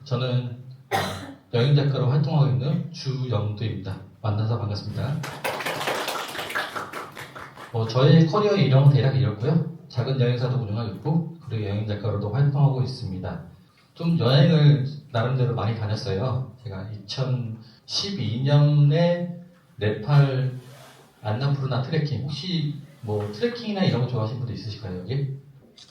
저는 여행 작가로 활동하고 있는 주영두입니다. 만나서 반갑습니다. 저의 커리어 이름은 대략 이렇고요. 작은 여행사도 운영하고 있고, 그리고 여행 작가로도 활동하고 있습니다. 좀 여행을 나름대로 많이 다녔어요. 제가 2012년에 네팔 안나푸르나 트레킹, 혹시 뭐 트레킹이나 이런 거 좋아하시는 분도 있으실까요, 여기?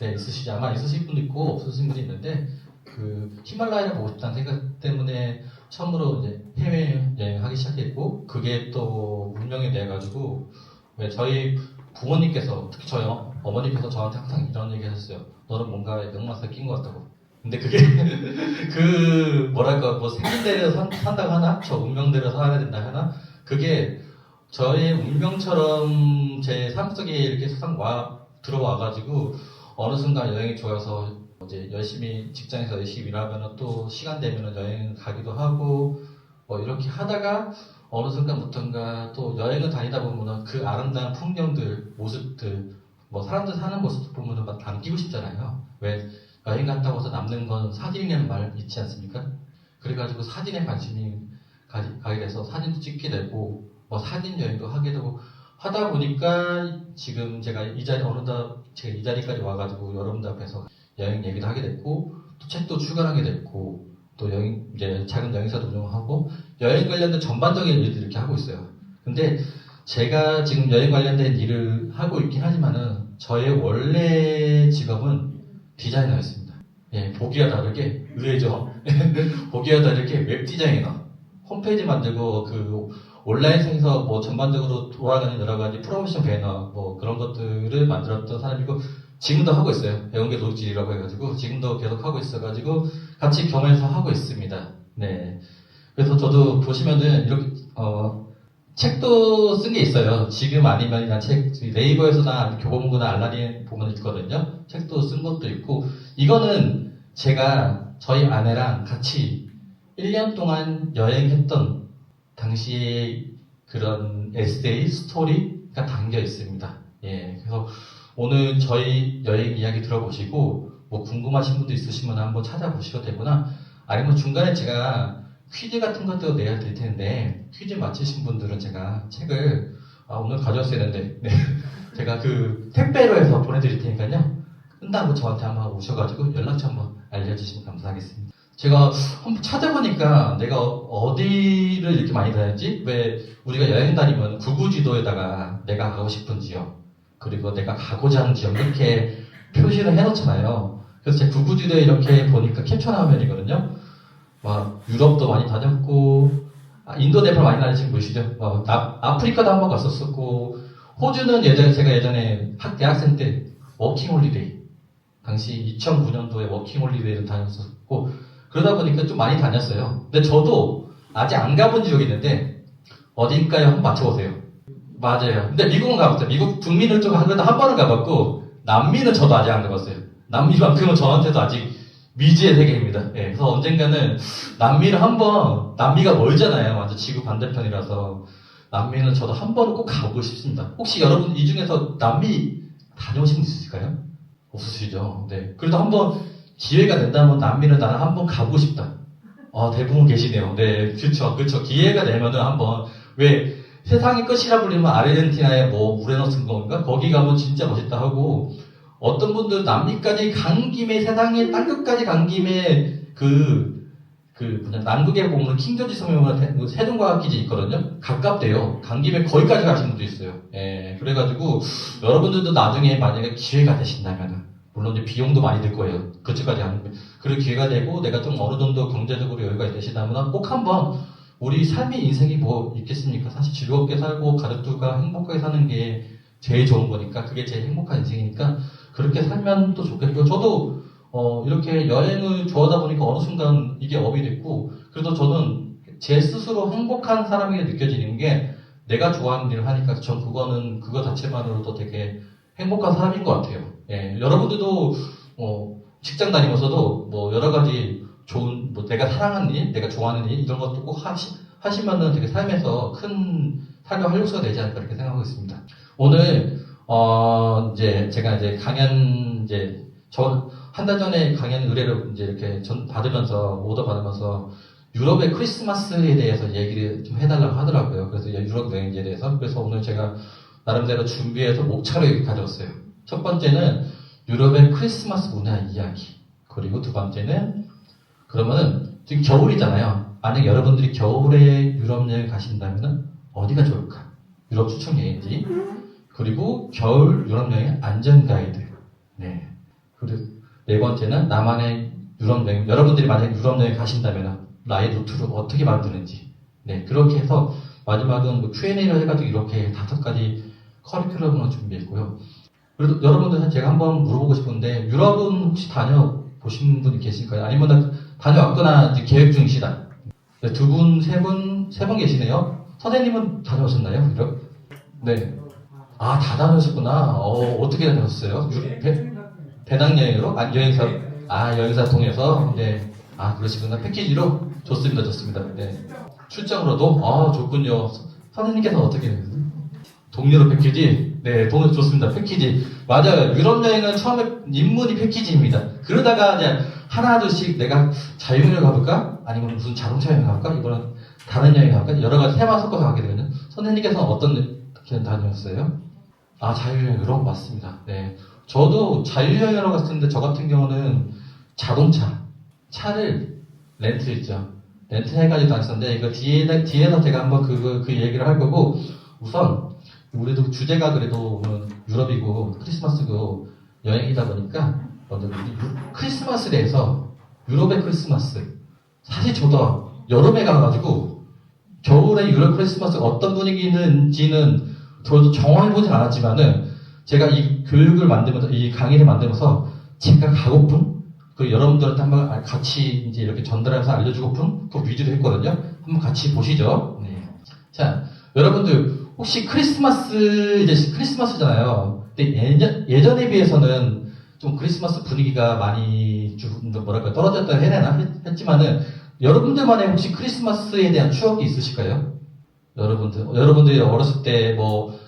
네, 있으시지. 아마 있으실 분도 있고 없으신 분도 있는데, 그 히말라야를 보고 싶다는 생각 때문에 처음으로 이제 해외 여행하기 시작했고, 그게 또 운명이 돼가지고, 왜 저희 부모님께서, 특히 저희 어머니께서 저한테 항상 이런 얘기 하셨어요. 너는 뭔가 역마스에 낀 것 같다고. 근데 그게 뭐랄까, 뭐 생긴 대로 산다고 하나, 저 운명대로 살아야 된다 하나, 그게 저의 운명처럼 제 삶 속에 이렇게 들어와가지고 어느 순간 여행이 좋아서 이제 열심히 직장에서 열심히 일하면 또 시간 되면 여행 가기도 하고 뭐 이렇게 하다가 어느 순간부터인가 또 여행을 다니다 보면 그 아름다운 풍경들, 모습들, 뭐 사람들 사는 모습 보면 막 남기고 싶잖아요. 왜 여행 갔다고 해서 남는 건 사진이라는 말 있지 않습니까? 그래가지고 사진에 관심이 가게 돼서 사진도 찍게 되고 뭐 사진 여행도 하게 되고 하다 보니까 지금 제가 이 자리까지 와가지고 여러분들 앞에서 여행 얘기도 하게 됐고 또 책도 출간하게 됐고 또 이제 작은 여행사도 운영하고 여행 관련된 전반적인 일들 이렇게 하고 있어요. 근데 제가 지금 여행 관련된 일을 하고 있긴 하지만은 저의 원래 직업은 디자이너였습니다. 예, 보기와 다르게 의외죠. 보기와 다르게 웹 디자이너, 홈페이지 만들고 그 온라인상에서 뭐 전반적으로 돌아가는 여러 가지 프로모션 배너 뭐 그런 것들을 만들었던 사람이고 지금도 하고 있어요. 배운 게 노질이라고 해가지고 지금도 계속 하고 있어가지고 같이 겸해서 하고 있습니다. 네. 그래서 저도 보시면은 이렇게 책도 쓴 게 있어요. 지금 아니면이란 책 네이버에서나 교보문고나 알라딘 보면 있거든요. 책도 쓴 것도 있고 이거는 제가 저희 아내랑 같이 1년 동안 여행했던 당시에 그런 에세이, 스토리가 담겨 있습니다. 예, 그래서 오늘 저희 여행 이야기 들어보시고 뭐 궁금하신 분도 있으시면 한번 찾아보셔도 되구나. 아니면 중간에 제가 퀴즈 같은 것도 내야 될 텐데 퀴즈 맞히신 분들은 제가 책을 오늘 가져왔어야 되는데 네. 제가 그 택배로 해서 보내드릴 테니까요. 끝나고 저한테 한번 오셔가지고 연락처 한번 알려주시면 감사하겠습니다. 제가 한번 찾아보니까 내가 어디를 이렇게 많이 다녔지? 왜 우리가 여행 다니면 구구지도에다가 내가 가고 싶은 지역 그리고 내가 가고자 하는 지역 이렇게 표시를 해놓잖아요. 그래서 제 구구지도에 이렇게 보니까 캡처 화면이거든요. 막 유럽도 많이 다녔고 인도 네팔 많이 다니신 분 보이시죠? 아프리카도 한번 갔었었고 호주는 제가 예전에 대학생 때 워킹홀리데이 당시 2009년도에 워킹홀리데이를 다녔었고 그러다 보니까 좀 많이 다녔어요. 근데 저도 아직 안 가본 지역이 있는데 어딘가요? 한번 맞춰보세요. 맞아요. 근데 미국은 가봤어요. 미국 북미는 좀 그래도 한 번은 가봤고 남미는 저도 아직 안 가봤어요. 남미만큼은 저한테도 아직 미지의 세계입니다. 예, 그래서 언젠가는 남미를 남미가 멀잖아요. 완전 지구 반대편이라서 남미는 저도 한 번은 꼭 가보고 싶습니다. 혹시 여러분 이 중에서 남미 다녀오신 분 있으실까요? 없으시죠? 네. 그래도 한번 기회가 된다면 남미는 나는 한번 가보고 싶다. 대부분 계시네요. 네, 그쵸. 기회가 되면은 한번, 왜, 세상의 끝이라 불리면 아르헨티나의 우레노스 건가? 거기 가면 진짜 멋있다 하고, 어떤 분들은 남미까지 간 김에, 세상의 땅끝까지 간 김에, 남극에 보면 킹조지 섬에 세종과학기지 있거든요? 가깝대요. 간 김에 거기까지 가신 분도 있어요. 예, 그래가지고, 여러분들도 나중에 만약에 기회가 되신다면은, 물론 이제 비용도 많이 들 거예요. 그쪽까지 하는 게. 그리고 기회가 되고 내가 좀 어느 정도 경제적으로 여유가 되시다면 꼭 한번 우리 삶의 인생이 뭐 있겠습니까? 사실 즐겁게 살고 가족들과 행복하게 사는 게 제일 좋은 거니까 그게 제일 행복한 인생이니까 그렇게 살면 또 좋겠고요. 저도 이렇게 여행을 좋아하다 보니까 어느 순간 이게 업이 됐고 그래도 저는 제 스스로 행복한 사람에게 느껴지는 게 내가 좋아하는 일을 하니까 전 그거 자체만으로도 되게 행복한 사람인 것 같아요. 예, 여러분들도 직장 다니면서도 뭐 여러 가지 좋은 내가 사랑하는 일, 내가 좋아하는 일 이런 것도 꼭 하시면은 되게 삶에서 큰 삶의 활력소가 되지 않을까 이렇게 생각하고 있습니다. 오늘 이제 제가 강연 한 달 전에 강연 의뢰를 이제 이렇게 받으면서, 오더 받으면서, 유럽의 크리스마스에 대해서 얘기를 좀 해달라고 하더라고요. 그래서 유럽 여행지에 대해서. 그래서 오늘 제가 나름대로 준비해서 목차를 가져왔어요. 첫 번째는 유럽의 크리스마스 문화 이야기. 그리고 두 번째는, 그러면은, 지금 겨울이잖아요. 만약 여러분들이 겨울에 유럽 여행 가신다면은 어디가 좋을까? 유럽 추천 여행지. 그리고 겨울 유럽 여행 안전 가이드. 네. 그리고 네 번째는 나만의 유럽 여행. 여러분들이 만약 유럽 여행 가신다면 나의 노트를 어떻게 만드는지. 네. 그렇게 해서 마지막은 뭐 Q&A를 해가지고 이렇게 5가지 커리큘럼을 준비했고요. 그래도 여러분들 제가 한번 물어보고 싶은데 유럽은 혹시 다녀보신 분이 계실까요? 아니면 다녀왔거나 이제 계획 중이시다. 네, 두 분, 세 분 계시네요. 선생님은 다녀오셨나요? 유럽? 네. 아, 다 다녀오셨구나. 어떻게 다녀오셨어요? 배낭여행으로? 아, 여행사? 아, 여행사 통해서? 네. 아, 그러시구나. 패키지로? 좋습니다, 좋습니다. 네. 출장으로도? 아, 좋군요. 선생님께서 어떻게, 동유럽 패키지? 네, 좋습니다. 패키지. 맞아요. 유럽 여행은 처음에 입문이 패키지입니다. 그러다가 이제 하나둘씩 내가 자유여행 가볼까? 아니면 무슨 자동차 여행 가볼까? 이거는 다른 여행 가볼까? 여러 가지 테마 섞어서 가게 되거든요. 선생님께서는 어떤 길 다녀오셨어요? 아, 자유여행으로? 맞습니다. 네. 저도 자유여행으로 갔었는데, 저 같은 경우는 자동차, 차를 렌트했죠. 렌트해가지고 다녔었는데, 이거 뒤에서 제가 한번 그 얘기를 할 거고, 우선, 우리도 주제가 그래도 오늘 유럽이고, 크리스마스고, 여행이다 보니까, 먼저 크리스마스에 대해서, 유럽의 크리스마스. 사실 저도 여름에 가가지고, 겨울에 유럽 크리스마스가 어떤 분위기인지는 저도 경험해보진 않았지만은, 제가 이 교육을 만들면서, 이 강의를 만들면서, 제가 가고픈, 그 여러분들한테 한번 같이 이제 이렇게 전달해서 알려주고픈 그 위주로 했거든요. 한번 같이 보시죠. 네. 자, 여러분들, 혹시 이제 크리스마스잖아요. 근데 예전에 비해서는 좀 크리스마스 분위기가 많이 떨어졌다 해야 되나? 했지만은, 여러분들만의 혹시 크리스마스에 대한 추억이 있으실까요? 여러분들이 어렸을 때,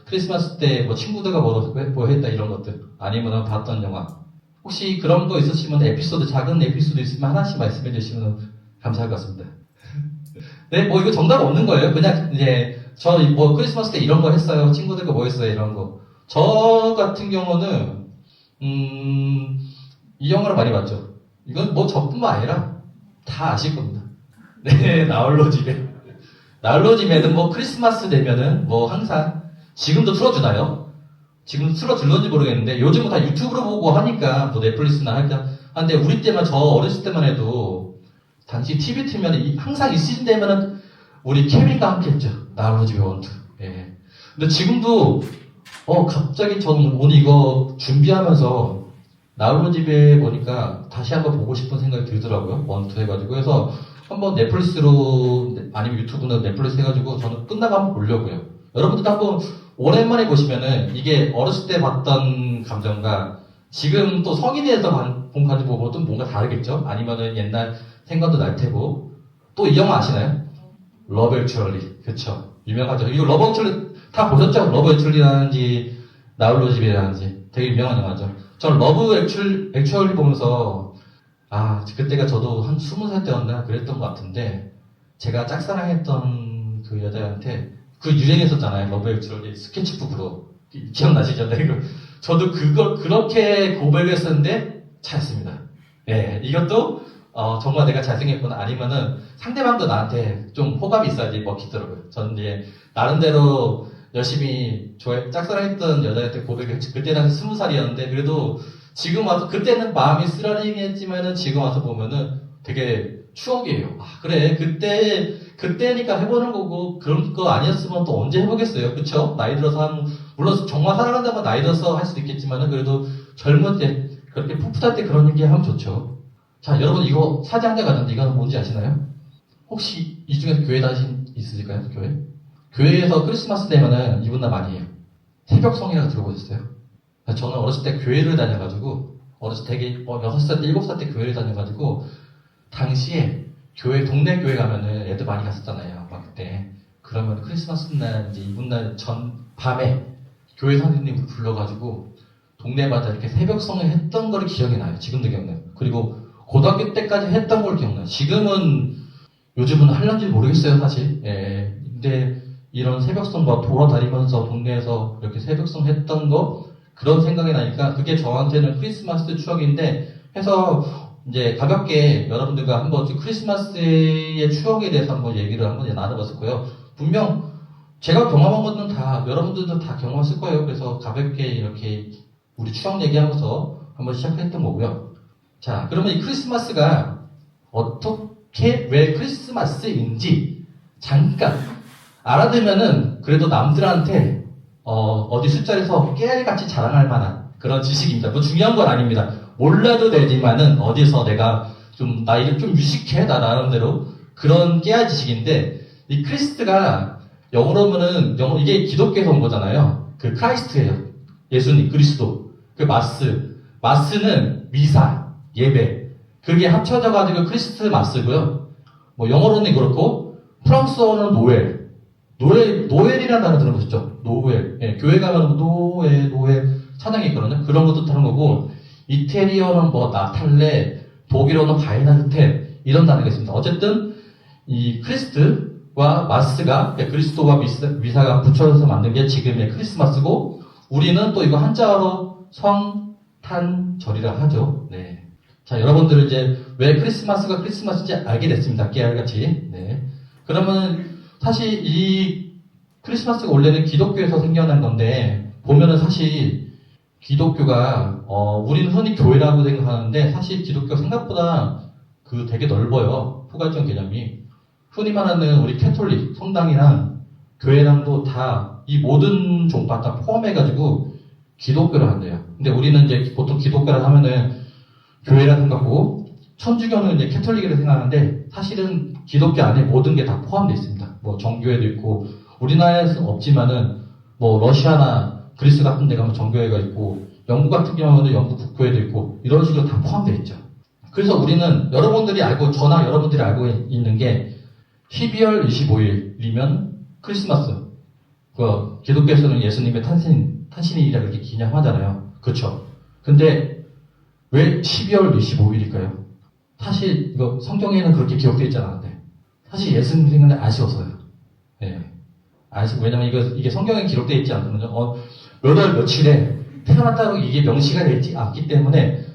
크리스마스 때, 친구들과 뭐 했다, 이런 것들. 아니면 봤던 영화. 혹시 그런 거 있으시면 작은 에피소드 있으면 하나씩 말씀해 주시면 감사할 것 같습니다. 네, 이거 정답 없는 거예요. 그냥, 이제, 크리스마스 때 이런 거 했어요. 친구들과 뭐 했어요, 이런 거. 저 같은 경우는, 이 영화를 많이 봤죠. 이건 저뿐만 아니라 다 아실 겁니다. 네, 나홀로 집에. 나홀로 집에는 크리스마스 되면은 항상, 지금도 틀어주나요? 지금 틀어줄런지 모르겠는데, 요즘은 다 유튜브로 보고 하니까, 넷플릭스나 하는데, 우리 때만, 저 어렸을 때만 해도, 당시 TV 틀면, 항상 이 시즌 되면은, 우리 케빈과 함께 했죠. 나홀로 집에 원투. 예. 근데 지금도, 갑자기 저는 오늘 이거 준비하면서, 나홀로 집에 보니까, 다시 한번 보고 싶은 생각이 들더라고요. 원투 해가지고. 그래서, 한번 넷플릭스로, 아니면 유튜브나 넷플릭스 해가지고, 저는 끝나고 한번 보려고요. 여러분들도 한번, 오랜만에 보시면은 이게 어렸을 때 봤던 감정과 지금 또 성인이 돼서 본 감정 보고 또 뭔가 다르겠죠? 아니면은 옛날 생각도 날 테고. 또 이 영화 아시나요? 러브 액츄얼리. 그쵸. 유명하죠. 이거 러브 액츄얼리 다 보셨죠? 러브 액츄얼리라는지 나홀로 집이라는지 되게 유명한 영화죠. 저는 러브 액츄얼리 보면서 그때가 저도 한 20살 때였나 그랬던 것 같은데 제가 짝사랑했던 그 여자한테 유행했었잖아요. 러브 액츄얼리 스케치북으로. 기억나시죠? 네, 저도 그렇게 고백을 했었는데, 차였습니다. 네, 이것도, 정말 내가 잘생겼구나. 아니면은, 상대방도 나한테 좀 호감이 있어야지 먹히더라고요. 저는 이제, 나름대로 열심히 짝사랑했던 여자한테 고백을 했지. 그때는 한 20살이었는데, 그래도 지금 와서, 그때는 마음이 쓰라리했지만은 지금 와서 보면은 되게 추억이에요. 그래. 그때니까 해보는 거고, 그런 거 아니었으면 또 언제 해보겠어요. 그쵸? 나이 들어서 물론 정말 사랑한다면 나이 들어서 할 수도 있겠지만은, 그래도 젊을 때, 그렇게 풋풋할 때 그런 얘기 하면 좋죠. 자, 여러분 이거 사진 한 장 가졌는데 이거는 뭔지 아시나요? 혹시 이 중에서 교회 있으실까요? 교회? 교회에서 크리스마스 되면은 이분들 많이 해요. 새벽성이라고 들어보셨어요? 저는 어렸을 때 교회를 다녀가지고, 어렸을 때 되게, 6살 때, 7살 때 교회를 다녀가지고, 당시에 동네 교회 가면은 애들 많이 갔었잖아요. 그때. 그러면 크리스마스 날, 이제 이분 날 밤에 교회 선생님을 불러가지고 동네마다 이렇게 새벽성을 했던 걸 기억이 나요. 지금도 기억나요. 그리고 고등학교 때까지 했던 걸 기억나요. 요즘은 할런지 모르겠어요, 사실. 예. 근데 이런 새벽성과 돌아다니면서 동네에서 이렇게 새벽성 했던 거, 그런 생각이 나니까 그게 저한테는 크리스마스 추억인데, 해서 이제 가볍게 여러분들과 한번 크리스마스의 추억에 대해서 한번 얘기를 한번 나눠봤었고요. 분명 제가 경험한 것은 다 여러분들도 다 경험했을 거예요. 그래서 가볍게 이렇게 우리 추억 얘기하면서 한번 시작했던 거고요. 자, 그러면 이 크리스마스가 왜 크리스마스인지 잠깐 알아두면은 그래도 남들한테 어디 술자리에서 깨알같이 자랑할 만한 그런 지식입니다. 뭐 중요한 건 아닙니다. 몰라도 되지만은 어디서 내가 나 이게 좀 유식해 나 나름대로 그런 깨알 지식인데, 이 크리스트가 영어로 보면은 이게 기독교에서 온 거잖아요. 그 크라이스트예요. 예수님, 그리스도. 그 마스는 미사, 예배. 그게 합쳐져가지고 크리스트 마스고요. 뭐 영어로는 그렇고 프랑스어는 노엘이라는 단어 들어보셨죠? 노엘. 예, 교회 가면 노엘 찬양이 있거든요. 그런 것도 다른 거고, 이태리어는 뭐 나탈레, 독일어는 바이나르테 이런 단어가 있습니다. 어쨌든 이 크리스트와 마스가, 그리스도와 미사가 붙여서 만든 게 지금의 크리스마스고, 우리는 또 이거 한자어로 성탄절이라 하죠. 네. 자, 여러분들은 이제 왜 크리스마스가 크리스마스인지 알게 됐습니다. 깨알같이. 네. 그러면 사실 이 크리스마스가 원래는 기독교에서 생겨난 건데, 보면은 사실 기독교가 우리는 흔히 교회라고 생각하는데, 사실 기독교 생각보다 되게 넓어요. 포괄적 개념이. 흔히 말하는 우리 캐톨릭 성당이랑 교회랑도 다 이 모든 종파 다 포함해가지고 기독교를 한대요. 근데 우리는 이제 보통 기독교를 하면은 교회라 생각하고, 천주교는 이제 캐톨릭이라 생각하는데, 사실은 기독교 안에 모든 게 다 포함되어 있습니다. 뭐 정교회도 있고, 우리나라에서는 없지만은 뭐 러시아나 그리스 같은 데 가면 정교회가 있고, 영국 같은 경우는 영국 국교회도 있고, 이런 식으로 다 포함되어 있죠. 그래서 우리는 저나 여러분들이 알고 있는 게 12월 25일이면 크리스마스. 기독교에서는 예수님의 탄신일이라 그렇게 기념하잖아요. 그렇죠? 근데 왜 12월 25일일까요? 사실 이거 성경에는 그렇게 기록되어 있지 않았는데, 사실 예수님 생각에 아쉬워서요. 예. 왜냐면 이게 성경에 기록되어 있지 않거든요. 몇 월 며칠에 태어났다고 이게 명시가 되어 있지 않기 때문에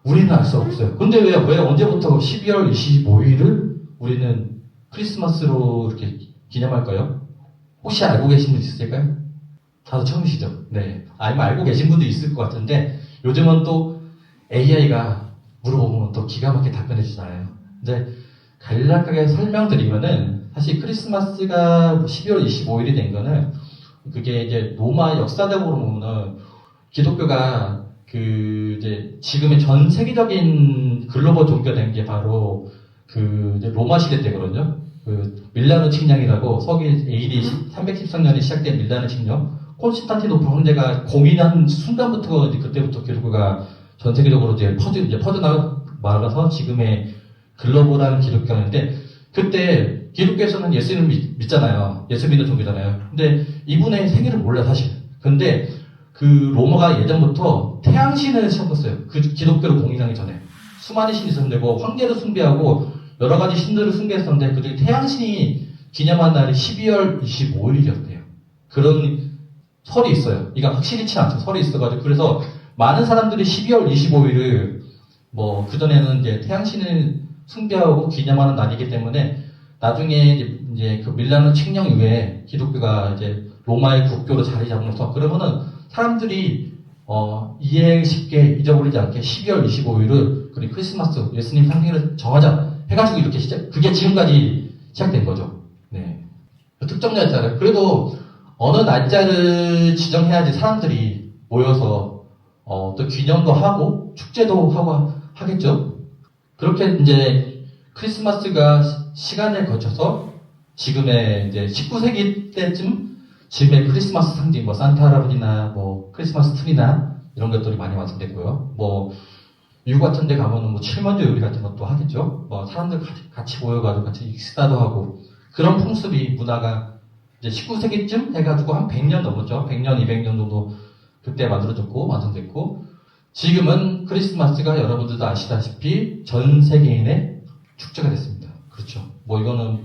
우리는 알 수 없어요. 근데 왜 언제부터 12월 25일을 우리는 크리스마스로 이렇게 기념할까요? 혹시 알고 계신 분 있으실까요? 다들 처음이시죠? 네. 아니면 알고 계신 분도 있을 것 같은데, 요즘은 또 AI가 물어보면 또 기가 막히게 답변해 주잖아요. 근데 간략하게 설명드리면은, 사실 크리스마스가 12월 25일이 된 거는, 그게 이제 로마 역사적으로 보면은 기독교가 이제 지금의 전 세계적인 글로벌 종교가 된 게 바로 이제 로마 시대 때거든요. 밀라노 칙령이라고 서기 AD 313년에 시작된 밀라노 칙령. 콘스탄티노플 황제가 공인한 순간부터 그때부터 기독교가 전 세계적으로 이제 퍼져나가서 지금의 글로벌한 기독교였는데, 그때 기독교에서는 예수님을 믿잖아요. 예수 믿는 종교잖아요. 근데 이분의 생일을 몰라 사실. 근데 로마가 예전부터 태양신을 세웠어요. 기독교를 공인하기 전에 수많은 신이 있었는데, 뭐 황제를 숭배하고 여러 가지 신들을 숭배했었는데, 그중에 태양신이 기념한 날이 12월 25일이었대요. 그런 설이 있어요. 이거 확실히치 않죠. 설이 있어가지고. 그래서 많은 사람들이 12월 25일을 그전에는 이제 태양신을 숭배하고 기념하는 날이기 때문에, 나중에 이제 밀라노 칙령 이후에 기독교가 이제 로마의 국교로 자리 잡으면서, 그러면은 사람들이 이해 쉽게 잊어버리지 않게 12월 25일을 그리고 크리스마스 예수님 생일을 정하자 해가지고 이렇게 그게 지금까지 시작된 거죠. 네. 특정 날짜를. 그래도 어느 날짜를 지정해야지 사람들이 모여서 또 기념도 하고 축제도 하고 하겠죠. 그렇게 이제 크리스마스가 시간을 거쳐서 지금의 이제 19세기 때쯤 지금의 크리스마스 상징, 산타 할아버지나 크리스마스 트리나 이런 것들이 많이 완성됐고요. 미국 같은 데 가면은 칠면조 요리 같은 것도 하겠죠. 사람들 같이 모여가지고 같이 식사도 하고, 그런 풍습이 문화가 이제 19세기쯤 해가지고 한 100년 넘었죠. 100년, 200년 정도 그때 만들어졌고 완성됐고 지금은 크리스마스가 여러분들도 아시다시피 전 세계인의 축제가 됐습니다. 그렇죠. 뭐 이거는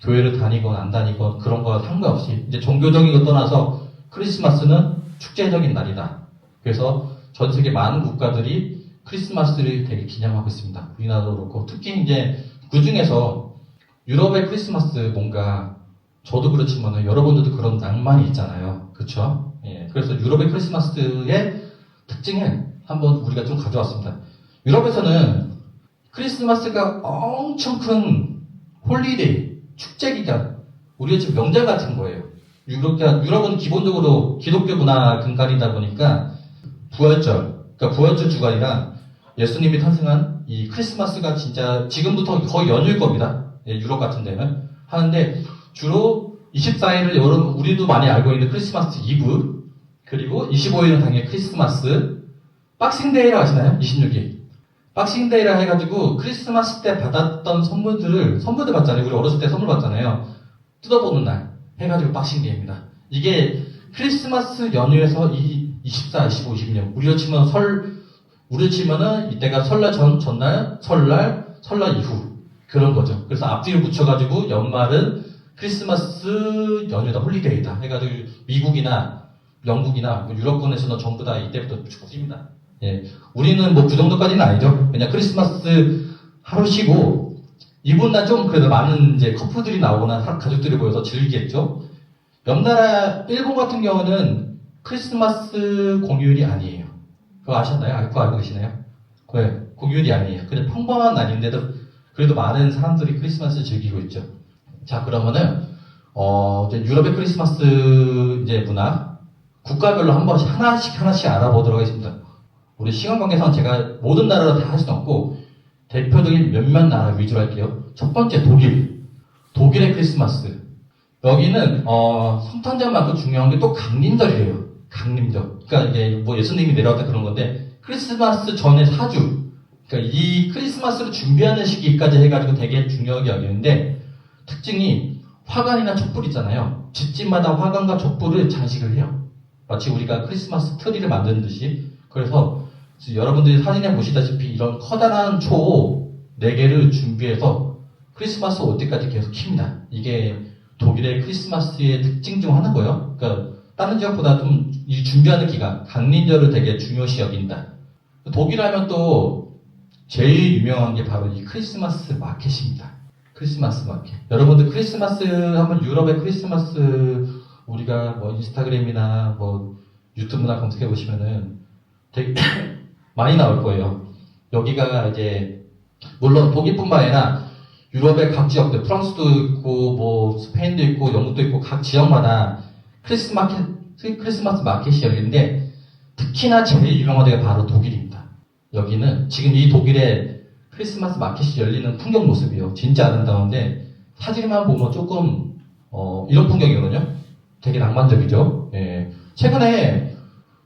교회를 다니건 안 다니건 그런 거와 상관없이 이제 종교적인 거 떠나서 크리스마스는 축제적인 날이다. 그래서 전 세계 많은 국가들이 크리스마스를 되게 기념하고 있습니다. 우리나라도 그렇고 특히 이제 그 중에서 유럽의 크리스마스 뭔가 저도 그렇지만 여러분들도 그런 낭만이 있잖아요. 그렇죠? 예. 그래서 유럽의 크리스마스의 특징을 한번 우리가 좀 가져왔습니다. 유럽에서는 크리스마스가 엄청 큰 홀리데이, 축제 기간, 우리가 지금 명절 같은 거예요. 유럽은 기본적으로 기독교 문화 근간이다 보니까 부활절, 그러니까 부활절 주간이랑 예수님이 탄생한 이 크리스마스가 진짜 지금부터 거의 연휴일 겁니다. 예, 유럽 같은 데는. 하는데 주로 24일을 여러분 우리도 많이 알고 있는 크리스마스 이브 그리고 25일은 당연히 크리스마스 박싱데이라고 하시나요? 26일. 박싱데이라 해가지고 크리스마스 때 받았던 선물들 받잖아요. 우리 어렸을 때 선물 받잖아요. 뜯어보는 날 해가지고 박싱데이입니다. 이게 크리스마스 연휴에서 24, 25, 26 우리로 치면은 이때가 설날 전날, 설날 이후 그런 거죠. 그래서 앞뒤를 붙여가지고 연말은 크리스마스 연휴다, 홀리데이다 해가지고 미국이나 영국이나 뭐 유럽권에서는 전부 다 이때부터 축제입니다. 예, 우리는 뭐 그 정도까지는 아니죠. 그냥 크리스마스 하루 쉬고 이분날 좀 그래도 많은 이제 커플들이 나오거나 가족들이 모여서 즐기겠죠. 옆나라 일본 같은 경우는 크리스마스 공휴일이 아니에요. 그거 아셨나요? 그거 알고 계시나요? 네, 공휴일이 아니에요. 그냥 평범한 날인데도 그래도 많은 사람들이 크리스마스를 즐기고 있죠. 자, 그러면은 이제 유럽의 크리스마스 이제 문화 국가별로 한 번씩 하나씩 알아보도록 하겠습니다. 우리 시간 관계상 제가 모든 나라를 다 할 수는 없고 대표적인 몇몇 나라 위주로 할게요. 첫 번째 독일의 크리스마스. 여기는 성탄절만큼 중요한 게 또 강림절이에요. 강림절. 그러니까 이게 뭐 예수님이 내려왔다 그런 건데 크리스마스 전에 4주. 그러니까 이 크리스마스를 준비하는 시기까지 해가지고 되게 중요하게 여기는데 특징이 화관이나 촛불 있잖아요. 집집마다 화관과 촛불을 장식을 해요. 마치 우리가 크리스마스 트리를 만드는 듯이. 그래서 여러분들이 사진에 보시다시피 이런 커다란 초 4개를 준비해서 크리스마스 올 때까지 계속 킵니다. 이게 독일의 크리스마스의 특징 중 하나고요. 그러니까 다른 지역보다 좀 이 준비하는 기간, 강림절을 되게 중요시 여긴다. 독일 하면 또 제일 유명한 게 바로 이 크리스마스 마켓입니다. 크리스마스 마켓. 여러분들 크리스마스 하면 유럽의 크리스마스 우리가 뭐 인스타그램이나 뭐 유튜브나 검색해 보시면은 되게 많이 나올 거예요. 여기가 이제 물론 독일뿐만 아니라 유럽의 각 지역들 프랑스도 있고 뭐 스페인도 있고 영국도 있고 각 지역마다 크리스마스 마켓이 열리는데 특히나 제일 유명한 데가 바로 독일입니다. 여기는 지금 이 독일의 크리스마스 마켓이 열리는 풍경 모습이요. 진짜 아름다운데 사진만 보면 조금 이런 풍경이거든요. 되게 낭만적이죠. 예. 최근에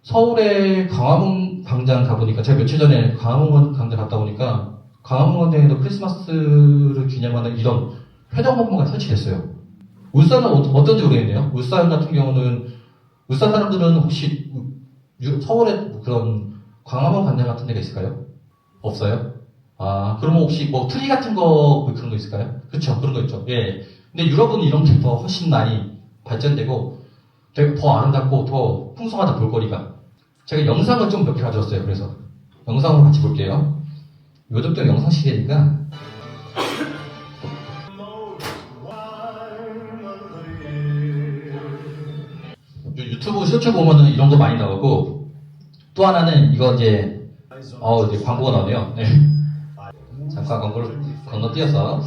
서울의 광화문 광장 가보니까 제가 며칠 전에 광화문 광장 갔다 보니까 광화문 광장에도 크리스마스를 기념하는 이런 회전목마가 설치됐어요. 울산은 어떤지 모르겠네요. 울산 같은 경우는 울산 사람들은 혹시 서울에 그런 광화문 광장 같은 데가 있을까요? 없어요? 아, 그러면 혹시 뭐 트리 같은 거 그런 거 있을까요? 그쵸, 그런 거 있죠. 예. 근데 유럽은 이런 게 더 훨씬 많이 발전되고 되게 더 아름답고 더 풍성하다 볼거리가. 제가 영상을 좀 몇 개 가져왔어요. 그래서 영상으로 같이 볼게요. 요즘 또 영상 시대니까. 유튜브 쇼츠 보면은 이런 거 많이 나오고 또 하나는 이거 이제 광고가 나오네요. 네. 잠깐 광고를 건너뛰어서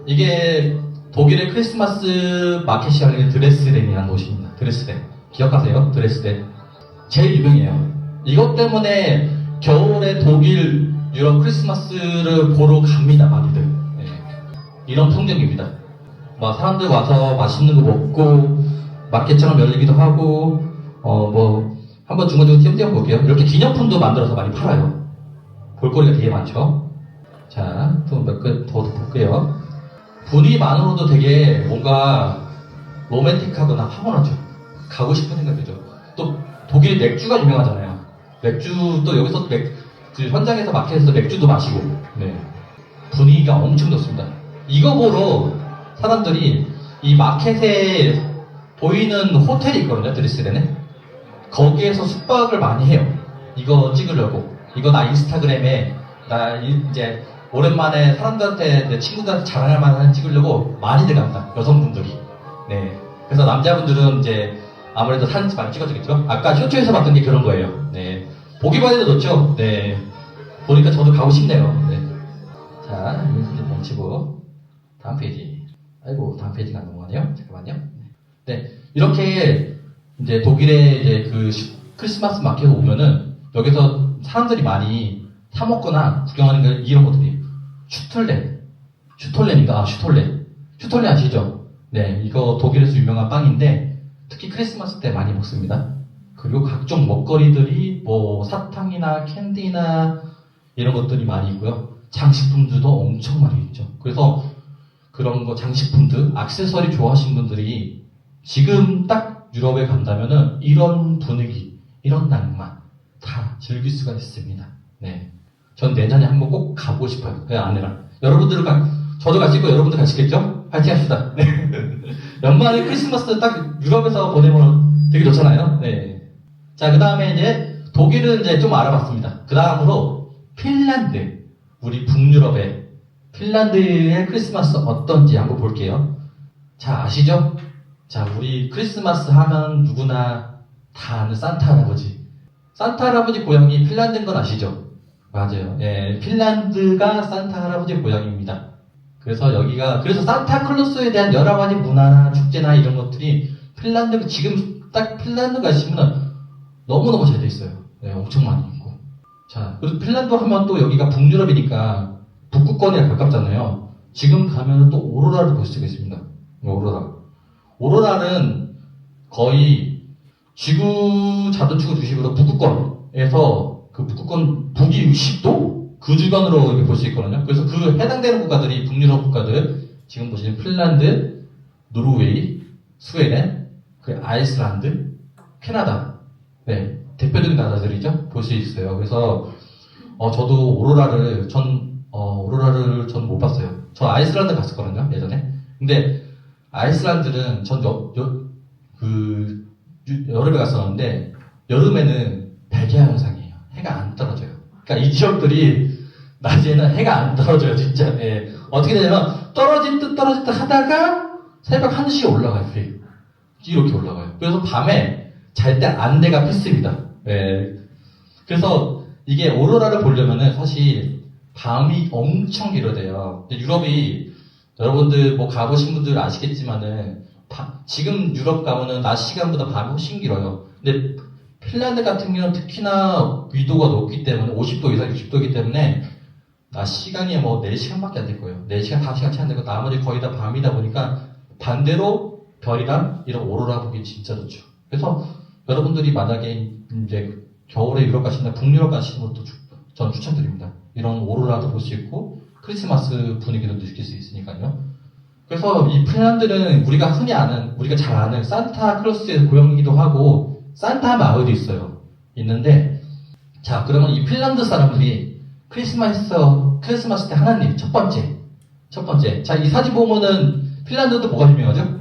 이게 독일의 크리스마스 마켓이 열리는 드레스덴이라는 곳입니다. 드레스덴 기억하세요? 드레스덴 제일 유명해요. 이것 때문에 겨울에 독일 유럽 크리스마스를 보러 갑니다. 많이들. 네. 이런 풍경입니다. 막 사람들 와서 맛있는 거 먹고 마켓처럼 열리기도 하고 뭐 한번 중간중간 띄엄띄엄 볼게요. 이렇게 기념품도 만들어서 많이 팔아요. 볼거리가 되게 많죠. 자, 또 몇 개 더 볼게요. 분위기만으로도 되게 뭔가 로맨틱하거나 황홀하죠. 가고 싶은 생각이죠. 또 독일 맥주가 유명하잖아요. 맥주도 여기서 그 현장에서 마켓에서 맥주도 마시고, 네. 분위기가 엄청 좋습니다. 이거 보러 사람들이 이 마켓에 보이는 호텔이 있거든요, 드레스덴에. 거기에서 숙박을 많이 해요. 이거 찍으려고. 이거 나 인스타그램에 이제 오랜만에 사람들한테 내 친구들한테 자랑할 만한 찍으려고 많이들 갑니다. 여성분들이. 네. 그래서 남자분들은 이제 아무래도 사진 많이 찍어주겠죠. 아까 쇼츠에서 봤던 게 그런 거예요. 네. 보기만 해도 좋죠. 네. 보니까 저도 가고 싶네요. 네. 자, 인스타 멈추고 다음 페이지. 아이고, 다음 페이지가 안 넘어가네요. 잠깐만요. 네. 이렇게 이제 독일의 이제 그 크리스마스 마켓에 오면은 여기서 사람들이 많이 사 먹거나 구경하는 게 이런 것들이 슈톨렌인가? 슈톨렌 아시죠? 네, 이거 독일에서 유명한 빵인데 특히 크리스마스 때 많이 먹습니다. 그리고 각종 먹거리들이 뭐 사탕이나 캔디나 이런 것들이 많이 있고요. 장식품들도 엄청 많이 있죠. 그래서 그런 거 장식품들, 액세서리 좋아하시는 분들이 지금 딱 유럽에 간다면은 이런 분위기, 이런 낭만 다 즐길 수가 있습니다. 네. 전 내년에 한번 꼭 가보고 싶어요. 그 아내랑. 저도 가시고 여러분들 가시겠죠? 파이팅 합시다. 네. 연말에 크리스마스 딱 유럽에서 보내면 되게 좋잖아요. 네. 자, 그 다음에 이제 독일은 이제 좀 알아봤습니다. 그 다음으로 핀란드. 우리 북유럽의 핀란드의 크리스마스 어떤지 한번 볼게요. 자, 아시죠? 자, 우리 크리스마스 하면 누구나 다 아는 산타 할아버지. 산타 할아버지 고향이 핀란드인 건 아시죠? 맞아요. 예, 핀란드가 산타 할아버지 고향입니다. 그래서 그래서 산타클로스에 대한 여러 가지 문화나 축제나 이런 것들이 지금 딱 핀란드 가시면 너무너무 잘 돼 있어요. 네, 엄청 많이 있고. 자, 그리고 핀란드 하면 또 여기가 북유럽이니까 북극권이랑 가깝잖아요. 지금 가면 또 오로라를 볼 수가 있습니다. 오로라는 거의 지구 자전축을 중심으로 북극권에서 그 북극권 북위 60도? 그 주변으로 이렇게 볼 수 있거든요. 그래서 그 해당되는 국가들이 북유럽 국가들, 지금 보시는 핀란드, 노르웨이, 스웨덴, 그리고 아이슬란드, 캐나다. 네. 대표적인 나라들이죠. 볼 수 있어요. 그래서, 저도 오로라를 전 못 봤어요. 저 아이슬란드 갔었거든요. 예전에. 근데, 아이슬란드는 여름에 갔었는데, 여름에는 백야 현상이에요. 해가 안 떨어져요. 그러니까 이 지역들이 낮에는 해가 안 떨어져요, 진짜. 예. 어떻게 되냐면, 떨어질 듯 하다가 새벽 1시에 올라가요, 이렇게 올라가요. 그래서 밤에 잘 때 안대가 필수입니다. 예. 그래서 이게 오로라를 보려면은 사실 밤이 엄청 길어져요. 유럽이, 여러분들 뭐 가보신 분들 아시겠지만은, 지금 유럽 가면은 낮 시간보다 밤이 훨씬 길어요. 근데 핀란드 같은 경우는 특히나 위도가 높기 때문에 50도 이상 60도이기 때문에 낮 시간이 뭐 4시간밖에 안 될 거예요. 4시간, 5시간 채 안 되고 나머지 거의 다 밤이다 보니까 반대로 별이랑 이런 오로라 보기 진짜 좋죠. 그래서 여러분들이 만약에 이제 겨울에 유럽 가시나 북유럽 가시는 것도 전 추천드립니다. 이런 오로라도 볼 수 있고 크리스마스 분위기도 느낄 수 있으니까요. 그래서 이 핀란드는 우리가 잘 아는 산타클로스의 고향이기도 하고 산타 마을도 있는데, 자, 그러면 이 핀란드 사람들이 크리스마스 때 하는 일, 첫 번째. 자, 이 사진 보면은 핀란드도 뭐가 유명하죠?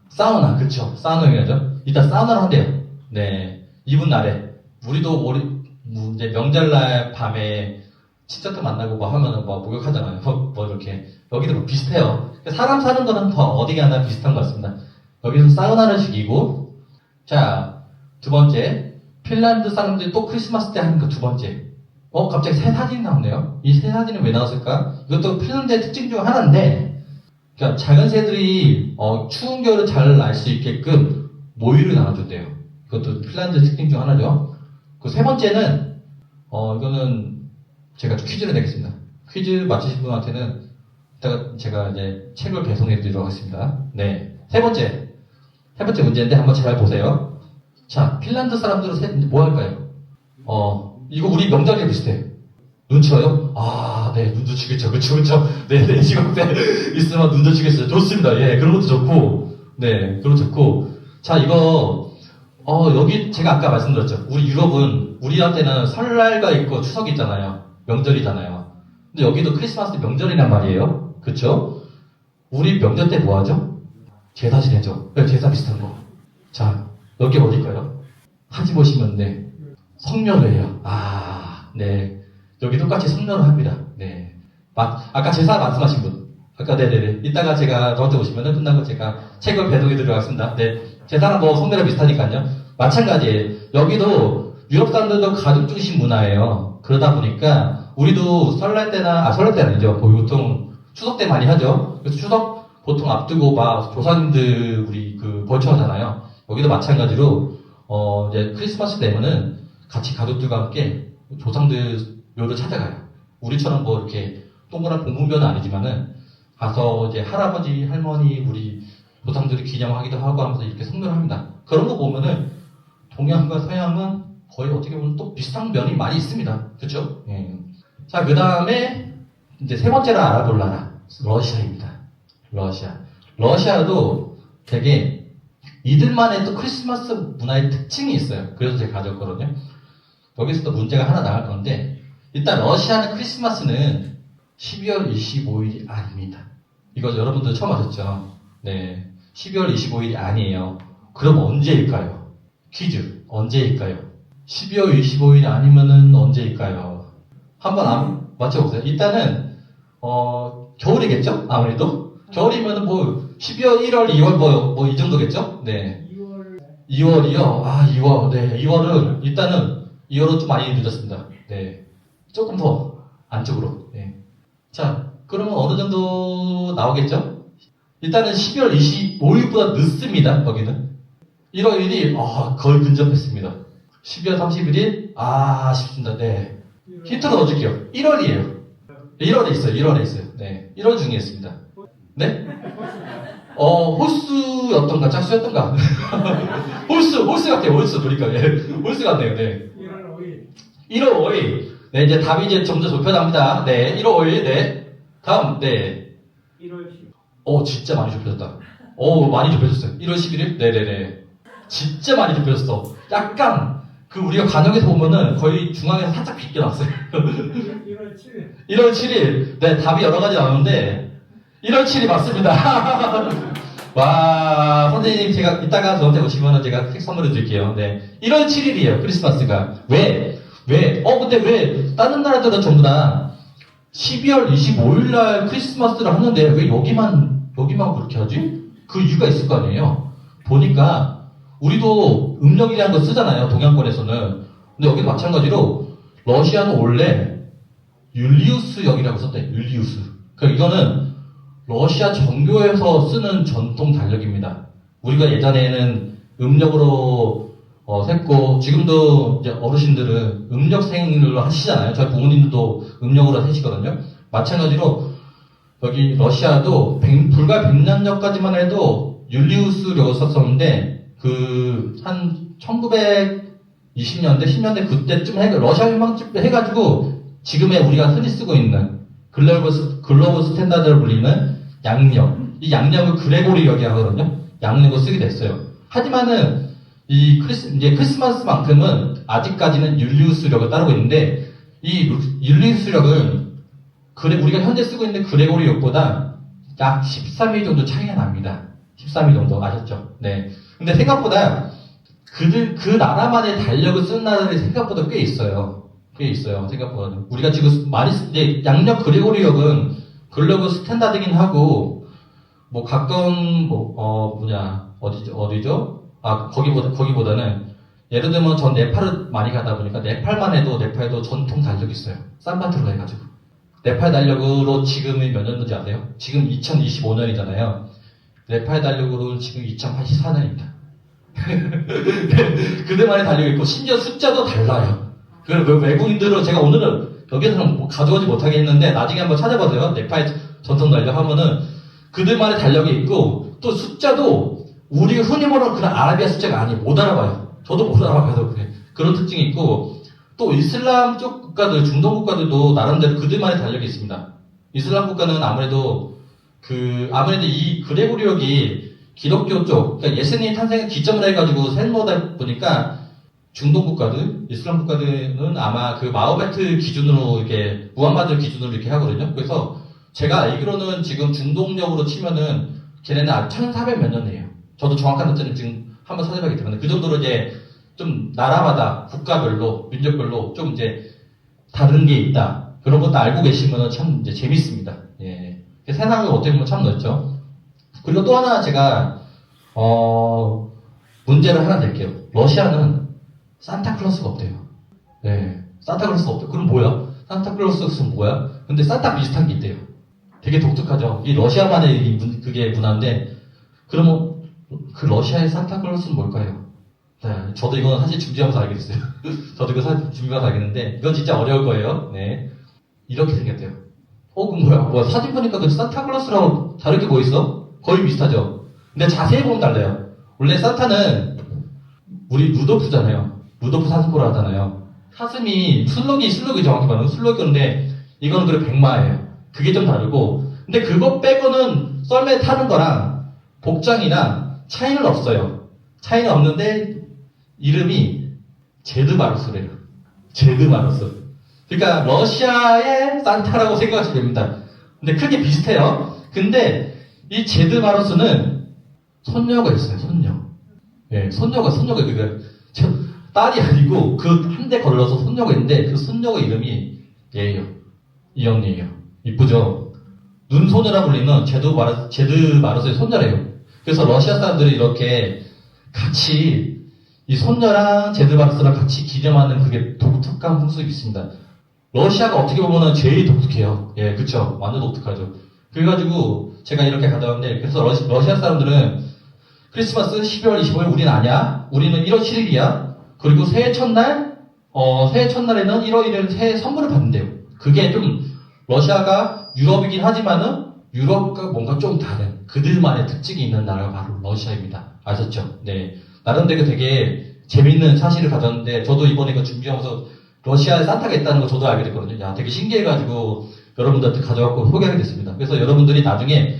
사우나, 그쵸. 사우나 유명하죠. 이따 사우나를 한대요. 네. 이분 날에. 우리도 이제 명절날 밤에 친척들 만나고 뭐 하면은 뭐 목욕하잖아요. 뭐 이렇게. 여기도 뭐 비슷해요. 사람 사는 거는 더 어디 가나 비슷한 것 같습니다. 여기서 사우나를 즐기고, 자, 두 번째. 핀란드 사람들이 또 크리스마스 때 하는 그 두 번째. 갑자기 새 사진이 나오네요. 이 새 사진은 왜 나왔을까? 이것도 핀란드의 특징 중 하나인데, 그러니까 작은 새들이 추운 겨울을 잘 날 수 있게끔 모유를 나눠준대요. 이것도 핀란드 특징 중 하나죠. 그 세 번째는 이거는 제가 퀴즈를 내겠습니다. 퀴즈 맞히신 분한테는 이따가 제가 이제 책을 배송해 드리도록 하겠습니다. 네. 세 번째 문제인데 한번 잘 보세요. 자, 핀란드 사람들은 뭐 할까요? 이거 우리 명절이 비슷해. 눈치요? 네, 눈도 치겠죠. 그쵸. 네, 시간 때 있으면 눈도 치겠어요. 좋습니다. 예, 그런 것도 좋고. 네, 그런 것도 좋고. 자, 이거, 여기 제가 아까 말씀드렸죠. 우리 유럽은 우리한테는 설날가 있고 추석이 있잖아요. 명절이잖아요. 근데 여기도 크리스마스 명절이란 말이에요. 그쵸? 우리 명절 때 뭐 하죠? 제사 지내죠. 제사 비슷한 거. 자, 여기 어딜까요? 하지 보시면, 네. 성묘회예요. 네. 여기 똑같이 성묘를 합니다. 네. 아까 제사 말씀하신 분. 아까, 네네네. 이따가 제가 저한테 오시면은 끝나고 제가 책을 배송해 드리도록 하겠습니다. 네. 제사랑 뭐 성묘랑 비슷하니까요. 마찬가지예요. 여기도 유럽 사람들도 가족 중심 문화예요. 그러다 보니까 우리도 설날 때는 아니죠. 보통 추석 때 많이 하죠. 그래서 추석 보통 앞두고 막 조상님들 우리 벌초하잖아요. 여기도 마찬가지로 이제 크리스마스 되면은 같이 가족들과 함께 조상들 묘를 찾아가요. 우리처럼 뭐 이렇게 동그란 공문교는 아니지만은 가서 이제 할아버지, 할머니, 우리 조상들이 기념하기도 하고 하면서 이렇게 성묘를 합니다. 그런 거 보면은 동양과 서양은 거의 어떻게 보면 또 비슷한 면이 많이 있습니다. 그렇죠? 예. 자, 그 다음에 이제 세 번째로 알아볼 나라 러시아입니다. 러시아도 되게 이들만의 또 크리스마스 문화의 특징이 있어요. 그래서 제가 가져왔거든요. 여기서도 문제가 하나 나갈 건데 일단 러시아는 크리스마스는 12월 25일이 아닙니다. 이거 여러분들 처음 아셨죠? 네, 12월 25일이 아니에요. 그럼 언제일까요? 퀴즈, 언제일까요? 12월 25일이 아니면은 언제일까요? 한번 맞춰보세요. 일단은 겨울이겠죠? 아무래도 겨울이면은 뭐 12월, 1월, 2월 뭐 이 정도겠죠? 네. 2월이요? 2월. 네, 2월은 일단은 2월은 좀 많이 늦었습니다. 네. 조금 더 안쪽으로. 네. 자, 그러면 어느 정도 나오겠죠? 일단은 12월 25일보다 늦습니다. 거기는. 1월 1일 거의 근접했습니다. 12월 31일 아쉽습니다. 네. 힌트를 넣어줄게요. 1월이에요. 1월에 있어요. 네. 1월 중에 있습니다. 네? 홀수였던가 짝수였던가 홀수 같아요. 홀수 보니까 홀수 같네요. 네. 1월 5일. 네, 이제 답이 이제 점점 좁혀납니다. 네, 1월 5일. 네. 다음. 네. 1월 10일. 진짜 많이 좁혀졌다. 많이 좁혀졌어요. 1월 11일? 네네네. 진짜 많이 좁혀졌어. 약간 우리가 관역에서 보면은 거의 중앙에서 살짝 비껴놨어요. 1월 7일. 1월 7일. 네, 답이 여러 가지 나오는데 1월 7일 맞습니다. 와, 선생님 제가 이따가 저한테 오시면은 제가 책 선물해 드릴게요. 네. 1월 7일이에요. 크리스마스가. 왜? 근데 왜 다른 나라들은 전부 다 12월 25일 날 크리스마스를 하는데 왜 여기만 그렇게 하지? 그 이유가 있을 거 아니에요. 보니까 우리도 음력이라는 거 쓰잖아요. 동양권에서는. 근데 여기도 마찬가지로 러시아는 원래 율리우스역이라고 썼대. 율리우스. 그러니까 이거는 러시아 정교에서 쓰는 전통 달력입니다. 우리가 예전에는 음력으로 셌고 지금도 이제 어르신들은 음력생으로 하시잖아요. 저희 부모님들도 음력으로 세시거든요. 마찬가지로 여기 러시아도 불과 100년 전까지만 해도 율리우스력을 썼었는데 한 1920년대, 10년대 그때쯤 러시아 혁명쯤 해가지고 지금의 우리가 흔히 쓰고 있는 글로벌 스탠다드를 불리는 양력. 이 양력을 그레고리역이 하거든요. 양력을 쓰게 됐어요. 하지만은 이제 크리스마스만큼은 아직까지는 율리우스력을 따르고 있는데 이 율리우스력은 우리가 현재 쓰고 있는 그레고리역보다 약 13일 정도 차이가 납니다. 13일 정도 아셨죠? 네. 근데 생각보다 그 나라만의 달력을 쓴 나라들이 생각보다 꽤 있어요. 생각보다. 우리가 지금 이제 양력 그레고리역은 글로벌 스탠다드긴 하고, 뭐 가까운, 어디죠? 거기보다는, 예를 들면 전 네팔을 많이 가다 보니까 네팔만 해도 네팔도 전통 달력이 있어요. 산바트로 해가지고. 네팔 달력으로 지금이 몇 년도인지 아세요? 지금 2025년이잖아요. 네팔 달력으로는 지금 2084년입니다. 그들만의 달력이 있고, 심지어 숫자도 달라요. 그래서 외국인들은 제가 오늘은 여기서는 가져오지 못하게 했는데, 나중에 한번 찾아보세요. 네팔 전통 달력 하면은, 그들만의 달력이 있고, 또 숫자도 우리가 흔히 말하는 그런 아라비아 숫자가 아니에요. 못 알아봐요. 저도 못 알아봐요. 그런 특징이 있고, 또 이슬람 쪽 국가들, 중동 국가들도 나름대로 그들만의 달력이 있습니다. 이슬람 국가는 아무래도 이 그레고리역이 기독교 쪽, 그러니까 예수님 탄생의 기점을 해가지고 세모다 보니까 중동 국가들, 이슬람 국가들은 아마 그 마호메트 기준으로 이렇게 무함마드 기준으로 이렇게 하거든요. 그래서 제가 알기로는 지금 중동력으로 치면은 걔네는 1400 몇 년이에요. 저도 정확한 숫자는 지금 한번 찾아봐야기 때문에 그 정도로 이제 좀 나라마다 국가별로 민족별로 좀 이제 다른 게 있다. 그런 것도 알고 계시면 참 이제 재밌습니다. 예. 세상을 어떻게 보면 참 넓죠. 그리고 또 하나 제가 문제를 하나 낼게요. 러시아는 산타클로스가 없대요. 네, 산타클로스가 없대요. 그럼 뭐야? 산타클로스는 뭐야? 근데 산타 비슷한 게 있대요. 되게 독특하죠. 이 러시아만의 그게 문화인데 그러면 그 러시아의 산타클로스는 뭘까요? 네, 저도 이거는 사실 준비하면서 알게 됐어요. 저도 이거 사실 준비하면서 알겠는데 이건 진짜 어려울 거예요. 네, 이렇게 생겼대요. 그럼 뭐야? 사진 보니까 그 산타클로스랑 다른 게 뭐 있어? 거의 비슷하죠. 근데 자세히 보면 달라요. 원래 산타는 우리 루도프잖아요. 루도프 사슴코라 하잖아요. 사슴이 슬록이 정확히 말하면 슬록이었는데 이거는 그래 백마예요. 그게 좀 다르고 근데 그거 빼고는 썰매 타는 거랑 복장이랑 차이는 없어요. 차이는 없는데 이름이 제드마로스래요. 제드마로스. 그러니까 러시아의 산타라고 생각하시면 됩니다. 근데 크게 비슷해요. 근데 이 제드마로스는 손녀가 있어요. 손녀. 예, 손녀가 그게 딸이 아니고 그 한 대 걸러서 손녀가 있는데 그 손녀가 이름이 얘예요. 이 형님이에요. 이쁘죠? 눈소녀라 불리는 제드마로스의 손녀래요. 그래서 러시아 사람들이 이렇게 같이 이 손녀랑 제드마로스랑 같이 기념하는 그게 독특한 풍습이 있습니다. 러시아가 어떻게 보면은 제일 독특해요. 예, 그쵸? 완전 독특하죠. 그래가지고 제가 이렇게 가져왔는데 그래서 러시아 사람들은 크리스마스 12월 25일 우리는 아니야. 우리는 1월 7일이야. 그리고 새해 첫날에는 1월 1일 새해 선물을 받는대요. 그게 좀 러시아가 유럽이긴 하지만은 유럽과 뭔가 좀 다른 그들만의 특징이 있는 나라가 바로 러시아입니다. 아셨죠? 네. 나름대로 되게 재밌는 사실을 가졌는데 저도 이번에 이거 준비하면서 러시아에 산타가 있다는 거 저도 알게 됐거든요. 야, 되게 신기해가지고 여러분들한테 가져갖고 소개하게 됐습니다. 그래서 여러분들이 나중에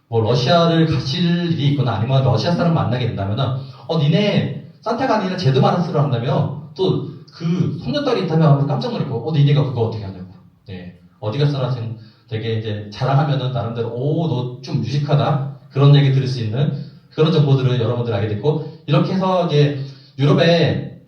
뭐 러시아를 가실 일이 있거나 아니면 러시아 사람 만나게 된다면은 니네 산타가 아니라 제드마로스를 한다면 또 그 손녀딸이 있다면 깜짝 놀랄 거고 니네가 그거 어떻게 하냐고. 네. 어디 갔어나 되게 이제 자랑하면은 나름대로 너 좀 유식하다 그런 얘기 들을 수 있는 그런 정보들을 여러분들 알게 됐고 이렇게 해서 이제 유럽의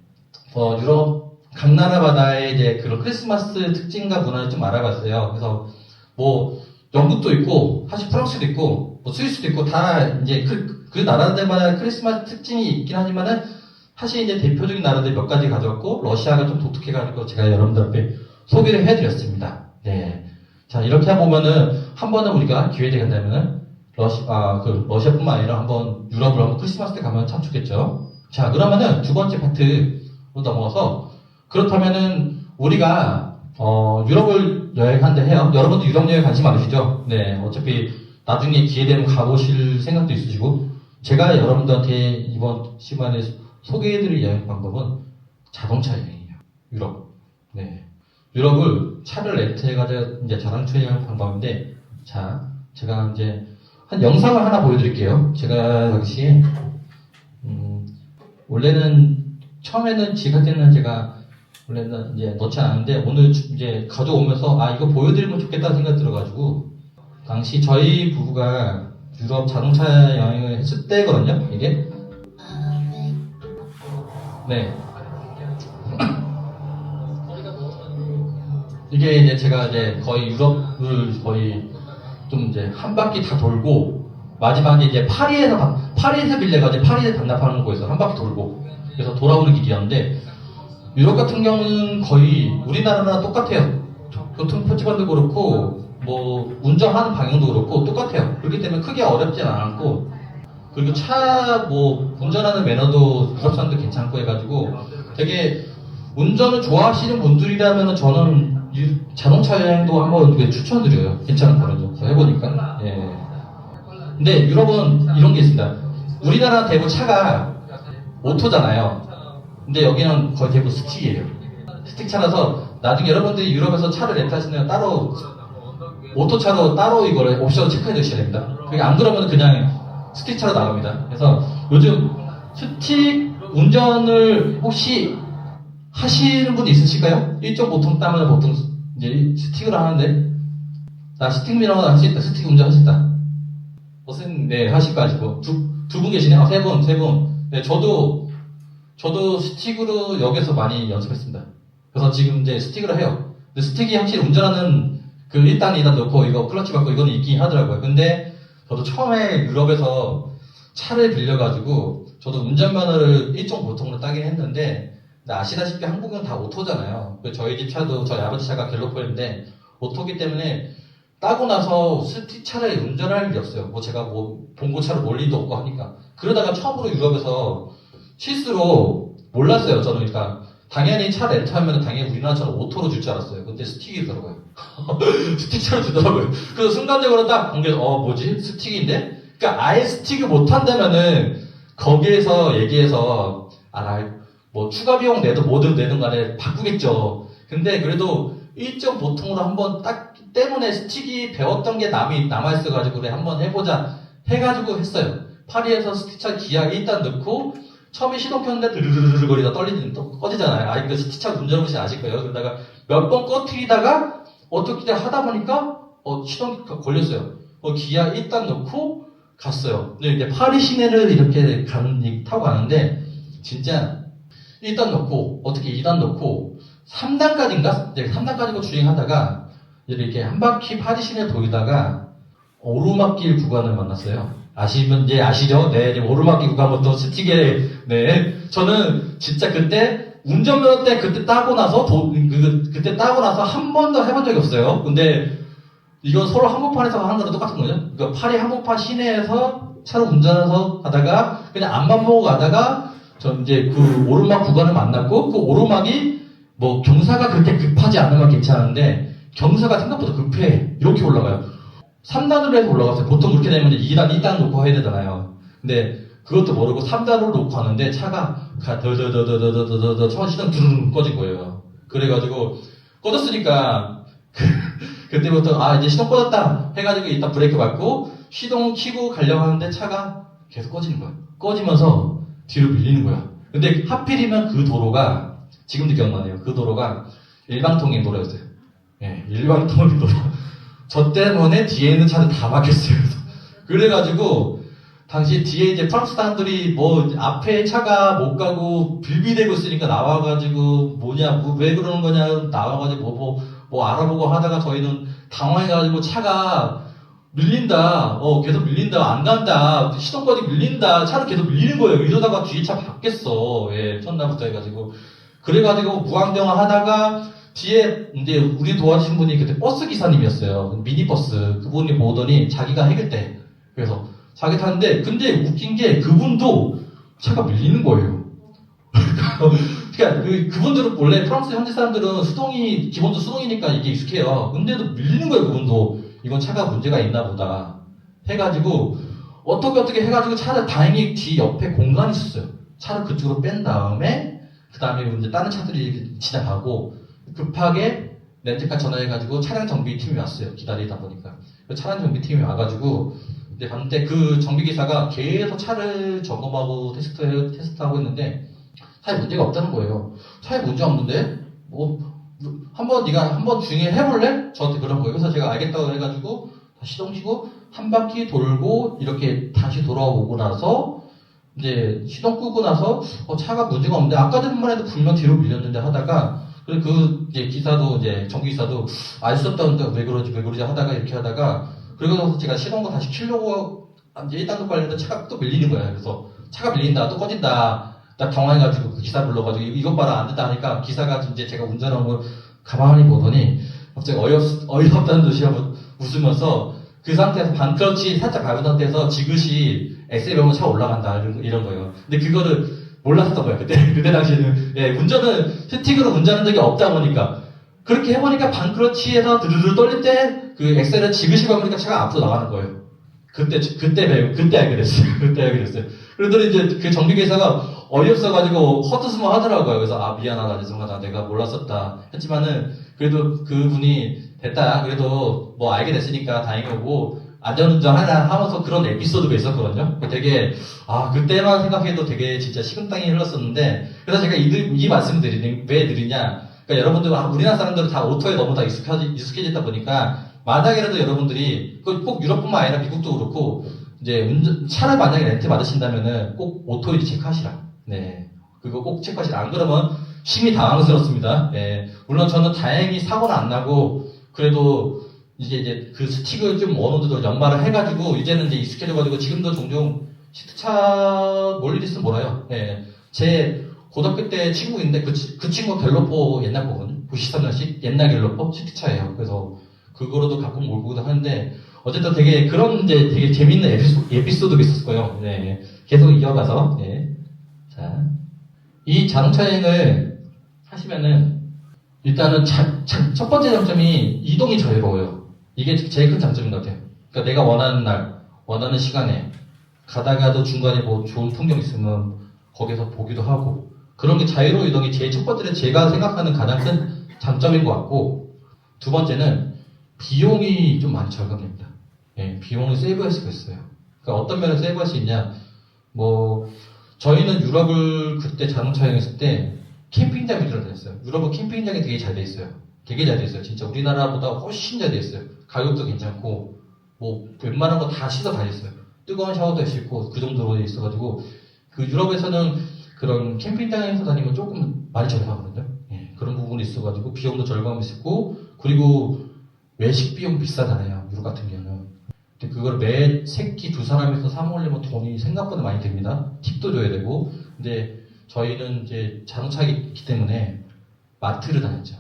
유럽 각 나라마다의 이제 그런 크리스마스 특징과 문화를 좀 알아봤어요. 그래서 뭐 영국도 있고 사실 프랑스도 있고 뭐 스위스도 있고 다 이제 그 나라들마다 크리스마스 특징이 있긴 하지만은 사실 이제 대표적인 나라들 몇 가지 가져왔고 러시아가 좀 독특해가지고 제가 여러분들 앞에 소개를 해드렸습니다. 네, 자 이렇게 보면은 한 번은 우리가 기회 되겠다면은 러시아뿐만 아니라 한번 유럽을 한번 크리스마스 때 가면 참 좋겠죠. 자 그러면은 두 번째 파트로 넘어가서 그렇다면은 우리가 유럽을 여행한다 해요. 여러분도 유럽 여행 관심 많으시죠? 네, 어차피 나중에 기회 되면 가보실 생각도 있으시고 제가 여러분들한테 이번 시간에 소개해드릴 여행 방법은 자동차 여행이에요. 유럽. 네, 유럽을 차를 렌트해가지고 이제 자동차 여행 방법인데 자 제가 이제 한 영상을 하나 보여드릴게요. 제가 당시에 원래는 처음에는 지갈 때는 제가 원래는 이제 넣지 않았는데 오늘 이제 가져오면서 이거 보여드리면 좋겠다는 생각이 들어가지고 당시 저희 부부가 유럽 자동차 여행을 했을 때거든요. 네. 이게 이제 제가 이제 거의 유럽을 거의 좀 이제 한 바퀴 다 돌고 마지막에 이제 파리에서 빌려가지고 파리에 반납하는 곳에서 한 바퀴 돌고 그래서 돌아오는 길이었는데 유럽 같은 경우는 거의 우리나라랑 똑같아요. 교통 표지판도 그렇고 뭐 운전하는 방향도 그렇고 똑같아요. 그렇기 때문에 크게 어렵진 않았고 그리고 차 뭐 운전하는 매너도 유럽 사람들 괜찮고 해가지고 되게 운전을 좋아하시는 분들이라면 저는 자동차 여행도 한번 추천드려요. 괜찮거든요. 해보니까. 예. 근데 유럽은 이런 게 있습니다. 우리나라 대부분 차가 오토잖아요. 근데 여기는 거의 대부분 스틱이에요. 스틱차라서 나중에 여러분들이 유럽에서 차를 렌트하시면 따로 오토차로 따로 이거를 옵션을 체크해 두셔야 됩니다. 그게 안 그러면 그냥 스틱 차로 나갑니다. 그래서 요즘 스틱 운전을 혹시 하시는 분 있으실까요? 일종 보통 따면 보통 이제 스틱으로 하는데, 나 스틱 미러는 할 수 있다. 스틱 운전 할 수 있다. 무슨, 네, 하실 거 아시고. 두 분 계시네요. 세 분. 네, 저도 스틱으로 역에서 많이 연습했습니다. 그래서 지금 이제 스틱으로 해요. 근데 스틱이 확실히 운전하는 그 1단, 2단 넣고 이거 클러치 받고 이거는 있긴 하더라고요. 근데 저도 처음에 유럽에서 차를 빌려가지고 저도 운전면허를 일종 보통으로 따긴 했는데, 근데 아시다시피 한국은 다 오토잖아요. 저희 집 차도 저희 아버지 차가 갤로퍼인데 오토기 때문에 따고 나서 스틱 차를 운전할 일이 없어요. 뭐 제가 뭐 봉고차로 몰 일도 없고 하니까. 그러다가 처음으로 유럽에서 실수로 몰랐어요. 저는 그러니까 당연히 차 렌트하면 당연히 우리나라처럼 오토로 줄 줄 알았어요. 근데 스틱이더라고요. 스틱 차로 주더라고요. 그래서 순간적으로 딱 본 게 뭐지? 스틱인데? 그러니까 아예 스틱을 못 한다면은 거기에서 얘기해서 뭐 추가 비용 내도 뭐든 내든 간에 바꾸겠죠. 근데 그래도 일정 보통으로 한번 딱 때문에 스틱이 배웠던 게 남아있어가지고 그래 한번 해보자 해가지고 했어요. 파리에서 스틱차 기아 1단 넣고 처음에 시동 켰는데 드르르르 거리다 또 꺼지잖아요. 이거 스틱차 운전해보시면 아실 거예요. 그러다가 몇 번 꺼트리다가 어떻게 하다 보니까 시동 걸렸어요. 기아 1단 넣고 갔어요. 근데 이제 파리 시내를 이렇게 타고 가는데 진짜 1단 넣고 어떻게 2단 넣고 3단까지인가? 네, 3단까지고 주행하다가 이렇게 한 바퀴 파리 시내 돌다가 오르막길 구간을 만났어요. 아시죠? 네, 오르막길 구간부터 스틱에, 네. 저는 진짜 그때 운전면허 때 그때 따고 나서 그때 따고 나서 한 번도 해본 적이 없어요. 근데 이건 서로 한복판에서 하는 거랑 똑같은 거죠. 그러니까 파리 한복판 시내에서 차로 운전해서 가다가 그냥 앞만 보고 가다가 전 이제 그 오르막 구간을 만났고 그 오르막이 뭐 경사가 그렇게 급하지 않으면 괜찮은데 경사가 생각보다 급해. 이렇게 올라가요. 3단으로 해서 올라갔어요. 보통 그렇게 되면 이제 2단, 2단 놓고 해야 되잖아요. 근데 그것도 모르고 3단으로 놓고 가는데 차가 더더더더더더더더 처음 시동 두루룩 꺼진 거예요. 그래가지고 꺼졌으니까 그때부터 이제 시동 꺼졌다 해가지고 일단 브레이크 밟고 시동 켜고 가려고 하는데 차가 계속 꺼지는 거야. 꺼지면서 뒤로 밀리는 거야. 근데 하필이면 그 도로가 지금도 기억나네요. 그 도로가 일방통행 도로였어요. 예, 일방통행 도로. 저 때문에 뒤에 있는 차는 다 막혔어요. 그래가지고 당시 뒤에 이제 프랑스 사람들이 뭐 앞에 차가 못 가고 빌비대고 있으니까 나와가지고 왜 그러는 거냐 나와가지고 뭐 알아보고 하다가 저희는 당황해가지고 차가 밀린다. 계속 밀린다. 안 간다. 시동까지 밀린다. 차는 계속 밀리는 거예요. 이러다가 뒤에 차 바뀌었어. 예, 첫날부터 해가지고. 그래가지고 무항정을 하다가 뒤에 이제 우리 도와주신 분이 그때 버스 기사님이었어요. 미니버스. 그분이 보더니 자기가 해결돼. 그래서 자기 타는데 근데 웃긴 게 그분도 차가 밀리는 거예요. 그러니까 그분들은 원래 프랑스 현지 사람들은 기본도 수동이니까 이게 익숙해요. 근데도 밀리는 거예요. 그분도. 이건 차가 문제가 있나 보다 해가지고 어떻게 해가지고 차를 다행히 뒤 옆에 공간이 있었어요. 차를 그쪽으로 뺀 다음에 그 다음에 이제 다른 차들이 지나가고 급하게 렌트카 전화해가지고 차량 정비팀이 왔어요. 기다리다 보니까 차량 정비팀이 와가지고 이제 봤는데 그 정비기사가 계속 차를 점검하고 테스트하고 있는데 차에 문제가 없다는 거예요. 차에 문제 없는데 네가 한번 중에 해볼래? 저한테 그런 거예요. 그래서 제가 알겠다고 해가지고 다시 시동 켜고 한 바퀴 돌고 이렇게 다시 돌아오고 나서 이제 시동 끄고 나서 차가 문제가 없는데 아까 전만 해도 분명 뒤로 밀렸는데 하다가 그 이제 기사도 이제 정비기사도 알 수 없다니까 왜 그러지 하다가 이렇게 하다가 그리고 나서 제가 시동거 다시 켜려고 이제 1단도 빨리는데 차가 또 밀리는 거야. 그래서 차가 밀린다 또 꺼진다. 나 당황해가지고 그 기사 불러가지고 이것 봐라 안 된다 하니까 기사가 이제 제가 운전하는 걸 가만히 보더니 갑자기 어이없다는 듯이 웃으면서 그 상태에서 반클러치 살짝 밟은 상태에서 지그시 엑셀 차 올라간다 이런 거예요. 근데 그거를 몰랐었던 거예요. 그때 당시에는 운전은 스틱으로 운전한 적이 없다 보니까 그렇게 해보니까 반클러치에서 드르르 떨릴 때 그 엑셀을 지그시 밟으니까 차가 앞으로 나가는 거예요. 그때 알게 됐어요. 그러더니 이제 그 정비기사가 어이없어가지고 헛웃음을 하더라고요. 그래서 미안하다 죄송하다 내가 몰랐었다 했지만은 그래도 그분이 됐다 그래도 뭐 알게 됐으니까 다행이고 안전운전 하면서 그런 에피소드가 있었거든요. 되게, 그때만 생각해도 되게 진짜 식은땀이 흘렀었는데, 그래서 제가 이 말씀 왜 드리냐. 그러니까 여러분들, 우리나라 사람들은 다 오토에 너무 다 익숙해졌다 보니까, 만약에라도 여러분들이, 꼭 유럽뿐만 아니라 미국도 그렇고, 이제 차를 만약에 렌트 받으신다면은 꼭 오토인지 체크하시라. 네. 그거 꼭 체크하시라. 안 그러면 심히 당황스럽습니다. 네. 물론 저는 다행히 사고는 안 나고, 그래도, 이제 그 스틱을 좀 어느 정도 연마를 해가지고 이제는 이제 익숙해져가지고 지금도 종종 시트차 몰일 있으면 몰아요. 예. 제 고등학교 때 친구 있는데 그 친구 갤러퍼 옛날 거거든요. 93년식 옛날 갤러퍼 시트차예요. 그래서 그거로도 가끔 몰고도 하는데 어쨌든 되게 그런 이제 되게 재밌는 에피소드가 있었을 거예요. 네. 계속 이어가서 자, 이 자동차 여행을 하시면은 일단은 첫 번째 장점이 이동이 자유로워요. 이게 제일 큰 장점인 것 같아요. 그러니까 내가 원하는 날, 원하는 시간에 가다가도 중간에 뭐 좋은 풍경 있으면 거기서 보기도 하고 그런 게 자유로운 이동이 제일 첫 번째는 제가 생각하는 가장 큰 장점인 것 같고 두 번째는 비용이 좀 많이 절감됩니다. 예, 비용을 세이브할 수가 있어요. 그러니까 어떤 면에서 세이브할 수 있냐? 뭐 저희는 유럽을 그때 자동차 여행했을 때 캠핑장을 들어다녔어요. 유럽은 캠핑장이 되게 잘 돼 있어요. 되게 잘 돼 있어요. 진짜 우리나라보다 훨씬 잘 돼 있어요. 가격도 괜찮고 뭐 웬만한 거 다 씻어 다 있어요. 뜨거운 샤워도 있고 그 정도로 돼 있어가지고 그 유럽에서는 그런 캠핑장에서 다니면 조금 많이 저렴하거든요. 예, 그런 부분이 있어가지고 비용도 절감이 있고 그리고 외식 비용 비싸잖아요. 유럽 같은 경우는. 근데 그걸 매 새끼 두 사람에서 사 먹으려면 돈이 생각보다 많이 듭니다. 팁도 줘야 되고. 근데 저희는 이제 자동차이기 때문에 마트를 다녔죠.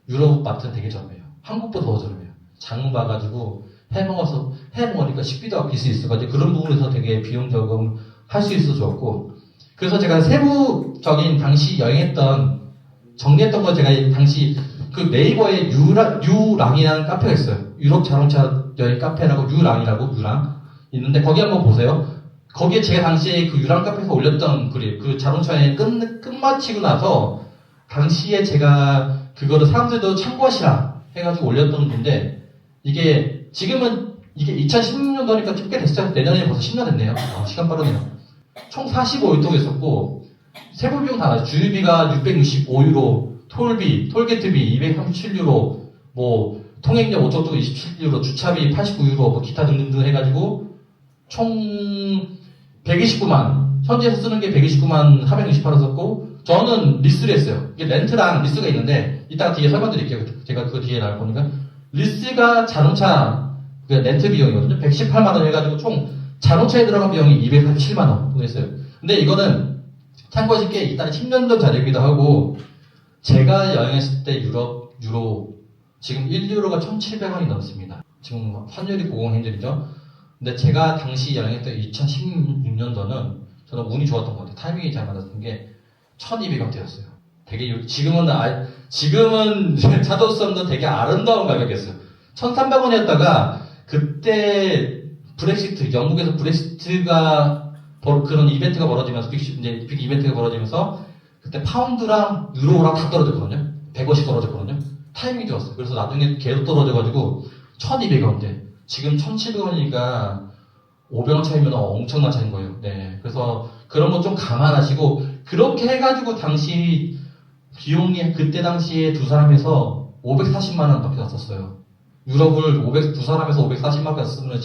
유럽 마트는 되게 저렴해요. 한국보다 더 저렴해요. 장 봐가지고 해먹으니까 식비도 아낄 수 있어가지고 그런 부분에서 되게 비용 절감 할 수 있어서 좋았고 그래서 제가 세부적인 당시 정리했던 거 제가 당시 그 네이버에 유랑이라는 카페가 있어요. 유럽 자동차 여행 카페라고 유랑 있는데 거기 한번 보세요. 거기에 제가 당시에 그 유랑 카페에서 올렸던 글이 그 자동차 여행 끝마치고 나서 당시에 제가 그거를 사람들도 참고하시라 해가지고 올렸던 건데 이게 지금은 이게 2016년도니까 좀 꽤 됐어요. 내년에 벌써 10년 됐네요. 시간 빠르네요. 총 45유토가 있었고 세부 비용 다 나죠. 주유비가 665유로, 톨게이트비 237유로, 뭐 통행료 어쩌고 27유로, 주차비 89유로, 뭐 기타 등등등 해가지고 총 129만 현지에서 쓰는 게 129만 468원 썼고 저는 리스를 했어요. 이게 렌트랑 리스가 있는데 이따가 뒤에 설명드릴게요. 제가 그 뒤에 나올 거니까 리스가 자동차 그 렌트 비용이거든요. 118만 원 해가지고 총 자동차에 들어간 비용이 237만 원 했어요. 근데 이거는 참고하실 게 일단 10년 전 자료이기도 하고 제가 여행했을 때 유로 지금 1유로가 1,700원이 넘습니다. 지금 환율이 고공행렬이죠. 근데 제가 당시 여행했던 2016년도는 저는 운이 좋았던 것 같아요. 타이밍이 잘 맞았던 게 1,200원대였어요. 되게 지금은 차도수도 되게 아름다운 가격이었어요. 1,300원이었다가 그때 영국에서 브렉시트가 그런 이벤트가 벌어지면서 빅 이벤트가 벌어지면서 그때 파운드랑 유로랑 다 떨어졌거든요. 100원씩 떨어졌거든요. 타이밍이 좋았어요. 그래서 나중에 계속 떨어져가지고 1,200원대. 지금 1,700원이니까 500원 차이면 엄청난 차이인 거예요. 네. 그래서 그런 거 좀 감안하시고 그렇게 해가지고 당시 비용이 그때 당시에 두 사람에서 540만 원밖에 났었어요. 유럽을 두 사람에서 540만 원까지 쓰면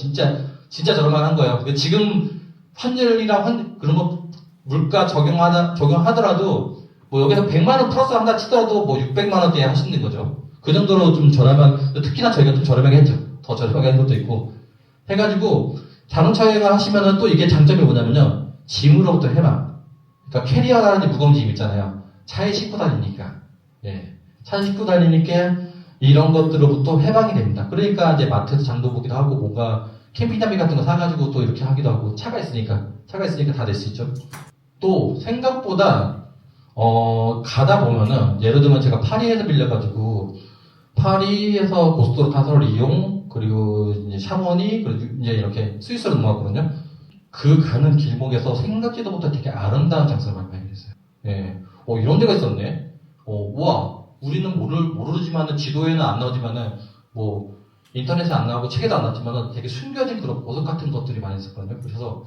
진짜 저렴한 한 거예요. 지금 환율이랑 그런 거 물가 적용하더라도 뭐 여기서 100만 원 플러스 한다 치더라도 뭐 600만 원대에 하시는 거죠. 그 정도로 좀 특히나 저희가 좀 저렴하게 했죠. 더 저렴하게 한 것도 있고 해가지고 자동차 여행을 하시면은 또 이게 장점이 뭐냐면요. 짐으로부터 해방. 그러니까 캐리어라는 무거운 짐 있잖아요. 차에 싣고 다니니까. 예. 차에 싣고 다니니까 이런 것들로부터 해방이 됩니다. 그러니까 이제 마트에서 장도 보기도 하고 뭔가 캠핑 장비 같은 거 사가지고 또 이렇게 하기도 하고 차가 있으니까 다 될 수 있죠. 또 생각보다 가다 보면은 예를 들면 제가 파리에서 빌려가지고 파리에서 고속도로 타서를 이용 그리고 이제 샤머니 그리고 이제 이렇게 스위스로 넘어갔거든요. 그 가는 길목에서 생각지도 못한 되게 아름다운 장소를 많이 발견했어요. 예. 이런 데가 있었네. 우와. 우리는 모르지만은 지도에는 안 나오지만은 뭐 인터넷에 안 나오고 책에도 안 나왔지만 되게 숨겨진 그런 보석 같은 것들이 많이 있었거든요. 그래서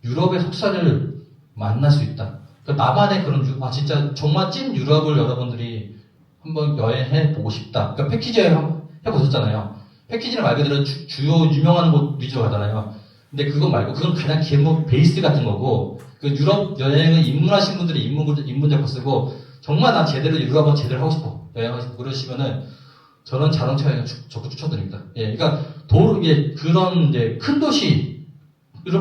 유럽의 속살을 만날 수 있다. 그러니까 나만의 그런 진짜 정말 찐 유럽을 여러분들이 한번 여행해 보고 싶다. 그러니까 패키지 여행 해보셨잖아요. 패키지는 말 그대로 주요 유명한 곳 위주로 가잖아요. 근데 그거 말고 그건 가장 기본 베이스 같은 거고 그 유럽 여행을 입문하신 분들이 입문자고 쓰고 정말 나 제대로 유럽은 제대로 하고 싶어 여행하고 싶어 그러시면은 저는 자동차 여행을 적극 추천드립니다. 예, 그러니까 이게 그런 이제 큰 도시를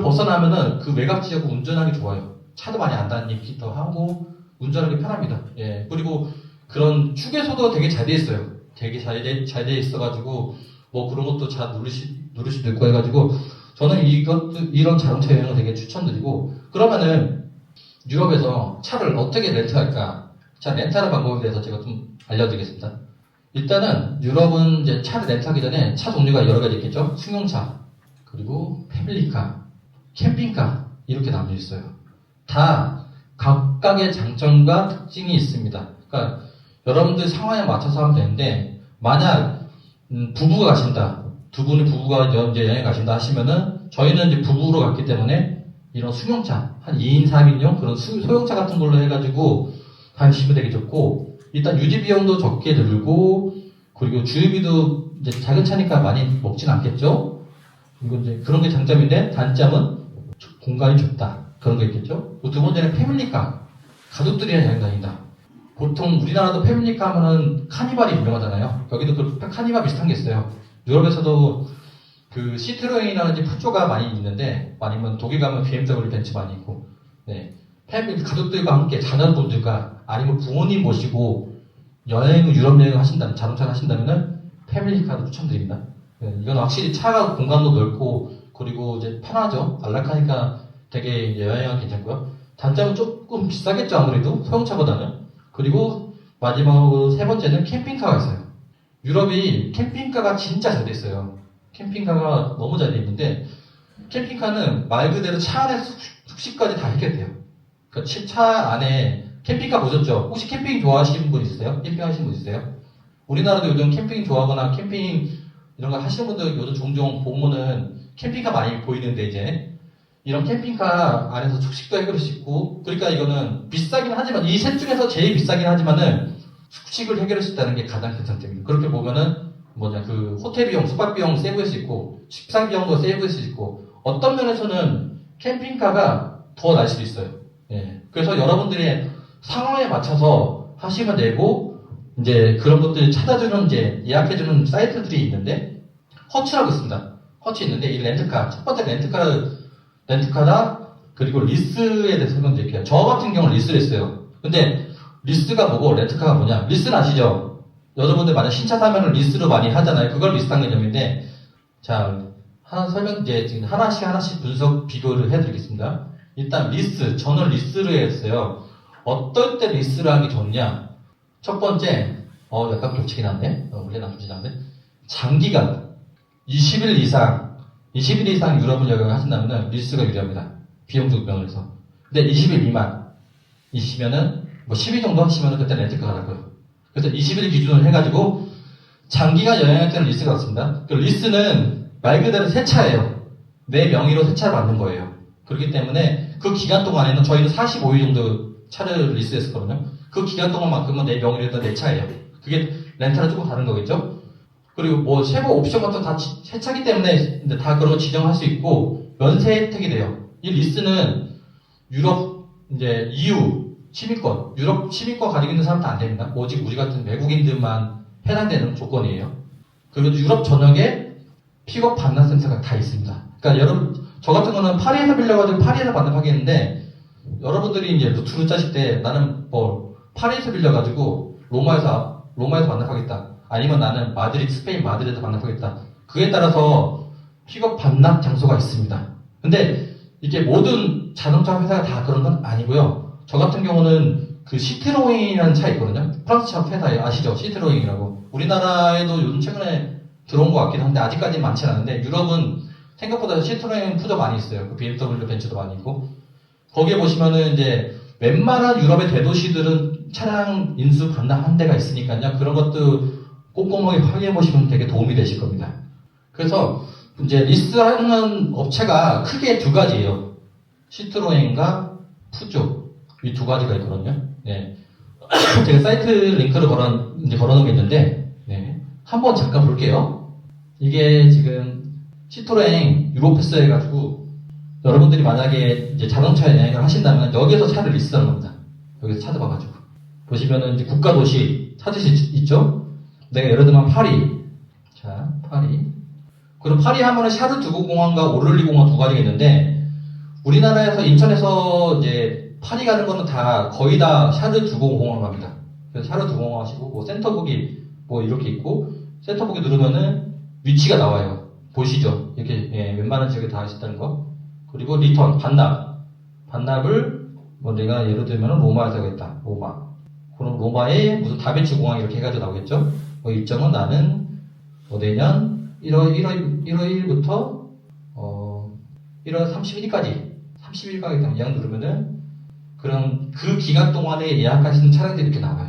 벗어나면은 그 외곽 지역을 운전하기 좋아요. 차도 많이 안 다니기도 하고 운전하기 편합니다. 예, 그리고 그런 휴게소도 되게 잘 돼 있어요. 되게 잘 돼 있어가지고 뭐 그런 것도 잘 누릴 수도 있고 해가지고 저는 이런 자동차 여행을 되게 추천드리고 그러면은 유럽에서 차를 어떻게 렌트할까? 자, 렌트하는 방법에 대해서 제가 좀 알려드리겠습니다. 일단은 유럽은 이제 차를 렌트하기 전에 차 종류가 여러 가지 있겠죠? 승용차, 그리고 패밀리카, 캠핑카 이렇게 나눠져 있어요. 다 각각의 장점과 특징이 있습니다. 그러니까 여러분들 상황에 맞춰서 하면 되는데 만약 부부가 가신다. 두 분이 부부가 이제 여행 가신다 하시면은 저희는 이제 부부로 갔기 때문에 이런 승용차 한 2인 3인용 그런 소형차 같은 걸로 해가지고 다니시면 되게 좋고 일단 유지 비용도 적게 들고 그리고 주유비도 이제 작은 차니까 많이 먹진 않겠죠. 이거 이제 그런 게 장점인데 단점은 공간이 좁다 그런 거 있겠죠. 두 번째는 패밀리카 가족들이랑 여행 다닌다. 보통 우리나라도 패밀리카 하면은 카니발이 유명하잖아요. 여기도 그 카니발 비슷한 게 있어요. 유럽에서도 그 시트로엔이라든지 푸조가 많이 있는데 아니면 독일 가면 BMW 벤츠 많이 있고 네. 패밀리 가족들과 함께 자녀분들과 아니면 부모님 모시고 유럽 여행을 하신다면 자동차를 하신다면은 패밀리카도 추천드립니다. 네. 이건 확실히 차가 공간도 넓고 그리고 이제 편하죠. 안락하니까 되게 여행하기 괜찮고요. 단점은 조금 비싸겠죠 아무래도 소형차보다는. 그리고 마지막으로 세 번째는 캠핑카가 있어요. 유럽이 캠핑카가 진짜 잘 돼 있어요. 캠핑카가 너무 잘 돼 있는데 캠핑카는 말 그대로 차 안에 숙식까지 다 해결돼요. 그러니까 차 안에 캠핑카 보셨죠? 혹시 캠핑 좋아하시는 분 있으세요? 캠핑 하시는 분 있으세요? 우리나라도 요즘 캠핑 좋아하거나 캠핑 이런 거 하시는 분들 요즘 종종 보면은 캠핑카 많이 보이는데 이제 이런 캠핑카 안에서 숙식도 해결할 수 있고 그러니까 이거는 비싸긴 하지만 이 셋 중에서 제일 비싸긴 하지만은 숙식을 해결할 수 있다는 게 가장 큰 장점입니다. 그렇게 보면은 그 호텔 비용, 숙박 비용 세이브할 수 있고 식사 비용도 세이브할 수 있고 어떤 면에서는 캠핑카가 더 나을 수도 있어요. 예. 그래서 여러분들의 상황에 맞춰서 하시면 되고 이제 그런 것들 찾아주는 이제 예약해주는 사이트들이 있는데 허츠라고 있습니다. 허츠 있는데 이 렌트카 첫 번째 렌트카다 그리고 리스에 대해서 설명드릴게요. 저 같은 경우는 리스를 했어요. 근데 리스가 뭐고 렌트카가 뭐냐? 리스는 아시죠? 여러분들 만약 신차 사면은 리스로 많이 하잖아요. 그걸 리스한 개념인데 자 이제 지금 하나씩 분석 비교를 해드리겠습니다. 일단 리스 저는 리스를 했어요. 어떨 때 리스를 하기 좋냐? 첫 번째 약간 겹치긴 한데 원래 나쁘진 않은데 장기간 20일 이상 유럽을 여행을 하신다면 리스가 유리합니다. 비용적 면에서. 근데 20일 미만이시면은 뭐 10일 정도 하시면은 그때 렌트카가 날 거예요. 그래서 20일 기준으로 해가지고 장기간 여행할 때는 리스가 없습니다. 그 리스는 말 그대로 새 차예요. 내 명의로 새 차를 받는 거예요. 그렇기 때문에 그 기간 동안에는 저희는 45일 정도 차를 리스했었거든요. 그 기간 동안만큼은 내 명의로 했던 내 차예요. 그게 렌트랑 조금 다른 거겠죠? 그리고 뭐 세부 옵션 같은 거 다 새 차기 때문에 근데 다 그런 거 지정할 수 있고 면세 혜택이 돼요. 이 리스는 유럽 이제 EU 시민권, 유럽 시민권 가지고 있는 사람도 안 됩니다. 오직 우리 같은 외국인들만 해당되는 조건이에요. 그리고 유럽 전역에 픽업 반납 센터가 다 있습니다. 그러니까 여러분 저 같은 거는 파리에서 빌려가지고 파리에서 반납하겠는데 여러분들이 이제 루트를 짜실 때 나는 뭐 파리에서 빌려가지고 로마에서 반납하겠다. 아니면 나는 스페인 마드리드에서 반납하겠다. 그에 따라서 픽업 반납 장소가 있습니다. 근데 이게 모든 자동차 회사가 다 그런 건 아니고요. 저 같은 경우는 그 시트로잉이라는 차 있거든요. 프랑스 차 회사에 아시죠? 시트로잉이라고. 우리나라에도 요즘 최근에 들어온 것 같긴 한데 아직까지는 많지 않은데 유럽은 생각보다 시트로잉 푸조 많이 있어요. 그 BMW 벤츠도 많이 있고. 거기에 보시면은 이제 웬만한 유럽의 대도시들은 차량 인수 반납한 데가 있으니까요. 그런 것도 꼼꼼하게 확인해 보시면 되게 도움이 되실 겁니다. 그래서 이제 리스하는 업체가 크게 두 가지예요. 시트로엔과 푸조 이 두 가지가 있거든요. 네. 제가 사이트 링크를 걸어놓은 게 있는데 네. 한번 잠깐 볼게요. 이게 지금 시트로엔 유로패스 해가지고 여러분들이 만약에 이제 자동차 여행을 하신다면 여기서 차를 리스하는 겁니다. 여기서 찾아봐가지고 보시면은 이제 국가 도시 찾으실 수 있죠? 내가 예를 들면 파리. 자, 파리. 그럼 파리 하면은 샤르두고 공항과 오를리 공항 두 가지가 있는데 우리나라에서 인천에서 이제 파리 가는 거는 다 거의 다 샤르두고 공항 갑니다. 그래서 샤르두고 공항 하시고 뭐 센터북이 뭐 이렇게 있고 센터북에 누르면은 위치가 나와요. 보시죠? 이렇게 예, 웬만한 지역에 다 있었다는 거. 그리고 리턴 반납을 뭐 내가 예를 들면 로마에서 하겠다. 로마. 그럼 로마에 무슨 다빈치 공항 이렇게 해가지고 나오겠죠? 뭐 일정은 나는 뭐 내년 1월 1일부터 1월 30일까지 때문에 예약 누르면은 그런 그 기간 동안에 예약하시는 차량들이 이렇게 나와요.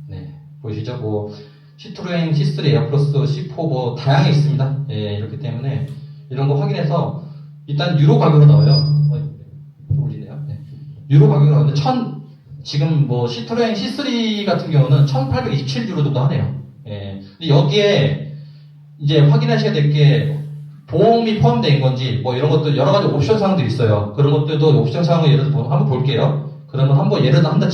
네. 보이시죠? 뭐 시트로엔 C3 에어플러스 C4 뭐 다양하게 있습니다. 예, 이렇기 때문에 이런 거 확인해서 일단 유로 가격으로 나와요. 올리네요. 네. 유로 가격으로 나오는데 지금 뭐 시트로엔 C3 같은 경우는 1827유로 정도 하네요. 예. 근데 여기에 이제 확인하셔야 될 게 보험이 포함된 건지 뭐 이런 것도 여러 가지 옵션 사항들이 있어요. 그런 것들도 옵션 사항을 예를 들어 한번 볼게요. 그러면 한번 예를 들어 한번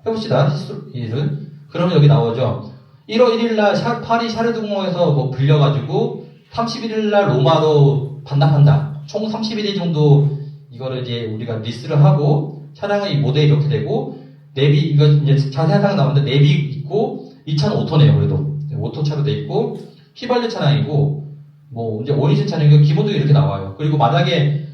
해봅시다. C3를. 그러면 여기 나오죠. 1월 1일날 파리 샤르드공항에서 뭐 빌려가지고 31일날 로마로 반납한다. 총 31일 정도 이거를 이제 우리가 리스를 하고 차량의 이 모델이 이렇게 되고 내비 이거 이제 자세한 사항 나오는데 내비 있고 이 차는 오토네요. 그래도 오토차로 돼 있고 휘발유 차량이고 뭐 이제 오리진 차량이고 기본적으로 이렇게 나와요. 그리고 만약에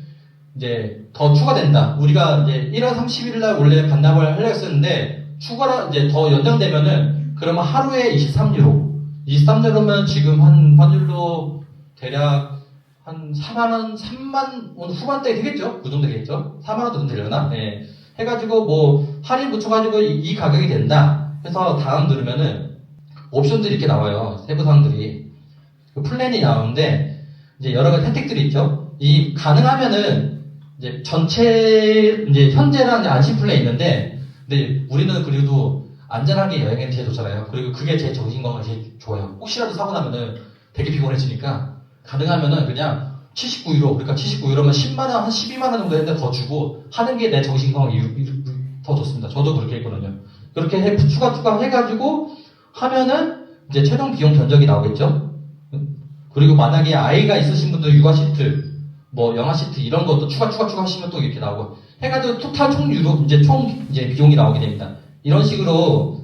이제 더 추가된다. 우리가 이제 1월 30일날 원래 반납을 하려고 했었는데 추가로 이제 더 연장되면은 그러면 하루에 23유로면 지금 한 환율로 대략 한 3만 원 후반대 되겠죠? 그 정도 되겠죠? 4만 원 정도 되려나? 네. 해가지고 뭐 할인 붙여가지고 이 가격이 된다. 해서 다음 누르면은 옵션들이 이렇게 나와요. 세부 사항들이. 그 플랜이 나오는데 이제 여러 가지 혜택들이 있죠. 이 가능하면은 이제 전체 이제 현재랑 이제 안심 플랜이 있는데 근데 우리는 그래도 안전하게 여행이 제일 좋잖아요. 그리고 그게 제 정신건강에 제일 좋아요. 혹시라도 사고 나면은 되게 피곤해지니까 가능하면은 그냥 79유로, 그러니까 79유로면 10만원, 한 12만원 정도 했는데 더 주고 하는 게 내 정신건강에 더 좋습니다. 저도 그렇게 했거든요. 그렇게 추가 해가지고 하면은 이제 최종 비용 견적이 나오겠죠? 그리고 만약에 아이가 있으신 분들 육아 시트, 뭐 영아 시트 이런 것도 추가 하시면 또 이렇게 나오고 해가지고 토탈 총 비용이 나오게 됩니다. 이런 식으로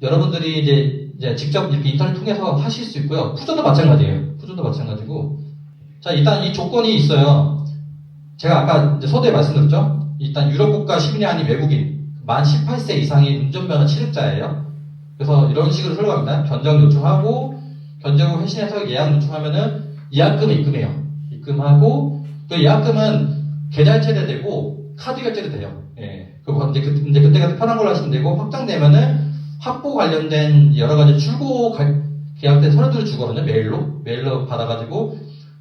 여러분들이 이제 직접 이렇게 인터넷 통해서 하실 수 있고요. 푸조도 마찬가지예요. 푸조도 마찬가지고. 자, 일단 이 조건이 있어요. 제가 아까 이제 서두에 말씀드렸죠? 일단 유럽 국가 시민이 아닌 외국인, 만 18세 이상의 운전면허 취득자예요. 그래서 이런 식으로 흘러갑니다. 견적 요청하고, 견적을 회신해서 예약 요청하면은 예약금을 입금해요. 입금하고, 그 예약금은 계좌 이체도 되고, 카드 결제도 돼요. 예. 그거 이제 그때가 편한 걸로 하시면 되고, 확정되면은 확보 관련된 여러 가지 출고 계약된 서류들을 주거든요. 메일로 받아가지고,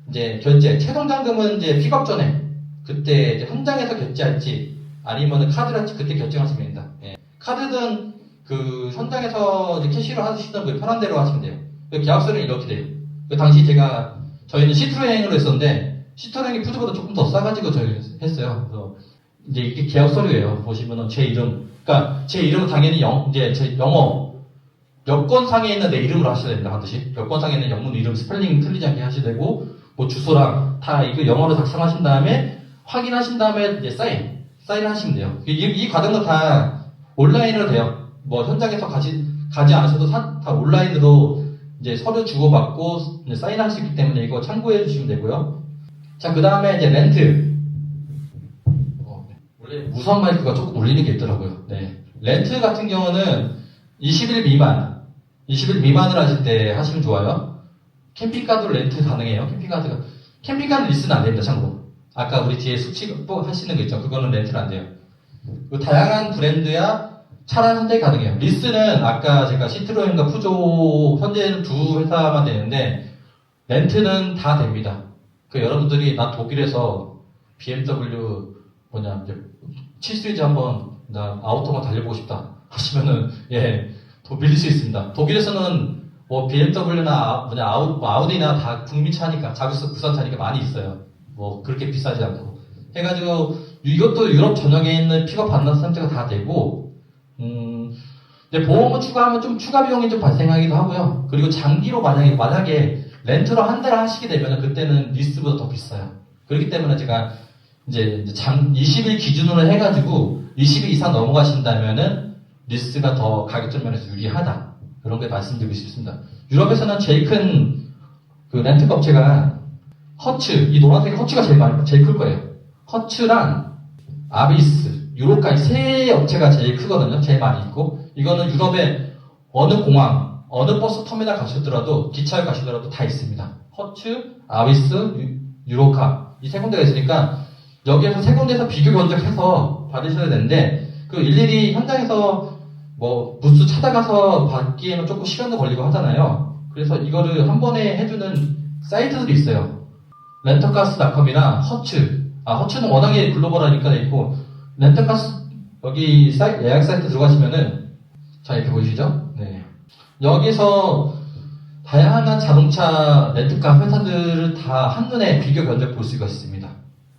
이제 결제, 최종 잔금은 이제 픽업 전에, 그때 이제 현장에서 결제할지, 아니면은 카드를 할지 그때 결정하시면 됩니다. 예. 카드든 그 현장에서 이제 캐시로 하시던 그 편한 대로 하시면 돼요. 그 계약서는 이렇게 돼요. 그 당시 저희는 시트로행으로 했었는데, 시트로행이 푸드보다 조금 더 싸가지고 저희 했어요. 그래서 이제 이게 계약 서류예요. 보시면은 제 이름, 그러니까 제 이름은 당연히 이제 제 영어 여권상에 있는 내 이름으로 하셔야 됩니다. 반드시 여권상에 있는 영문 이름 스펠링 틀리지 않게 하셔야 되고 뭐 주소랑 다 이거 영어로 작성하신 다음에 확인하신 다음에 이제 사인 하시면 돼요. 이 과정도 다 온라인으로 돼요. 뭐 현장에서 가지 않으셔도 다 온라인으로 이제 서류 주고받고 이제 사인할 수 있기 때문에 이거 참고해 주시면 되고요. 자, 그 다음에 이제 렌트. 원래 무선 마이크가 조금 울리는 게 있더라고요. 네. 렌트 같은 경우는 20일 미만을 하실 때 하시면 좋아요. 캠핑카도 렌트 가능해요. 캠핑카는 리스는 안 됩니다. 참고로. 아까 우리 뒤에 수치 하시는 거 있죠. 그거는 렌트는 안 돼요. 다양한 브랜드야 차량 선택이 가능해요. 리스는 아까 제가 시트로엔과 푸조 현재는 두 회사만 되는데 렌트는 다 됩니다. 그 여러분들이 나 독일에서 BMW 이제 7시리즈 한번 나 아우토만 달려보고 싶다 하시면은 또 빌릴 수 있습니다. 독일에서는 뭐 BMW나 아우디나 다 국민차니까 자국수 국산차니까 많이 있어요. 뭐 그렇게 비싸지 않고 해가지고 이것도 유럽 전역에 있는 픽업 받는 상태가 다 되고 근데 보험을 추가하면 좀 추가 비용이 좀 발생하기도 하고요. 그리고 장기로 만약에 렌트로 한 달을 하시게 되면 그때는 리스보다 더 비싸요. 그렇기 때문에 제가 이제 20일 기준으로 해가지고 20일 이상 넘어가신다면은 리스가 더 가격적 면에서 유리하다. 그런 게 말씀드리고 싶습니다. 유럽에서는 제일 큰 그 렌트카 업체가 허츠, 이 노란색 허츠가 제일 클 거예요. 허츠랑 아비스, 유로까지 세 업체가 제일 크거든요. 제일 많이 있고 이거는 유럽의 어느 공항, 어느 버스 터미널 가시더라도 기차에 가시더라도 다 있습니다. 허츠, 아비스, 유로카 이 세 군데가 있으니까 여기에서 세 군데에서 비교 견적해서 받으셔야 되는데 그 일일이 현장에서 뭐 부스 찾아가서 받기에는 조금 시간도 걸리고 하잖아요. 그래서 이거를 한 번에 해주는 사이트들이 있어요. 렌터카스닷컴이나 허츠는 워낙에 글로벌하니까 돼 있고 렌터카스 여기 예약 사이트 들어가시면은 자 이렇게 보이시죠? 네. 여기서 다양한 자동차 렌트카 회사들을 다 한눈에 비교 견적 볼 수가 있습니다.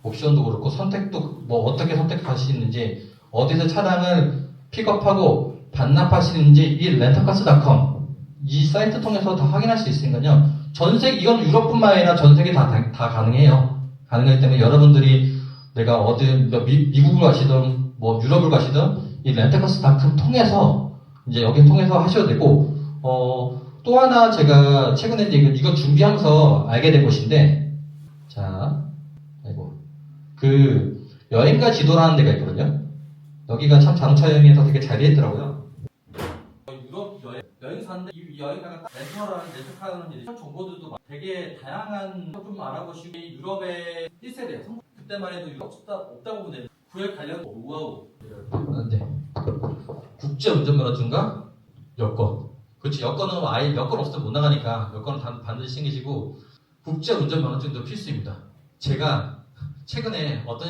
옵션도 그렇고 선택도 뭐 어떻게 선택하시는지 어디서 차량을 픽업하고 반납하시는지 이 렌터카스닷컴 이 사이트 통해서 다 확인할 수 있으니까요. 이건 유럽뿐만 아니라 전 세계 다 가능해요. 가능하기 때문에 여러분들이 내가 미국을 가시든 뭐 유럽을 가시든 이 렌터카스닷컴 통해서 이제 여기 통해서 하셔도 되고 또 하나 제가 최근에 이거 준비하면서 알게 된 것인데 그 여행가 지도라는 데가 있거든요. 여기가 참 자동차 여행에서 되게 잘 되어 있더라고요. 유럽 여행사인데 이 여행가가 렌터카라는 정보들도 되게 다양한 좀 알아보시고 유럽의 1세대 그때만 해도 유럽 없다고 보면 돼요. 구역 관련 우아우 네. 국제 운전면허증과 여권. 그렇지 여권은 아예 여권 없으면 못 나가니까 여권은 반드시 챙기시고 국제 운전면허증도 필수입니다. 제가 최근에 어떤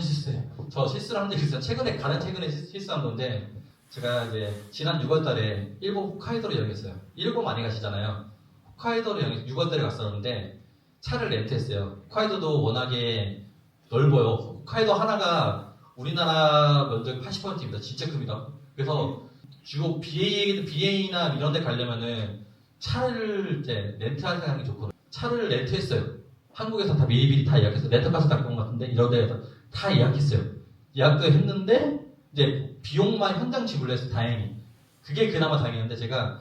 저 실수를 한 적이 있어요. 가장 최근에 실수한 건데 제가 이제 지난 6월달에 일본 홋카이도로 여행했어요. 일본 많이 가시잖아요. 홋카이도로 6월달에 갔었는데 차를 렌트했어요. 홋카이도도 워낙에 넓어요. 홋카이도 하나가 우리나라 면적 80%입니다. 진짜 큽니다. 그래서 주로 BA나 이런 데 가려면은 차를 이제 렌트하는 게 좋거든요. 차를 렌트했어요. 한국에서 다 미리미리 다 예약해서 렌터카스닷컴 같은데 이런 데에서 다 예약했어요. 예약도 했는데 이제 비용만 현장 지불해서 다행히 그게 그나마 다행이었는데 제가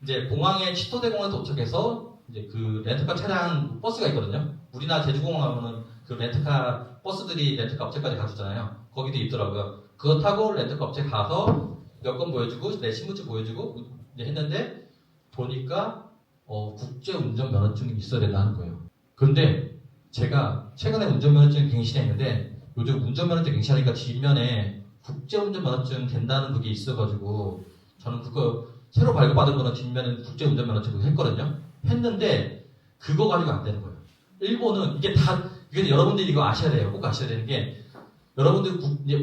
이제 공항에 치토데공항에 도착해서 이제 그 렌터카 차량 버스가 있거든요. 우리나라 제주공항 가면은 그 렌터카 버스들이 렌터카 업체까지 가주잖아요. 거기도 있더라고요. 그거 타고 렌터카 업체 가서 여권 보여주고 내 신분증 보여주고 했는데 보니까 국제 운전 면허증이 있어야 된다는 거예요. 그런데 제가 최근에 운전면허증 갱신했는데 요즘 운전면허증 갱신하니까 뒷면에 국제운전면허증 된다는 그게 있어가지고 저는 그거 새로 발급받은 거는 뒷면에 국제운전면허증 했거든요. 했는데 그거 가지고 안 되는 거예요. 일본은 이게 여러분들이 이거 아셔야 돼요. 꼭 아셔야 되는 게 여러분들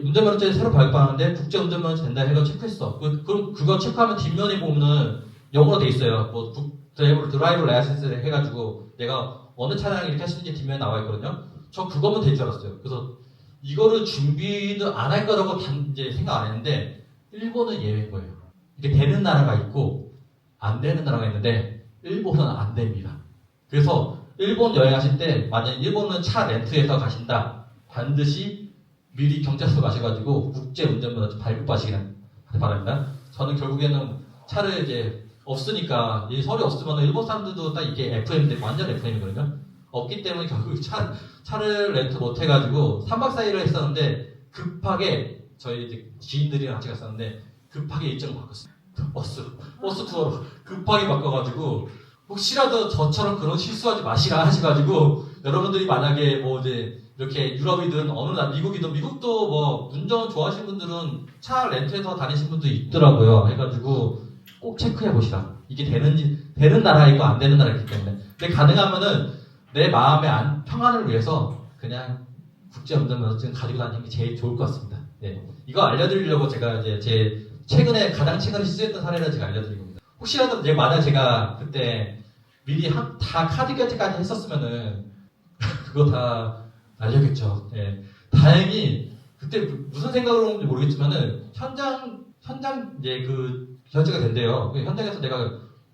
운전면허증 새로 발급하는데 국제운전면허증 된다 해서 체크했어. 그럼 그거 체크하면 뒷면에 보면은 영어로 돼 있어요. 뭐 드라이브 라이센스 해가지고 내가 어느 차량 이렇게 하시는지 뒷면에 나와 있거든요. 저 그거면 될 줄 알았어요. 그래서 이거를 준비도 안 할 거라고 이제 생각 안 했는데 일본은 예외인 거예요. 이게 되는 나라가 있고 안 되는 나라가 있는데 일본은 안 됩니다. 그래서 일본 여행하실 때 만약 일본은 차 렌트해서 가신다 반드시 미리 경찰서 가셔가지고 국제 운전면허증 발급하시기 바랍니다. 저는 결국에는 차를 이제 없으니까 이 서류 없으면 일본 사람들도 딱 이게 FM인데 완전 FM이거든요. 없기 때문에 결국 차를 렌트 못 해가지고 3박 4일을 했었는데 급하게 저희 이제 지인들이랑 같이 갔었는데 급하게 일정을 바꿨어요. 버스 투어로 급하게 바꿔가지고 혹시라도 저처럼 그런 실수하지 마시라 하셔가지고 여러분들이 만약에 뭐 이제 이렇게 유럽이든 어느 나라 미국도 뭐 운전 좋아하시는 분들은 차 렌트해서 다니시는 분도 있더라고요. 해가지고 꼭 체크해 보시라. 이게 되는 나라이고 안 되는 나라이기 때문에. 근데 가능하면은 내 마음의 평안을 위해서 그냥 국제운전면허증 가지고 다니는 게 제일 좋을 것 같습니다. 네. 이거 알려드리려고 제가 이제 제 가장 최근에 시도했던 사례를 제가 알려드린 겁니다. 혹시라도 이제 만약 제가 그때 미리 다 카드 결제까지 했었으면은 그거 다 날려겠죠. 네. 다행히 그때 무슨 생각으로 했는지 모르겠지만은 현장 이제 그 결제가 된대요. 현장에서 내가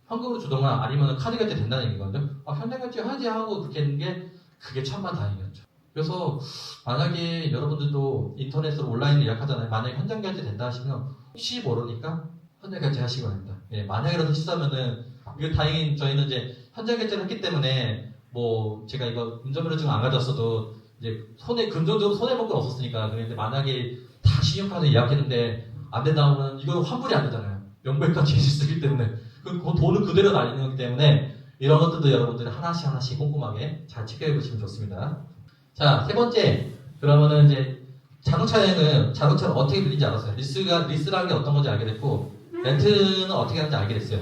현금으로 주던가 아니면 카드 결제 된다는 얘기거든요. 현장 결제 하지 하고 그렇게 했는 게 그게 천만다행이었죠. 그래서 만약에 여러분들도 인터넷으로 온라인으로 예약하잖아요. 만약에 현장 결제 된다 하시면 혹시 모르니까 현장 결제 하시기 바랍니다. 예, 만약이라도 실수하면은 이거 다행히 저희는 이제 현장 결제를 했기 때문에 뭐 제가 이거 운전면허증 안 가졌어도 이제 금전적으로 손해본 건 없었으니까. 그런데 만약에 다 신용카드 예약했는데 안 된다 하면 이거 환불이 안 되잖아요. 명백한 실수이기 때문에 그 돈은 그대로 날리는 거기 때문에 이런 것들도 여러분들이 하나씩 꼼꼼하게 잘 체크해 보시면 좋습니다. 자, 세 번째. 그러면은 이제 자동차는 어떻게 빌린지 알았어요. 리스라는 게 어떤 건지 알게 됐고, 렌트는 어떻게 하는지 알게 됐어요.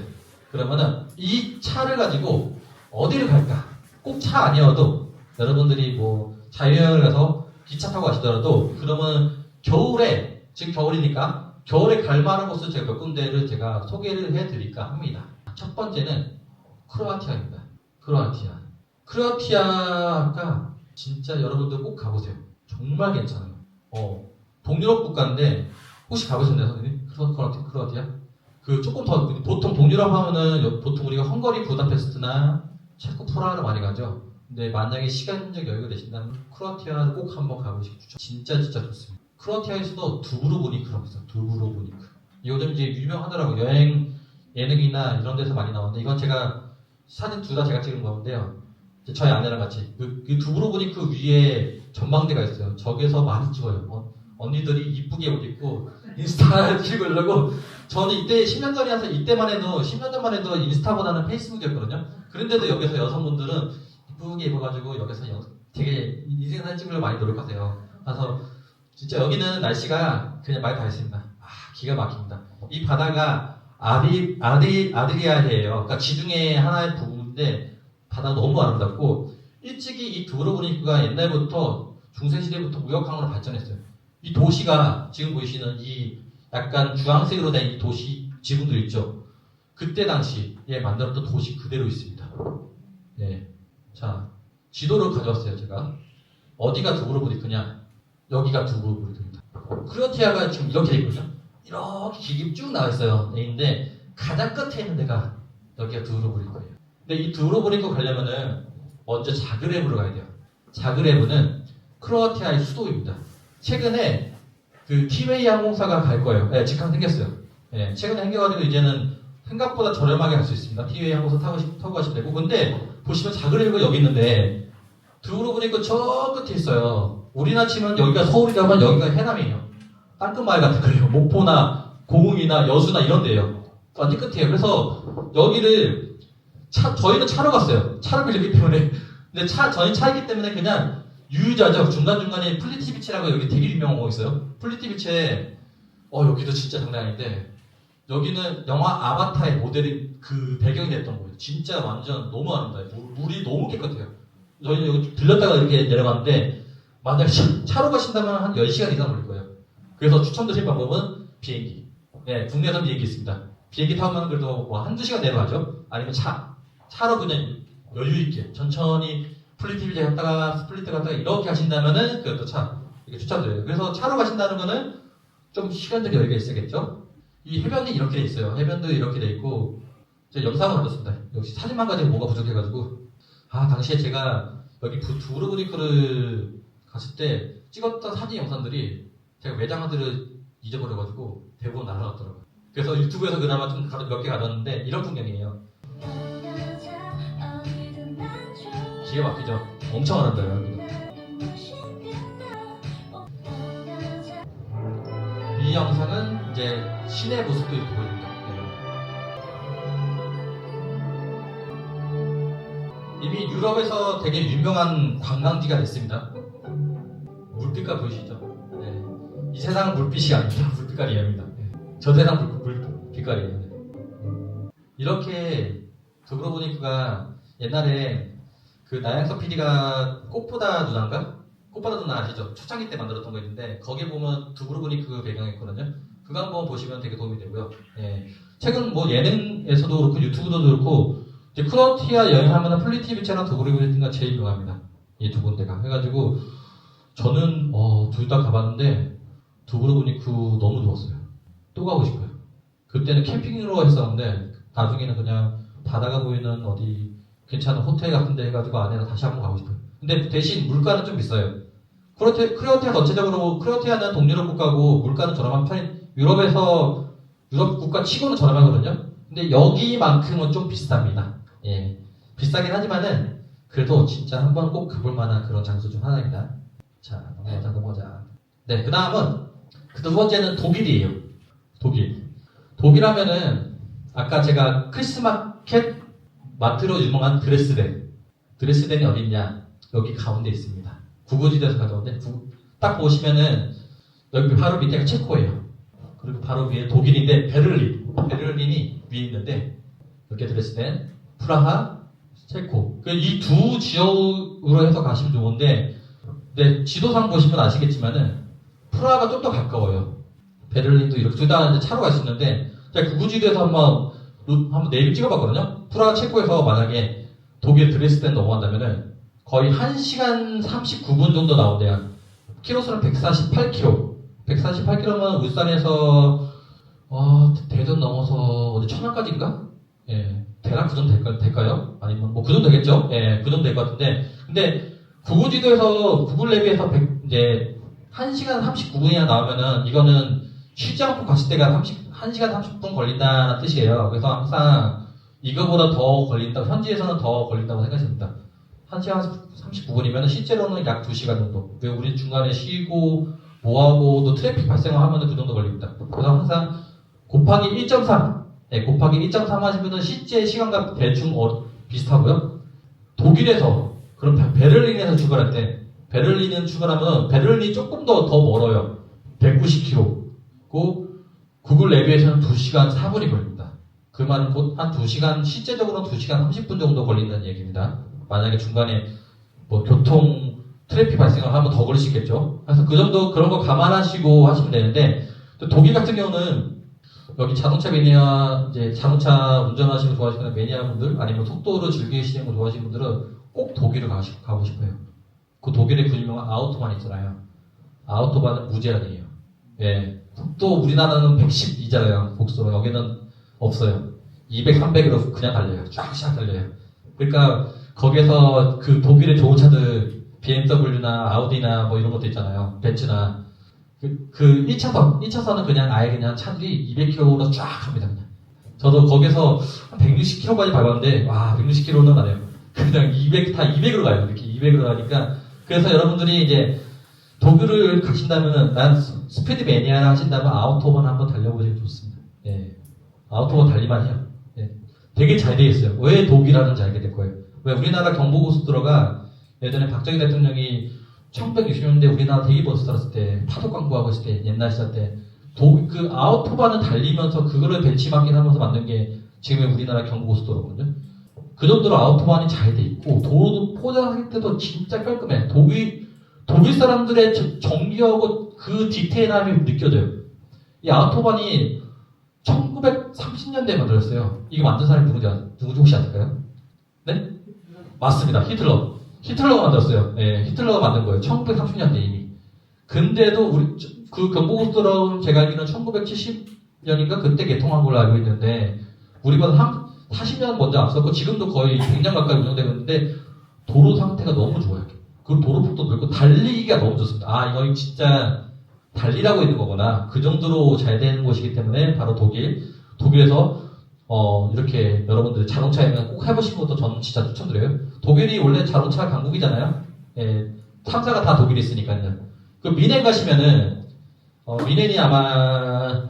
그러면은 이 차를 가지고 어디를 갈까? 꼭 차 아니어도 여러분들이 뭐 자유여행을 가서 기차 타고 가시더라도 그러면 겨울에, 지금 겨울이니까 겨울에 갈 만한 곳을 제가 몇 군데를 제가 소개를 해드릴까 합니다. 첫 번째는 크로아티아입니다. 크로아티아가 진짜 여러분들 꼭 가보세요. 정말 괜찮아요. 동유럽 국가인데 혹시 가보셨나요, 선생님? 크로아티아? 그 조금 더 보통 동유럽 하면은 보통 우리가 헝가리 부다페스트나 체코 프라하를 많이 가죠. 근데 만약에 시간적 여유가 되신다면 크로아티아를 꼭 한번 가보시기 추천. 진짜 좋습니다. 크로아티아에서도 두브로보니크라고 있어요. 두브로보니크. 요즘 이제 유명하더라고요. 여행 예능이나 이런 데서 많이 나오는데 이건 제가 사진 둘 다 제가 찍은 건데요. 저희 아내랑 같이 그 두브로보니크 위에 전망대가 있어요. 저기서 많이 찍어요. 언니들이 이쁘게 옷 입고 인스타 찍으려고. 저는 이때 10년 전이라서 10년 전만 해도 인스타보다는 페이스북이었거든요. 그런데도 여기서 여성분들은 이쁘게 입어가지고 여기서 되게 인생 사진 찍으려고 많이 노력하세요. 그래서 진짜 여기는 날씨가 그냥 말 다 했습니다. 기가 막힙니다. 이 바다가 아드리아해예요. 그러니까 지중해 하나의 부분인데 바다가 너무 아름답고 일찍이 이 두브로보니크가 옛날부터 중세시대부터 무역항으로 발전했어요. 이 도시가 지금 보이시는 이 약간 주황색으로 된 이 도시 지붕들 있죠. 그때 당시에 만들었던 도시 그대로 있습니다. 네, 자 지도를 가져왔어요. 제가 어디가 두브로보니크냐? 여기가 두브로보니크입니다. 크로아티아가 지금 이렇게 돼 있거든요. 이렇게 길게 쭉 나와 있어요. 근데 가장 끝에 있는 데가 여기가 두브로보니크예요. 근데 이 두브로보니크 가려면은 먼저 자그레브로 가야 돼요. 자그레브는 크로아티아의 수도입니다. 최근에 그 티웨이 항공사가 갈 거예요. 네, 직항 생겼어요. 네, 최근에 생겨가지고 이제는 생각보다 저렴하게 갈 수 있습니다. 티웨이 항공사 타고 가시면 되고. 근데 보시면 자그레브가 여기 있는데 두브로보니크 저 끝에 있어요. 우리나라 치면 여기가 서울이라면 여기가 해남이에요. 땅끝마을 같은 거예요. 목포나 고흥이나 여수나 이런 데예요. 완전 끝이에요. 그래서 여기를 저희는 차로 갔어요. 차를 빌렸기 때문에. 근데 저희 차이기 때문에 그냥 유유자적 중간중간에 플리티비치라고 여기 되게 유명한 거 있어요. 플리티비치에 여기도 진짜 장난 아닌데 여기는 영화 아바타의 모델이 그 배경이 됐던 거예요. 진짜 완전 너무 아름다워요. 물이 너무 깨끗해요. 저희는 여기 들렸다가 이렇게 내려갔는데 만약에 차로 가신다면 한 10시간 이상 걸릴 거예요. 그래서 추천드릴 방법은 비행기. 네, 국내에서 비행기 있습니다. 비행기 타면 그래도 뭐 한두 시간 내려가죠. 아니면 차로 그냥 여유있게 천천히 플리티비제 갔다가 스플리트 갔다가 이렇게 하신다면은 그것도 이렇게 추천드려요. 그래서 차로 가신다는 거는 좀 시간적 여유가 있어야겠죠. 이 해변이 이렇게 돼 있어요. 해변도 이렇게 돼 있고 제가 영상을 올렸습니다. 역시 사진만 가지고 뭐가 부족해가지고 당시에 제가 여기 두브로보니크를 갔을 때 찍었던 사진 영상들이 제가 매장들을 잊어버려가지고 대부분 날아갔더라고요. 그래서 유튜브에서 그나마 좀 몇 개 가졌는데 이런 풍경이에요. 기가 막히죠? 엄청 아름다워요. 이 영상은 이제 시내 모습도 이렇게 보입니다. 이미 유럽에서 되게 유명한 관광지가 됐습니다. 물빛깔 보이시죠? 네. 이 세상은 물빛이 아닙니다. 물빛깔이랍니다. 저 세상 물빛깔이에요. 이렇게 두브로보니크가 옛날에 그 나양석 PD가 꽃보다 누나인가? 꽃보다 누나 아시죠? 초창기 때 만들었던 거 있는데 거기에 보면 두 그룹이 그 배경이었거든요. 그거 한번 보시면 되게 도움이 되고요. 예. 최근 뭐 예능에서도 그렇고 유튜브도 그렇고 이제 크로아티아 여행하면 플리티비 채널 두 그룹이 제일 유명합니다. 이 두 군데가 해가지고 저는 둘 다 가봤는데 두 그룹이 너무 좋았어요. 또 가고 싶어요. 그때는 캠핑으로 했었는데 나중에는 그냥 바다가 보이는 어디 괜찮은 호텔 같은 데 해가지고 안에서 다시 한번 가고 싶어요. 근데 대신 물가는 좀 비싸요. 크로아티아 전체적으로 크로아티아는 동유럽 국가고 물가는 저렴한 편인 유럽에서 유럽 국가 치고는 저렴하거든요. 근데 여기만큼은 좀 비쌉니다. 예, 비싸긴 하지만은 그래도 진짜 한번 꼭 가볼 만한 그런 장소 중 하나입니다. 자, 넘어가자. 네, 그 다음은 그 두 번째는 독일이에요. 독일 하면은 아까 제가 크리스마켓 마트로 유명한 드레스덴이 어디 있냐? 여기 가운데 있습니다. 구구지대에서 가져온데 딱 보시면은 여기 바로 밑에가 체코예요. 그리고 바로 위에 독일인데 베를린이 위에 있는데 이렇게 드레스덴, 프라하, 체코. 이 두 지역으로 해서 가시면 좋은데 네, 지도상 보시면 아시겠지만은 프라하가 좀 더 가까워요. 베를린도 이렇게 둘 다 차로 갈 수 있는데 제가 구구지대에서 한번 내비 찍어봤거든요. 프라하 체코에서 만약에 독일 드레스덴 넘어간다면은 거의 1시간 39분 정도 나온대요. 키로수는 148km. 148km면 울산에서 대전 넘어서 어디 천안까지인가? 예, 대략 그 정도 될까요? 아니면 뭐 그 정도 되겠죠? 예, 그 정도 될 것 같은데 근데 구글지도에서 구글 내비에서 이제 1시간 39분이나 나오면은 이거는 쉬지 않고 갔을 때가 1시간 30분 걸린다는 뜻이에요. 그래서 항상 이거보다 더 걸린다, 현지에서는 더 걸린다고 생각하십니다. 1시간 39분이면 실제로는 약 2시간 정도. 왜 우리 중간에 쉬고 뭐하고 또 트래픽 발생을 하면 그 정도 걸립니다. 그래서 항상 곱하기 1.3 곱하기 1.3 하시면 실제 시간과 대충 비슷하고요. 독일에서 그럼 베를린에서 출발할 때 베를린은 출발하면 베를린이 조금 더 멀어요. 190km고 구글 내비에서는 2시간 4분이 걸립니다. 그 말은 곧 한 2시간, 실제적으로는 2시간 30분 정도 걸린다는 얘기입니다. 만약에 중간에 뭐 교통 트래픽 발생을 하면 더 걸릴 수 있겠죠. 그래서 그 정도 그런 거 감안하시고 하시면 되는데 또 독일 같은 경우는 여기 자동차 매니아, 이제 자동차 운전하시는 거 좋아하시는 매니아분들 아니면 속도를 즐기시는 거 좋아하시는 분들은 꼭 독일을 가고 싶어요. 그 독일의 그 유명한 아우토반 있잖아요. 아우토반은 무제한이에요. 예, 속도 우리나라는 110이잖아요. 복수로 여기는 없어요. 200, 300으로 그냥 달려요. 쫙 달려요. 그러니까 거기서 그 독일의 좋은 차들 BMW나 아우디나 뭐 이런 것도 있잖아요. 벤츠나 그 1차선은 그냥 아예 그냥 차들이 200km로 쫙 갑니다. 그냥. 저도 거기서 한 160km까지 밟았는데 와 160km는 안 해요. 그냥 200으로 가요. 이렇게 200으로 가니까 그래서 여러분들이 이제 독일을 가신다면은 난 스피드 매니아를 하신다면 아우토반 한번 달려보시면 좋습니다. 예. 아우토반 달리만 해요. 예. 되게 잘 되어 있어요. 왜 독일하는지 알게 될 거예요. 왜 우리나라 경부고속도로가 예전에 박정희 대통령이 1960년대 우리나라 대기버스 살았을 때 파도 광고하고 있을 때 옛날 시절 때 그 아우토반을 달리면서 그거를 벤치마킹 하면서 만든 게 지금의 우리나라 경부고속도로거든요. 그 정도로 아우토반이 잘 돼 있고 도로도 포장할 때도 진짜 깔끔해. 독일 사람들의 정교하고 그 디테일함이 느껴져요. 이 아우토반이 1930년대에 만들었어요. 이거 만든 사람이 누구지 혹시 아실까요? 네? 맞습니다. 히틀러가 만들었어요. 네, 히틀러가 만든 거예요. 1930년대 이미. 근데도 그 경부고속도로는 제가 알기로는 1970년인가 그때 개통한 걸로 알고 있는데 우리보다 40년 먼저 앞섰고 지금도 거의 100년 가까이 운영되고 있는데 도로 상태가 너무 좋아요. 그 도로폭도 넓고 달리기가 너무 좋습니다. 아 이거 진짜 달리라고 있는 거구나. 그 정도로 잘 되는 곳이기 때문에 바로 독일에서 이렇게 여러분들 자동차 여행 꼭 해보신 것도 저는 진짜 추천드려요. 독일이 원래 자동차 강국이잖아요. 예, 3사가 다 독일에 있으니까요. 그 미넨 가시면은 미넨이 아마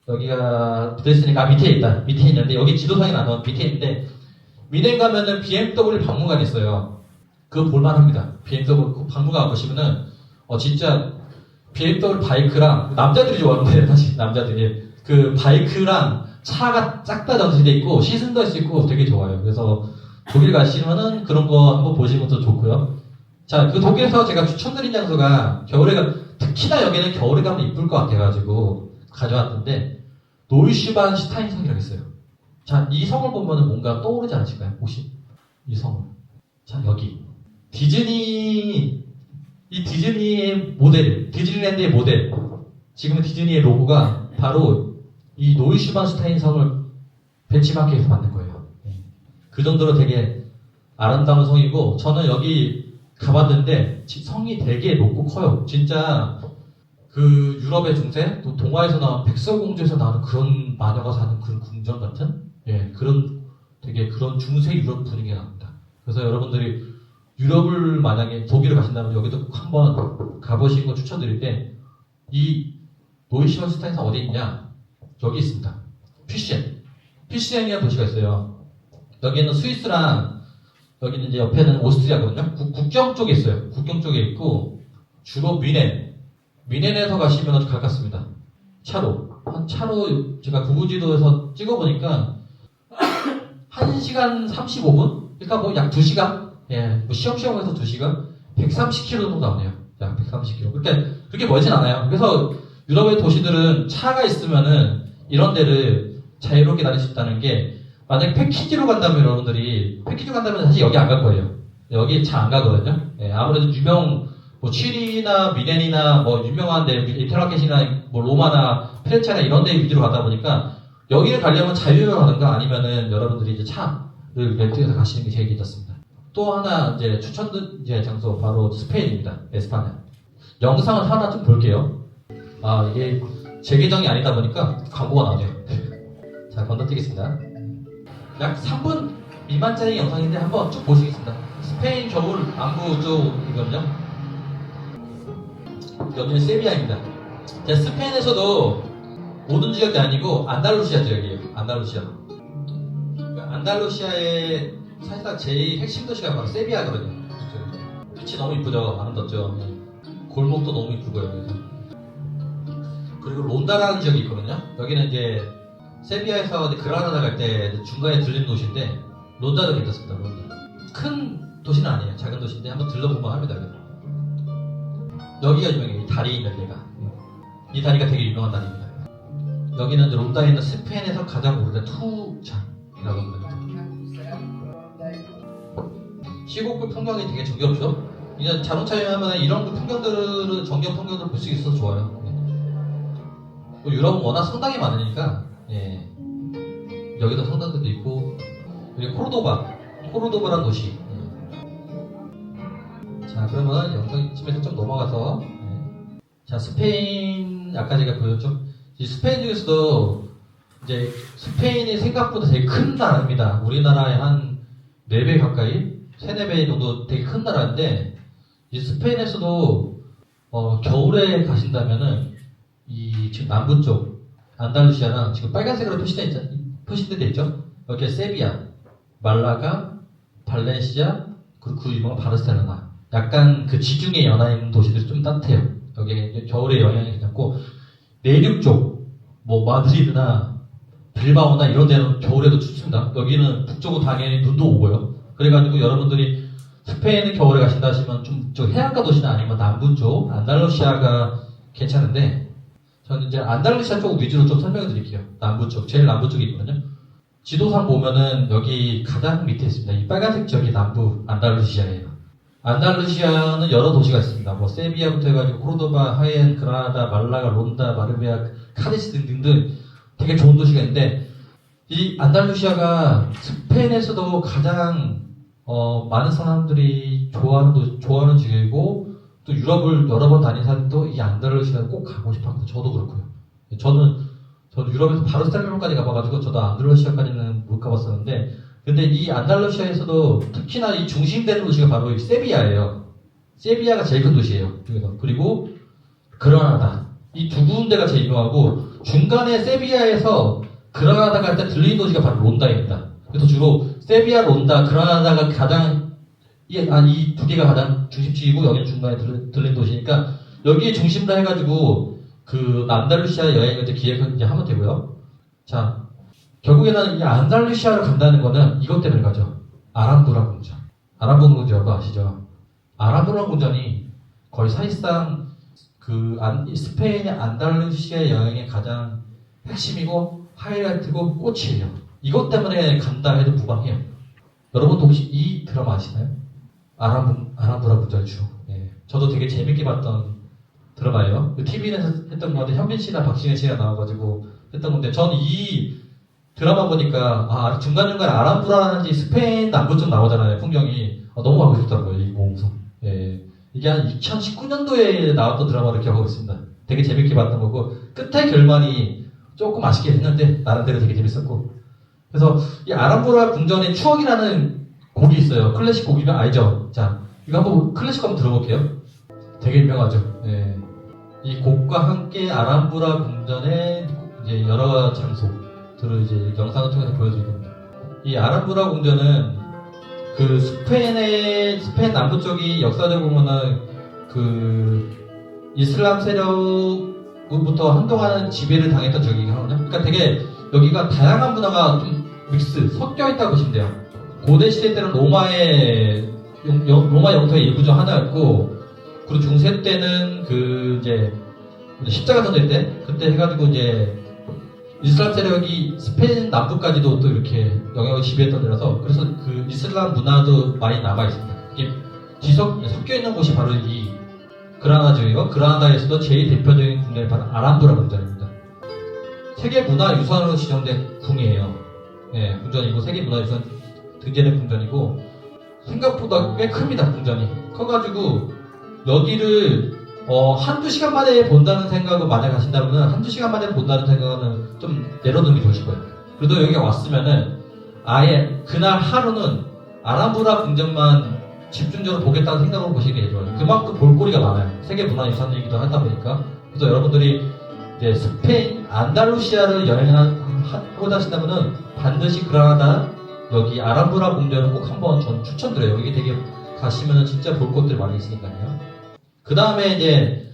여기가 붙어있으니까 밑에 있는데 여기 지도상에 나온 밑에 있는데 미넨 가면은 BMW 박물관이 있어요. 그거 볼만합니다. BMW 박물관 보시면은 진짜 BMW 바이크랑 남자들이 좋아하는데 사실 남자들이 그 바이크랑 차가 싹 다 전시돼 있고 시승도 할 수 있고 되게 좋아요. 그래서 독일 가시면은 그런 거 한번 보시는 것도 좋고요. 자, 그 독일에서 제가 추천드린 장소가 특히나 여기는 겨울에 가면 이쁠 것 같아가지고 가져왔는데 노이슈반슈타인 성이라고 있어요. 자, 이 성을 보면은 뭔가 떠오르지 않으실까요? 혹시 이 성을. 자, 여기 이 디즈니의 모델, 디즈니랜드의 모델. 지금 디즈니의 로고가 바로 이 노이슈반슈타인 성을 벤치마킹해서 만든 거예요. 그 정도로 되게 아름다운 성이고, 저는 여기 가봤는데 성이 되게 높고 커요. 진짜 그 유럽의 중세, 또 동화에서 나온 백설공주에서 나오는 그런 마녀가 사는 그런 궁전 같은, 그런 중세 유럽 분위기가 납니다. 그래서 여러분들이 유럽을 만약에 독일을 가신다면 여기도 꼭 한번 가보시는 거 추천드릴 이 노이슈반슈타인은 어디 있냐? 여기 있습니다. 퓨시엔이라는 도시가 있어요. 여기는 스위스랑 여기는 이제 옆에는 오스트리아거든요. 국경 쪽에 있어요. 국경 쪽에 있고 주로 미넨에서 가시면 아주 가깝습니다. 차로 제가 구글지도에서 찍어보니까 1시간 35분? 그러니까 뭐 약 2시간? 뭐 시험시험 해서 2시간? 130km 정도 나오네요. 약 130km. 그렇게 멀진 않아요. 그래서 유럽의 도시들은 차가 있으면은 이런 데를 자유롭게 다닐 수 있다는 게, 만약에 패키지로 간다면 여러분들이 사실 여기 안 갈 거예요. 여기 차 안 가거든요. 아무래도 뭐 취리나 미넨이나 뭐 유명한 데 인터라켓이나 뭐 로마나 피렌체나 이런 데 위주로 가다 보니까 여기를 가려면 자유로 가든가 아니면은 여러분들이 이제 차를 렌트해서 가시는 게 제일 괜찮습니다. 또 하나 이제 추천드린 장소 바로 스페인입니다. 에스파냐. 영상을 하나 좀 볼게요. 이게 제 계정이 아니다 보니까 광고가 나오네요. 자, 건너뛰겠습니다. 약 3분 미만짜리 영상인데 한번 쭉 보시겠습니다. 스페인 겨울 남부 쪽이거든요. 여기는 세비야입니다. 자, 스페인에서도 모든 지역이 아니고 안달루시아 지역이에요. 안달루시아의 사실상 제일 핵심 도시가 바로 세비야거든요. 빛이 너무 이쁘죠. 아름답죠. 골목도 너무 이쁘고요. 그래서. 그리고 론다라는 지역이 있거든요. 여기는 이제 세비야에서 그라나다 갈 때 중간에 들리는 도시인데, 론다도 괜찮습니다. 론다. 큰 도시는 아니에요. 작은 도시인데 한번 들러보면 합니다. 여기가 유명해요. 이 다리 있는 데가. 이 다리가 되게 유명한 다리입니다. 여기는 이제 론다에 있는 스페인에서 가장 오래된 투장이라고 합니다. 시골길 풍경이 되게 정겹죠? 이제 자동차 여행하면 이런 풍경들은 정겹 풍경들을 볼 수 있어서 좋아요. 유럽은 워낙 성당이 많으니까, 여기도 성당들도 있고, 그리고 코르도바라는 도시. 자, 그러면 영상쯤에서 좀 넘어가서, 자, 스페인, 아까 제가 보였죠? 이 스페인 중에서도, 이제, 스페인이 생각보다 되게 큰 나라입니다. 우리나라의 한 4배 가까이? 3, 4배 정도 되게 큰 나라인데, 이 스페인에서도, 겨울에 가신다면은, 지금 남부 쪽, 안달루시아랑 지금 빨간색으로 표시돼 있죠? 이렇게 세비야, 말라가, 발렌시아, 그리고 그 유명한 바르셀로나. 약간 그 지중해 연안에 있는 도시들이 좀 따뜻해요. 여기 겨울에 영향이 괜찮고, 내륙 쪽, 뭐 마드리드나 빌바오나 이런 데는 겨울에도 춥습니다. 여기는 북쪽은 당연히 눈도 오고요. 그래가지고 여러분들이 스페인을 겨울에 가신다 하시면 좀 해안가 도시나 아니면 남부 쪽, 안달루시아가 괜찮은데, 저는 이제 안달루시아 쪽 위주로 좀 설명해 드릴게요. 남부 쪽, 제일 남부 쪽이 있거든요. 지도상 보면은 여기 가장 밑에 있습니다. 이 빨간색 지역이 남부 안달루시아예요. 안달루시아는 여러 도시가 있습니다. 뭐 세비야부터 해가지고 코르도바, 하이엔, 그라나다, 말라가, 론다, 마르베아, 카디스 등등등 되게 좋은 도시가 있는데, 이 안달루시아가 스페인에서도 가장 많은 사람들이 좋아하는 지역이고, 또 유럽을 여러 번 다닌 사람도 이 안달루시아를 꼭 가고 싶어 합니다. 저도 그렇고요. 저는 유럽에서 바르셀로나까지 가봐가지고 저도 안달루시아까지는 못 가봤었는데, 근데 이 안달루시아에서도 특히나 이 중심되는 도시가 바로 이 세비야예요. 세비야가 제일 큰 도시예요. 그리고 그라나다. 이 두 군데가 제일 유명하고, 중간에 세비야에서 그라나다 갈 때 들리는 도시가 바로 론다입니다. 그래서 주로 세비야, 론다, 그라나다가 이 두 개가 가장 중심지이고, 여기는 중간에 들린 도시니까, 여기에 중심으로 해가지고, 그 안달루시아 여행을 이제 기획을 이제 하면 되고요. 자, 결국에는 이 안달루시아를 간다는 거는 이것 때문에 가죠. 아람브라 궁전. 아람브라 궁전 여러분 아시죠? 아람브라 궁전이 거의 사실상 스페인의 안달루시아 여행의 가장 핵심이고 하이라이트고 꽃이에요. 이것 때문에 간다 해도 무방해요. 여러분도 혹시 이 드라마 아시나요? 아람브라 궁전의 추억. 예. 저도 되게 재밌게 봤던 드라마예요. TV에서 했던 건데 현빈 씨나 박신혜 씨가 나와가지고 했던 건데 저는 이 드라마 보니까 중간중간 아람브라라든지 스페인 남부 쪽 나오잖아요. 풍경이 너무 가고 싶더라고요. 이 보면서. 예. 이게 한 2019년도에 나왔던 드라마를 기억하고 있습니다. 되게 재밌게 봤던 거고 끝에 결말이 조금 아쉽게 했는데 나름대로 되게 재밌었고 그래서 이 아람브라 궁전의 추억이라는 곡이 있어요. 클래식 곡이면 알죠? 자, 이거 한번 클래식 한번 들어볼게요. 되게 유명하죠. 예. 이 곡과 함께 아람브라 궁전의 이제 여러 장소들을 이제 영상을 통해서 보여드릴 겁니다. 이 아람브라 궁전은 그 스페인 남부 쪽이 역사적으로 보면은 이슬람 세력부터 한동안은 지배를 당했던 지역이긴 하거든요. 그러니까 되게 여기가 다양한 문화가 좀 섞여 있다고 보시면 돼요. 고대 시대 때는 로마 영토의 일부 중 하나였고, 그리고 중세 때는 이제 십자가 던질 때 그때 해가지고 이제 이슬람 세력이 스페인 남부까지도 또 이렇게 영향을 지배했던 데라서 그래서 그 이슬람 문화도 많이 남아 있습니다. 이게 섞여 있는 곳이 바로 이 그라나다 지역이고 그라나다에서도 제일 대표적인 궁전이 바로 아람브라 궁전입니다. 세계문화유산으로 지정된 궁이에요. 네, 궁전이고 세계문화유산 등재된 궁전이고 생각보다 꽤 큽니다. 궁전이 커가지고 여기를 한두 시간 만에 본다는 생각을 만약에 하신다면 한두 시간 만에 본다는 생각은 좀 내려놓는 게 좋으실 거예요. 그래도 여기 왔으면은 아예 그날 하루는 아람브라 궁전만 집중적으로 보겠다는 생각으로 보시는 게 좋아요. 그만큼 볼거리가 많아요. 세계문화유산이기도 하다 보니까. 그래서 여러분들이 이제 스페인 안달루시아를 여행하고자 하신다면은 반드시 그라나다 여기 아람브라 궁전을 꼭 한번 전 추천드려요. 여기 되게 가시면은 진짜 볼 것들이 많이 있으니까요. 그 다음에 이제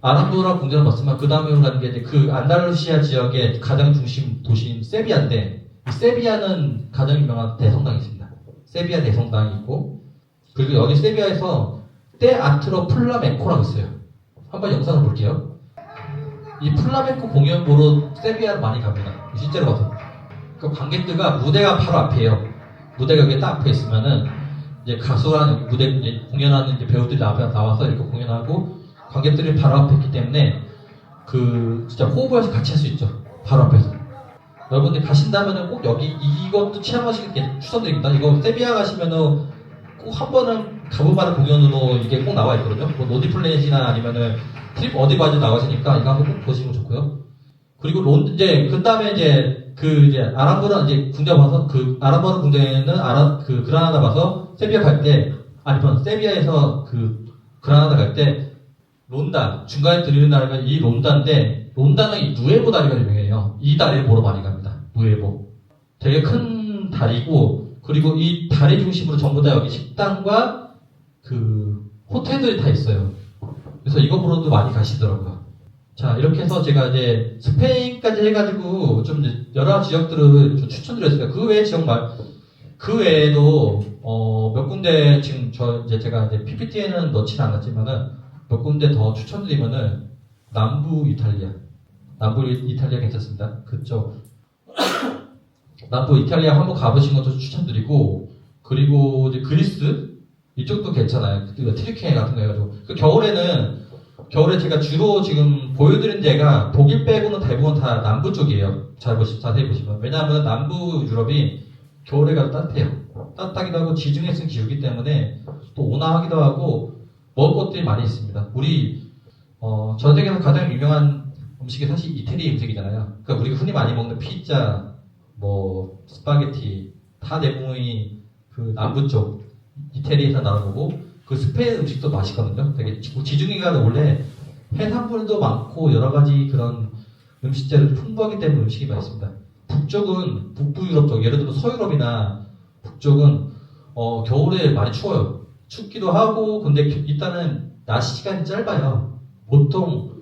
아람브라 궁전을 봤으면 그 다음으로 가는 게 이제 그 안달루시아 지역의 가장 중심 도시인 세비야인데 이 세비야는 가장 유명한 대성당이 있습니다. 세비야 대성당이 있고 그리고 여기 세비야에서 테아트로 플라멩코라고 있어요. 한번 영상을 볼게요. 이 플라멩코 공연 보러 세비야를 많이 갑니다. 실제로 가서 그 관객들과 무대가 바로 앞이에요. 무대가 여기 딱 앞에 있으면은 이제 가수랑 무대 이제 공연하는 이제 배우들이 앞에 나와서 이렇게 공연하고 관객들이 바로 앞에 있기 때문에 진짜 호흡해서 같이 할 수 있죠. 바로 앞에서. 여러분들 가신다면은 꼭 여기 이것도 체험하시길 추천드립니다. 이거 세비야 가시면은 꼭 한 번은 가볼 만한 공연으로 이게 꼭 나와 있거든요. 뭐 노디플래닛이나 아니면은 트립 어디바즈 나가시니까 이거 한번 꼭 보시면 좋고요. 그리고 그 다음에 이제 아람브라 이제 궁전 와서 아람브라 궁전에는 그라나다 가서 세비야 갈 때 아니면 세비야에서 그라나다 갈 때 론다 중간에 들리는 나라가 이 론다인데 론다는 이 누에보 다리가 유명해요. 이 다리를 보러 많이 갑니다. 누에보 되게 큰 다리고 그리고 이 다리 중심으로 전부 다 여기 식당과 호텔들이 다 있어요. 그래서 이거 보러도 많이 가시더라고요. 자, 이렇게 해서 제가 이제 스페인까지 해가지고 좀 여러 지역들을 좀 추천드렸어요. 그 외의 그 외에도 몇 군데 지금 제가 이제 PPT에는 넣지는 않았지만은 몇 군데 더 추천드리면은 남부 이탈리아 괜찮습니다. 그쪽 남부 이탈리아 한번 가보신 것도 추천드리고 그리고 이제 그리스 이쪽도 괜찮아요. 트리케 같은 거 해가지고 겨울에 제가 주로 지금 보여드린 데가 독일 빼고는 대부분 다 남부 쪽이에요. 자세히 보시면. 왜냐하면 남부 유럽이 겨울에 가도 따뜻해요. 따뜻하기도 하고 지중해 쓴 기후이기 때문에 또 온화하기도 하고 먹을 것들이 많이 있습니다. 전 세계에서 가장 유명한 음식이 사실 이태리 음식이잖아요. 그러니까 우리가 흔히 많이 먹는 피자, 스파게티 다 대부분이 남부 쪽 이태리에서 나온 거고 그 스페인 음식도 맛있거든요. 되게 지중해가 원래 해산물도 많고 여러 가지 그런 음식재를 풍부하기 때문에 음식이 맛있습니다. 북쪽은 북부 유럽 쪽, 예를 들어 서유럽이나 북쪽은 겨울에 많이 추워요. 춥기도 하고 근데 일단은 낮 시간이 짧아요. 보통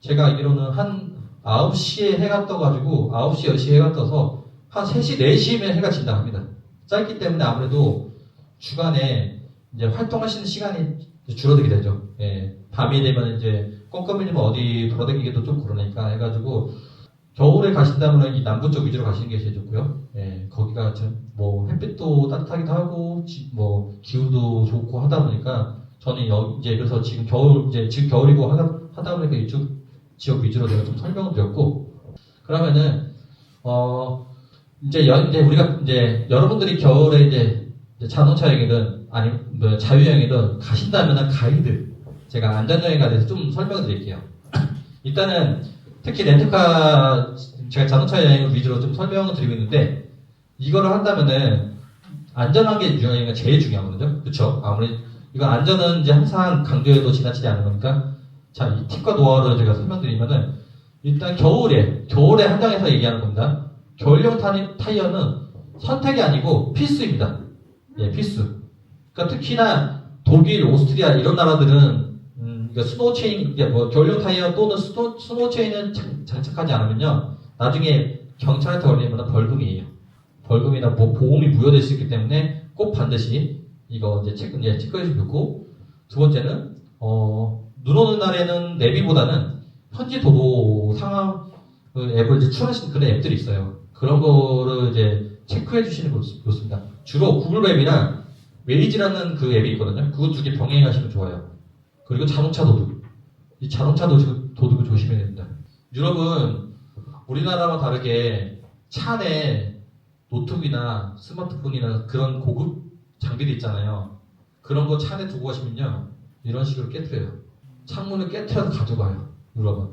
제가 알기로는 한 9시에 해가 떠가지고 9시, 10시에 해가 떠서 한 3시, 4시면 해가 진다 합니다. 짧기 때문에 아무래도 주간에 이제 활동하시는 시간이 줄어들게 되죠. 예, 밤이 되면 이제 껌껌이면 어디 돌아다니기도 좀 그러니까 해가지고 겨울에 가신다면 이 남부 쪽 위주로 가시는 게 제일 좋고요. 예, 거기가 뭐 햇빛도 따뜻하기도 하고 뭐 기후도 좋고 하다 보니까 저는 이제 그래서 지금 겨울이고 하다 보니까 이쪽 지역 위주로 제가 좀 설명을 드렸고 그러면은 이제 우리가 이제 여러분들이 겨울에 이제 자동차 여행이든 아니면 뭐 자유여행이든 가신다면은 가이드 제가 안전여행에 대해서 좀 설명을 드릴게요. 일단은 특히 렌트카 제가 자동차 여행 위주로 좀 설명을 드리고 있는데 이거를 한다면은 안전한 게 제일 중요하거든요. 그렇죠? 아무리 이건 안전은 이제 항상 강조해도 지나치지 않은 거니까 자, 이 팁과 노하우를 제가 설명드리면은 일단 겨울에 한정해서 얘기하는 겁니다. 겨울용 타이어는 선택이 아니고 필수입니다. 예, 필수. 그러니까 특히나 독일, 오스트리아 이런 나라들은 그러니까 스노우체인, 뭐 겨울용 타이어 또는 스노우체인을 장착하지 않으면요 나중에 경찰한테 걸리면 벌금이에요. 벌금이나 뭐 보험이 무효될 수 있기 때문에 꼭 반드시 이거 이제 체크해 주고 두 번째는 눈 오는 날에는 내비보다는 현지 도로 상황 앱을 이제 추천하시는 그런 앱들이 있어요. 그런 거를 이제 체크해 주시는 게 좋습니다. 주로 구글맵이랑 웨이즈라는 그 앱이 있거든요. 그거 두 개 병행해 가시면 좋아요. 그리고 자동차 도둑. 이 자동차 도둑을 조심해야 됩니다. 유럽은 우리나라와 다르게 차 안에 노트북이나 스마트폰이나 그런 고급 장비들 있잖아요. 그런 거 차 안에 두고 가시면요. 이런 식으로 깨트려요. 창문을 깨트려서 가져가요. 유럽은.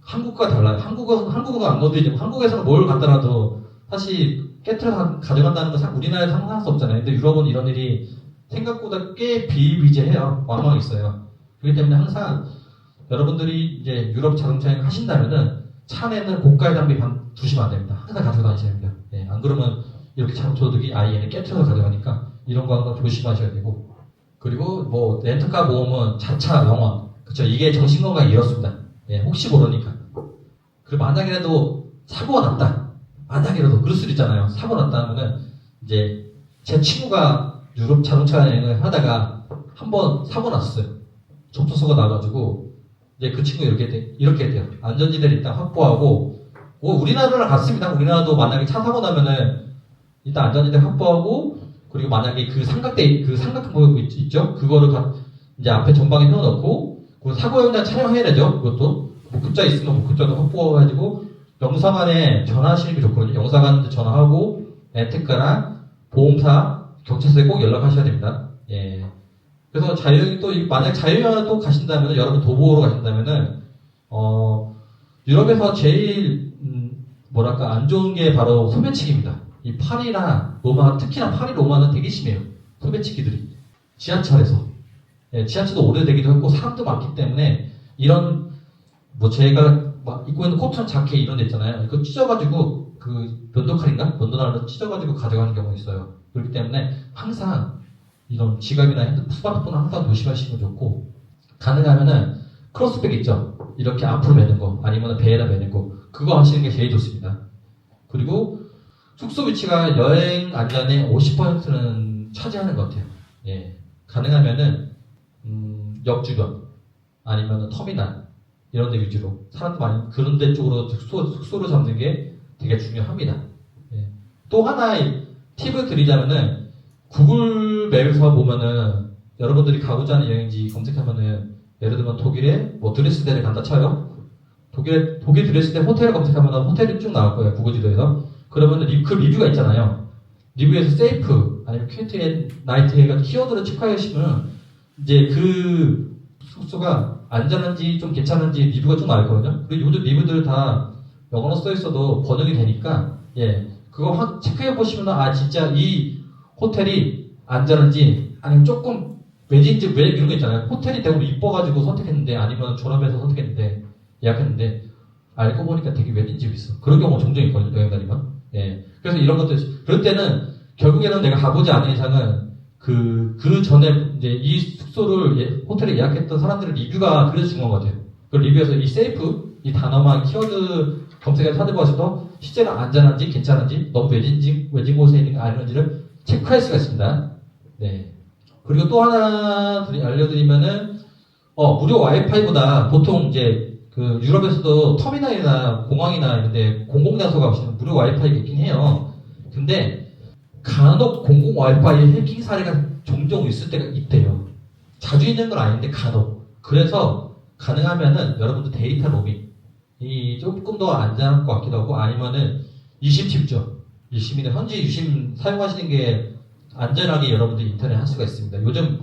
한국과 달라요. 한국은 안 건드리지만 한국에서는 뭘 갖다 놔도 사실 깨트려서 가져간다는 건 우리나라에서 상상할 수 없잖아요. 근데 유럽은 이런 일이 생각보다 꽤 비일비재해요. 왕왕 있어요. 그렇기 때문에 항상 여러분들이 이제 유럽 자동차 여행 하신다면은 차 안에는 고가의 장비 두시면 안 됩니다. 항상 가지고 다니셔야 됩니다. 예, 안 그러면 이렇게 자동차 도둑이 얘는 깨트려서 가져가니까 이런 거 항상 조심하셔야 되고 그리고 뭐 렌트카 보험은 자차 영원 그쵸 이게 정신건강에 이렇습니다. 예, 혹시 모르니까 그리고 만약이라도 사고가 났다 만약이라도 그럴 수도 있잖아요. 사고 났다 하면은 이제 제 친구가 유럽 자동차 여행을 하다가 한번 사고 났어요. 접촉사고가 나가지고 이제 그 친구 이렇게 돼요. 안전지대를 일단 확보하고 우리나라랑 같습니다. 우리나라도 만약에 차 사고 나면은 일단 안전지대 확보하고 그리고 만약에 그 삼각형 있죠? 그거를 이제 앞에 전방에 세워놓고 그리고 사고 현장 촬영해야 되죠. 그것도 뭐 급자 있으면 뭐 급자도 확보해가지고 영사관에 전화하시는 게 좋거든요. 영사관한테 전화하고 렌트카랑 보험사, 경찰서에 꼭 연락하셔야 됩니다. 예. 그래서 만약 자유여행 또 가신다면 여러분 도보로 가신다면은 유럽에서 제일 안 좋은 게 바로 소매치기입니다. 이 파리나 로마, 특히나 파리 로마는 되게 심해요. 소매치기들이 지하철에서 지하철도 오래되기도 했고 사람도 많기 때문에 이런 뭐 제가 입고 있는 코트나 자켓 이런 데 있잖아요. 이거 찢어가지고 그 면도칼인가? 면도날로 찢어가지고 가져가는 경우가 있어요. 그렇기 때문에 항상 이런 지갑이나 스마트폰은 항상 조심하시면 좋고 가능하면은 크로스백 있죠? 이렇게 앞으로 매는 거 아니면 배에다 매는 거 그거 하시는 게 제일 좋습니다. 그리고 숙소 위치가 여행 안전의 50%는 차지하는 것 같아요. 예. 가능하면은 역 주변 아니면 터미널 이런 데 위주로 사람들 많이 그런 데 쪽으로 숙소를 잡는 게 되게 중요합니다. 예. 또 하나의 팁을 드리자면은 구글 맵에서 보면은 여러분들이 가고자 하는 여행지 검색하면은 예를 들면 독일에 뭐 드레스덴을 간다 쳐요. 독일 드레스덴 호텔을 검색하면 호텔이 쭉 나올 거예요. 구글 지도에서. 그러면은 그 리뷰가 있잖아요. 리뷰에서 세이프 아니면 큐트 앤 나이트 키워드를 체크하시면 이제 그 숙소가 안전한지 좀 괜찮은지 리뷰가 쭉 나왔거든요. 그리고 요즘 리뷰들 다 영어로 써 있어도 번역이 되니까 예 그거 체크해 보시면 진짜 이 호텔이 안전한지 아니면 조금 외진지 왜 이런 거 있잖아요. 호텔이 대부분 이뻐가지고 선택했는데 아니면 졸업해서 선택했는데 예약했는데 알고 보니까 되게 외진 집이 있어. 그런 경우가 종종 있거든요. 여행 다니면. 예. 그래서 이런 것들 그럴 때는 결국에는 내가 가보지 않은 이상은 그 전에 이제 이 숙소를 호텔에 예약했던 사람들의 리뷰가 그래서 중요한 것 같아요. 그 리뷰에서 이 세이프 이 단어만 키워드 검색해서 찾아보셔도 실제로 안전한지 괜찮은지 너무 외진 곳에 있는 거 아닌지를 체크할 수가 있습니다. 네. 그리고 또 하나 알려드리면은, 무료 와이파이보다 보통 이제 그 유럽에서도 터미널이나 공항이나 이런데 공공장소가 없이는 무료 와이파이가 있긴 해요. 근데 간혹 공공 와이파이 해킹 사례가 종종 있을 때가 있대요. 자주 있는 건 아닌데 간혹. 그래서 가능하면은 여러분들 데이터 로밍이 조금 더 안전할 것 같기도 하고 아니면은 유심 칩죠. 유심이나 현지 유심 사용하시는 게 안전하게 여러분들 인터넷 할 수가 있습니다. 요즘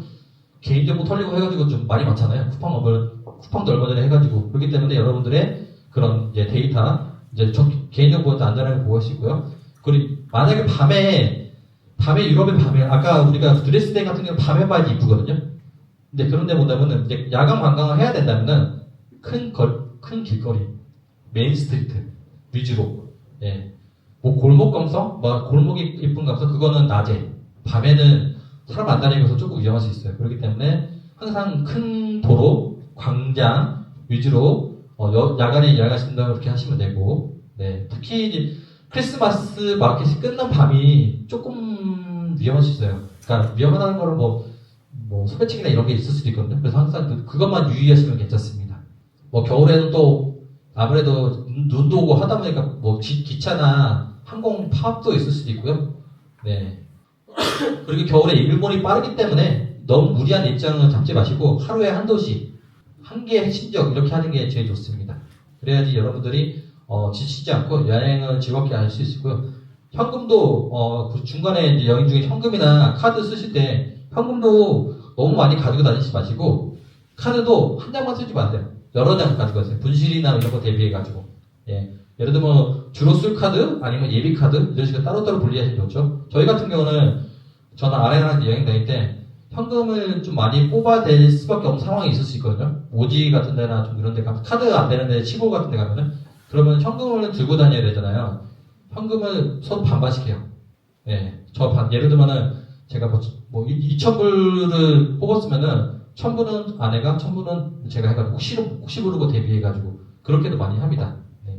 개인정보 털리고 해가지고 좀 말이 많잖아요. 쿠팡도 얼마 전에 해가지고 그렇기 때문에 여러분들의 그런 이제 데이터 이제 개인정보도 안전하게 보호할 수 있고요. 그리고 만약에 밤에 유럽의 밤에 아까 우리가 드레스덴 같은 경우는 밤에 봐야지 이쁘거든요. 근데 그런데 보다면은 이제 야간 관광을 해야 된다면은 큰 길거리, 메인 스트리트 위주로, 예, 뭐 골목 감성, 뭐 골목이 이쁜 감성 그거는 낮에, 밤에는 사람 안 다니면서 조금 위험할 수 있어요. 그렇기 때문에 항상 큰 도로, 광장 위주로 야간에 여행하신다면 그렇게 하시면 되고, 네, 특히 이제 크리스마스 마켓이 끝난 밤이 조금 위험할 수 있어요. 그러니까 위험하다는 거는 뭐 소매치기나 이런 게 있을 수도 있거든요. 그래서 항상 그것만 유의하시면 괜찮습니다. 뭐 겨울에는 또 아무래도 눈도 오고 하다 보니까 뭐 기차나 항공 파업도 있을 수도 있고요. 네. 그리고 겨울에 일본이 빠르기 때문에 너무 무리한 일정을 잡지 마시고 하루에 한 도시, 한 개 핵심적 이렇게 하는 게 제일 좋습니다. 그래야지 여러분들이 지치지 않고 여행을 즐겁게 할 수 있고요. 현금도 그 중간에 이제 여행 중에 현금이나 카드 쓰실 때 현금도 너무 많이 가지고 다니지 마시고 카드도 한 장만 쓰지 마세요. 여러 장 가지고 가세요. 분실이나 이런 거 대비해가지고. 예. 예를 들면 주로 쓸 카드 아니면 예비 카드 이런 식으로 따로따로 분리하시면 좋죠. 저희 같은 경우는 저는 아내랑 여행 다닐 때 현금을 좀 많이 뽑아야 될 수밖에 없는 상황이 있을 수 있거든요. 오지 같은 데나 좀 이런 데 가면 카드 안 되는데 시골 같은 데 가면은 그러면 현금을 들고 다녀야 되잖아요. 현금을 서로 반반씩 해요. 예. 예를 들면은 제가 뭐 2,000불을 뽑았으면은 1,000불은 아내가 1,000불은 제가 해가지고 혹시 모르고 대비해가지고 그렇게도 많이 합니다. 네.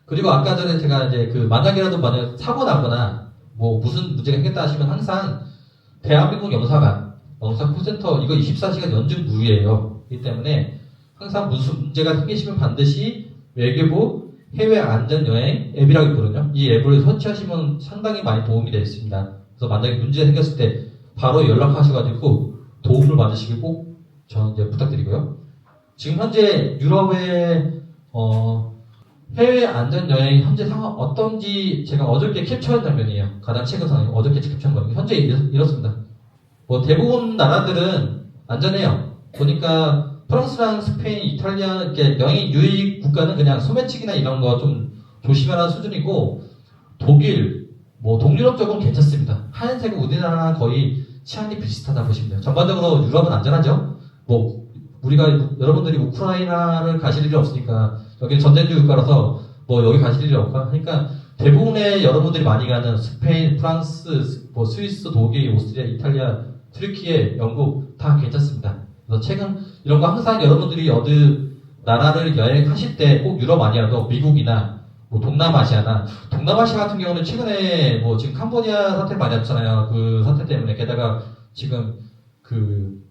그리고 아까 전에 제가 이제 만약이라도 만약 사고 나거나 뭐 무슨 문제가 생겼다 하시면 항상 대한민국 영사관 콜센터 이거 24시간 연중 무휴예요. 그렇기 때문에 항상 무슨 문제가 생기시면 반드시 외교부 해외 안전여행 앱이라고 있거든요. 이 앱을 설치하시면 상당히 많이 도움이 되겠습니다. 그래서 만약에 문제가 생겼을 때 바로 연락하셔가지고 도움을 받으시길 꼭 저는 이제 부탁드리고요. 지금 현재 유럽의 해외 안전여행 현재 상황 어떤지 제가 어저께 캡처한 장면이에요. 가장 최근 상황 어저께 캡처한 거예요. 현재 이렇습니다. 뭐 대부분 나라들은 안전해요. 보니까 프랑스랑 스페인, 이탈리아 이렇게 여행 유입 국가는 그냥 소매치기나 이런 거 좀 조심하라는 수준이고 독일, 뭐 동유럽 쪽은 괜찮습니다. 하얀색은 우리나라랑 거의 치안이 비슷하다 보시면 돼요. 전반적으로 유럽은 안전하죠. 뭐 우리가 여러분들이 우크라이나를 가실 일이 없으니까 여기 전쟁주 국가라서 뭐 여기 가실 일이 없고 하니까 대부분의 여러분들이 많이 가는 스페인, 프랑스, 뭐 스위스, 독일, 오스트리아, 이탈리아, 트르키예, 영국 다 괜찮습니다. 그래서 최근 이런 거 항상 여러분들이 어느 나라를 여행하실 때 꼭 유럽 아니어도 미국이나 뭐 동남아시아 같은 경우는 최근에 뭐 지금 캄보디아 사태 많이 왔잖아요. 그 사태 때문에 게다가 지금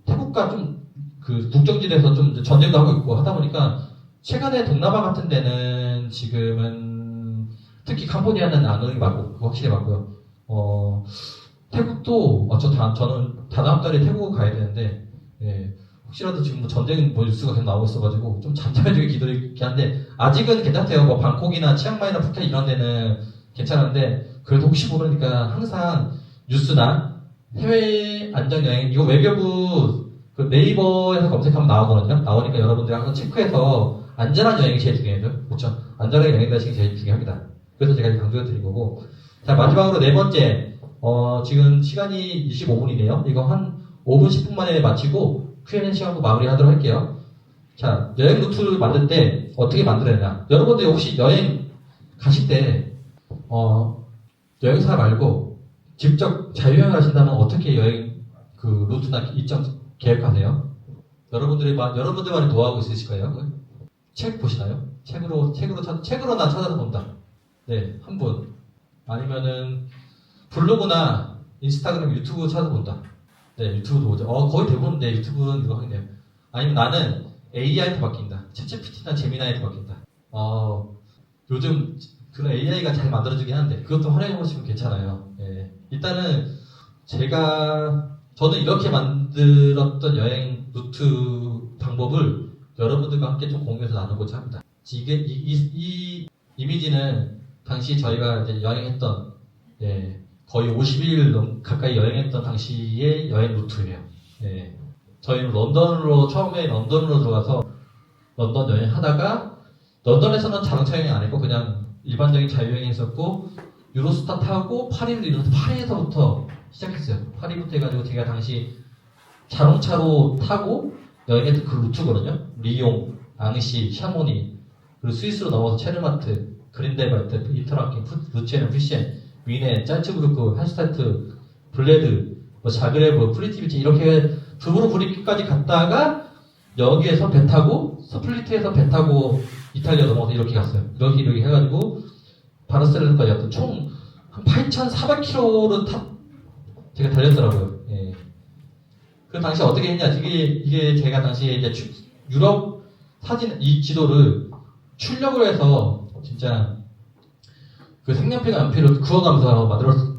태국과 좀 국경지대에서 좀 전쟁도 하고 있고 하다 보니까 최근에 동남아 같은 데는 지금은 특히 캄보디아는 안 오는 게 맞고 그거 확실히 맞고요. 태국도 저는 다다음 달에 태국 가야 되는데 예, 혹시라도 지금 뭐 전쟁 뭐 뉴스가 계속 나오고 있어가지고 좀 잠잠해지게 기다리긴 한데 아직은 괜찮대요. 뭐 방콕이나 치앙마이나 푸켓 이런 데는 괜찮은데 그래도 혹시 모르니까 항상 뉴스나 해외 안전여행 이거 외교부 네이버에서 검색하면 나오거든요. 나오니까 여러분들이 항상 체크해서 안전한 여행이 제일 중요해요. 그렇죠? 안전하게 여행 다니시는 게 제일 중요합니다. 그래서 제가 강조해 드린 거고 자 마지막으로 네 번째 지금 시간이 25분이네요. 이거 한 5분 10분 만에 마치고 Q&A 시간도 마무리하도록 할게요. 자 여행 루트를 만들 때 어떻게 만들어야 되냐 여러분들 혹시 여행 가실 때 여행사 말고 직접 자유여행 하신다면 어떻게 여행 루트나 일정 계획하세요? 여러분들만의 노하우가 있으실 거예요. 책 보시나요? 책으로 난 찾아서 본다. 네, 한 분. 아니면은 블로그나 인스타그램, 유튜브 찾아본다. 네, 유튜브도 보죠. 거의 대부분 네, 유튜브는 이거 하긴 해요. 아니면 나는 AI한테 바뀐다. 챗GPT나 제미나이한테 바뀐다. 요즘 그런 AI가 잘 만들어지긴 한데 그것도 활용해보시면 괜찮아요. 예. 일단은 저는 이렇게 만들었던 여행 루트 방법을 여러분들과 함께 좀 공유해서 나누고자 합니다. 이 이미지는 당시 저희가 이제 여행했던 거의 50일 가까이 여행했던 당시의 여행 루트예요. 예. 저희는 처음에 런던으로 들어가서 런던 여행하다가 런던에서는 자동차 여행 안 했고 그냥 일반적인 자유여행 했었고 유로스타 타고 파리를 이뤄서 파리에서부터 시작했어요. 파리부터 해가지고 제가 당시 자동차로 타고 여행했던 그 루트거든요. 리옹, 앙시, 샤모니 그리고 스위스로 넘어서 체르마트, 그린델발트, 인터라켄, 루체는 푸시엔, 위네, 짤츠부르크, 한슈타트, 블레드, 자그레브, 프리티비치 이렇게 두브로브리키까지 갔다가 여기에서 배 타고 스플리트에서 배 타고 이탈리아 넘어서 이렇게 갔어요. 이렇게 해가지고 바르셀로나까지 갔던 총 한 8,400km를 제가 달렸더라고요. 예. 그 당시 어떻게 했냐? 이게 제가 당시에 이제 유럽 이 지도를 출력을 해서 진짜 그 색연필과 연필을 그어가면서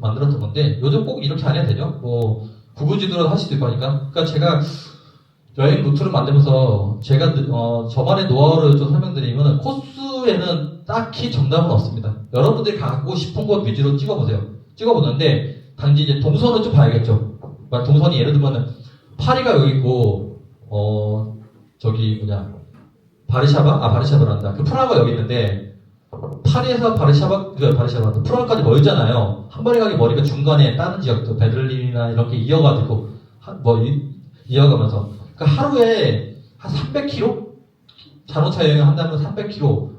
만들었던 건데 요즘 꼭 이렇게 안 해도 되죠? 뭐 구글 지도로 할 수도 있고 하니까. 그러니까 제가 여행 루트를 만들면서 제가 저만의 노하우를 좀 설명드리면 코스에는 딱히 정답은 없습니다. 여러분들이 가고 싶은 곳 위주로 찍어보는데 단지 이제 동선을 좀 봐야겠죠. 동선이 예를 들면은 파리가 여기 있고 바르샤바란다. 그 프라하가 여기 있는데 파리에서 프라하까지 멀잖아요. 한 번에 가기 머리가 중간에 다른 지역도 베를린이나 이렇게 이어가지고 이어가면서 그러니까 하루에 한 300km 자동차 여행을 한다면 300km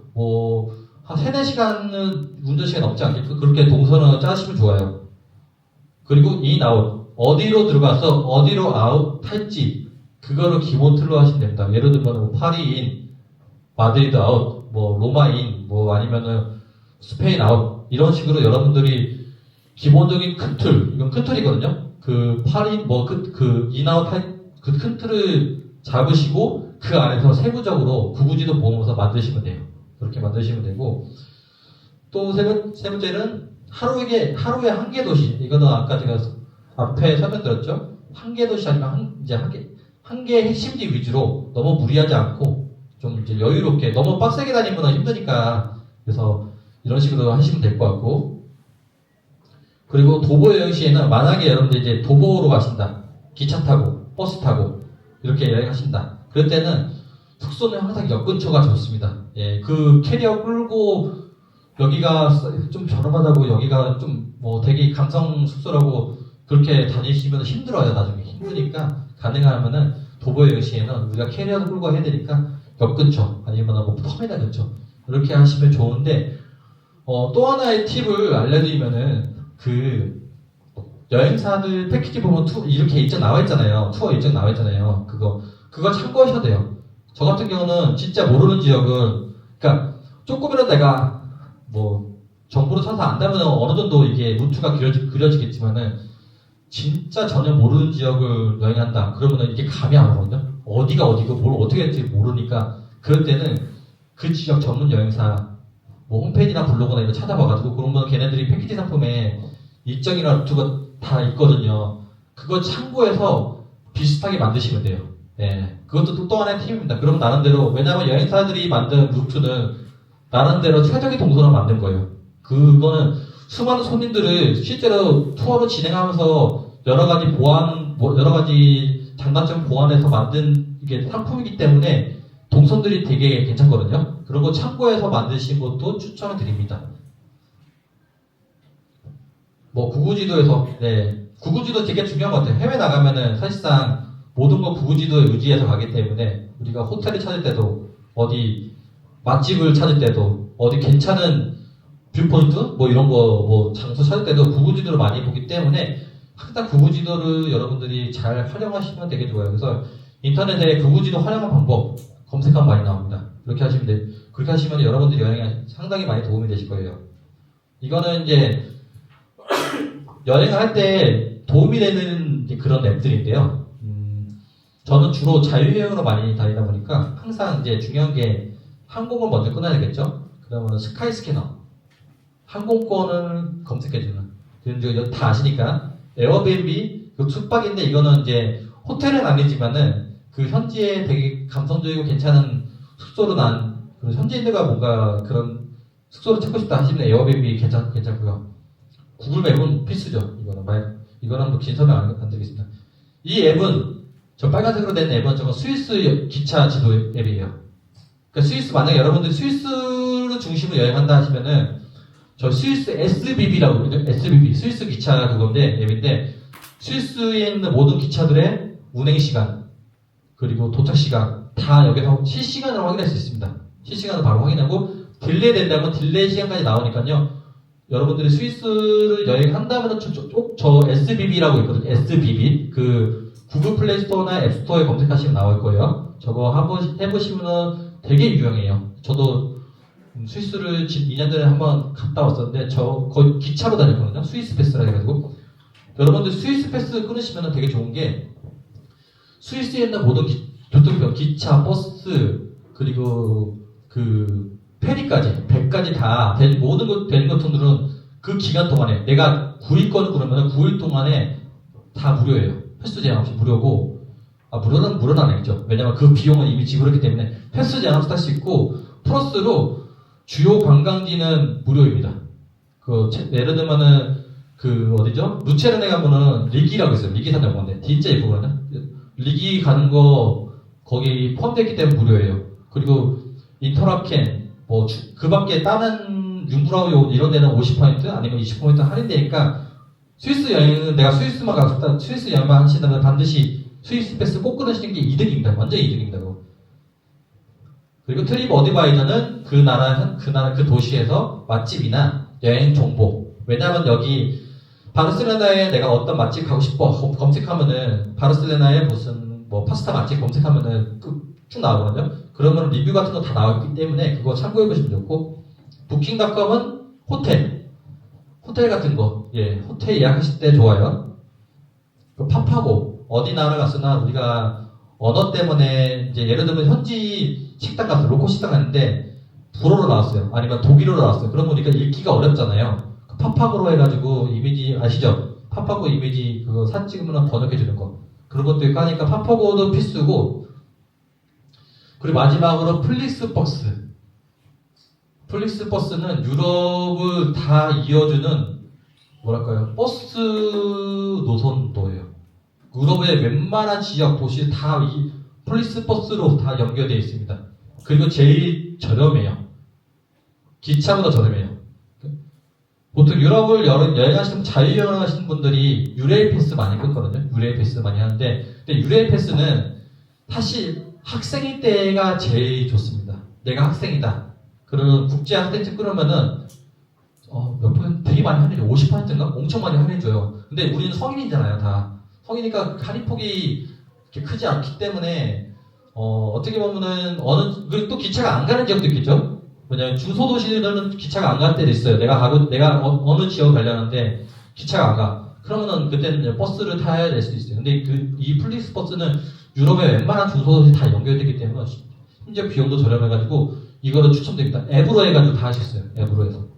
한 3-4시간은 운전시간 넘지 않게끔 그렇게 동선을 짜시면 좋아요. 그리고 인아웃 어디로 들어가서 어디로 아웃 할지 그거를 기본 틀로 하시면 됩니다. 예를 들면 파리인, 마드리드 아웃, 로마인, 아니면은 스페인 아웃 이런 식으로 여러분들이 기본적인 큰 틀, 이건 큰 틀이거든요. 그 파리 인아웃 그 큰 틀을 잡으시고 그 안에서 세부적으로 구구지도 보면서 만드시면 돼요. 그렇게 만드시면 되고 또 세 번째는 하루에 한 개 도시. 이거는 아까 제가 앞에 설명드렸죠. 한 개 도시 아니면 한 개 핵심지 위주로 너무 무리하지 않고 좀 이제 여유롭게 너무 빡세게 다니면 힘드니까 그래서 이런 식으로 하시면 될 것 같고 그리고 도보 여행 시에는 만약에 여러분들 이제 도보로 가신다. 기차 타고 버스 타고 이렇게 여행하신다. 그럴 때는 숙소는 항상 역 근처가 좋습니다. 예, 그 캐리어 끌고 여기가 좀 저렴하다고 여기가 좀 되게 감성 숙소라고 그렇게 다니시면 힘들어요. 나중에 힘드니까 가능하면은 도보 여행 시에는 우리가 캐리어도 끌고 해야 되니까 역 근처 아니면 터미널 근처 이렇게 하시면 좋은데 또 하나의 팁을 알려드리면은 그 여행사들 패키지 보면 이렇게 일정 나와 있잖아요. 투어 일정 나와 있잖아요. 그거 참고하셔야 돼요. 저 같은 경우는 진짜 모르는 지역은 그러니까 조금이라도 내가 정보를 찾아서 안다면 어느 정도 이게 루트가 그려지겠지만은 진짜 전혀 모르는 지역을 여행한다. 그러면은 이게 감이 안 오거든요. 어디가 어디고 뭘 어떻게 할지 모르니까 그럴 때는 그 지역 전문 여행사 홈페이지나 블로그나 이거 찾아봐가지고 그러면 걔네들이 패키지 상품에 일정이나 루트가 다 있거든요. 그거 참고해서 비슷하게 만드시면 돼요. 예, 그것도 또 하나의 팁입니다. 그럼 나름대로 왜냐하면 여행사들이 만든 루트는 나름대로 최적의 동선을 만든 거예요. 그거는 수많은 손님들을 실제로 투어를 진행하면서 여러 가지 장단점 보완해서 만든 이게 상품이기 때문에 동선들이 되게 괜찮거든요. 그런 거 참고해서 만드신 것도 추천을 드립니다. 구구지도에서 구구지도 되게 중요한 것 같아요. 해외 나가면은 사실상 모든 걸 구구지도에 의지해서 가기 때문에 우리가 호텔을 찾을 때도 어디 맛집을 찾을 때도 어디 괜찮은 뷰포인트 이런 거 장소 찾을 때도 구구지도를 많이 보기 때문에 항상 구구지도를 여러분들이 잘 활용하시면 되게 좋아요. 그래서 인터넷에 구구지도 활용한 방법 검색하면 많이 나옵니다. 그렇게 하시면 여러분들 여행에 상당히 많이 도움이 되실 거예요. 이거는 이제 여행을 할 때 도움이 되는 이제 그런 앱들인데요. 저는 주로 자유여행으로 많이 다니다 보니까 항상 이제 중요한 게 항공을 먼저 끊어야 되겠죠. 그러면 스카이스캐너 항공권을 검색해주는 이거 다 아시니까 에어비앤비 그 숙박인데 이거는 이제 호텔은 아니지만은 그 현지에 되게 감성적이고 괜찮은 숙소로 난 그런 현지인들과 뭔가 그런 숙소를 찾고 싶다 하시면 에어비앤비 괜찮고요. 구글맵은 필수죠. 이거는 뭐 긴 설명 안 드리겠습니다. 이 앱은 저 빨간색으로 된 앱은 저거 스위스 기차 지도 앱이에요. 그러니까 스위스 만약에 여러분들이 스위스를 중심으로 여행한다 하시면은 저 스위스 SBB라고 그러죠. SBB 스위스 기차 그건데 앱인데 스위스에 있는 모든 기차들의 운행 시간 그리고 도착 시간 다 여기서 실시간으로 확인할 수 있습니다. 실시간으로 바로 확인하고 딜레이 된다면 딜레이 시간까지 나오니까요. 여러분들이 스위스를 여행한다면 저 SBB라고 있거든요. SBB 그 구글 플레이 스토어나 앱 스토어에 검색하시면 나올 거예요. 저거 한번 해보시면 되게 유용해요. 저도 스위스를 2년 전에 한번 갔다 왔었는데 저 거의 기차로 다녔거든요. 스위스 패스라 해가지고 여러분들 스위스 패스 끊으시면 되게 좋은 게 스위스에 있는 모든 교통편, 기차, 버스 그리고 그 페리까지, 배까지 다 모든 대중교통들은 그 기간 동안에 내가 9일권을 그러면 9일 동안에 다 무료예요. 횟수 제한 없이 무료고 무료는 아니겠죠. 왜냐면 그 비용은 이미 지불했기 때문에 횟수 제한 없이 탈 수 있고 플러스로 주요 관광지는 무료입니다. 예를 들면은 어디죠? 루체른에 가면은 리기라고 있어요. 리기 산다고 하는데 진짜 예쁘거든요. 리기 가는 거 거기 포함되어 있기 때문에 무료예요. 그리고 인터라켄 그 밖에 다른 융브라우 이런 데는 50% 아니면 20% 할인되니까 스위스 여행은 내가 스위스만 가고 싶다. 스위스 여행만 하신다면 반드시 스위스 패스 꼭 끊으시는 게 이득입니다. 완전 이득입니다. 그리고 트립 어드바이저는 그 나라 그 도시에서 맛집이나 여행 정보. 왜냐하면 여기 바르셀로나에 내가 어떤 맛집 가고 싶어 검색하면은 바르셀로나에 무슨 파스타 맛집 검색하면은 쭉 나오거든요. 그러면 리뷰 같은 거 다 나왔기 때문에 그거 참고해 보시면 좋고 부킹닷컴은 호텔 같은 거 호텔 예약하실 때 좋아요. 팝하고 어디 나라 갔으나 우리가 언어 때문에 이제 예를 들면 현지 식당 갔어요. 로컬 식당 갔는데 불어로 나왔어요. 아니면 독일어로 나왔어요. 그러면 우리가 읽기가 어렵잖아요. 팝하고로 해가지고 이미지 아시죠? 팝하고 이미지 그거 사진 찍으면 번역해 주는 거 그런 것도 있고 하니까 팝하고도 필수고 그리고 마지막으로 플릭스버스. 플릭스버스는 유럽을 다 이어주는 버스 노선도예요. 유럽의 웬만한 지역 도시 다 이 플릭스버스로 다 연결되어 있습니다. 그리고 제일 저렴해요. 기차보다 저렴해요. 보통 유럽을 여행하시는 자유여행 하시는 분들이 유레일 패스 많이 끊거든요. 유레일 패스 많이 하는데 근데 유레일 패스는 사실 학생일 때가 제일 좋습니다. 내가 학생이다. 그런 국제 학생증 끊으면은 몇 퍼센트 되게 많이 할인해요. 50%인가? 엄청 많이 할인해줘요. 근데 우리는 성인이잖아요, 다. 성이니까 할인폭이 이렇게 크지 않기 때문에 어떻게 보면은 그리고 또 기차가 안 가는 지역도 있겠죠. 왜냐면 중소도시들은 기차가 안 갈 때도 있어요. 내가 어느 지역을 가려는데 기차가 안 가. 그러면은 그때는 이제 버스를 타야 될 수도 있어요. 근데 이 플릭스 버스는 유럽의 웬만한 중소도시 다 연결되기 때문에 심지어 비용도 저렴해가지고 이거를 추천드립니다. 앱으로 해가지고 다 하셨어요. 앱으로 해서.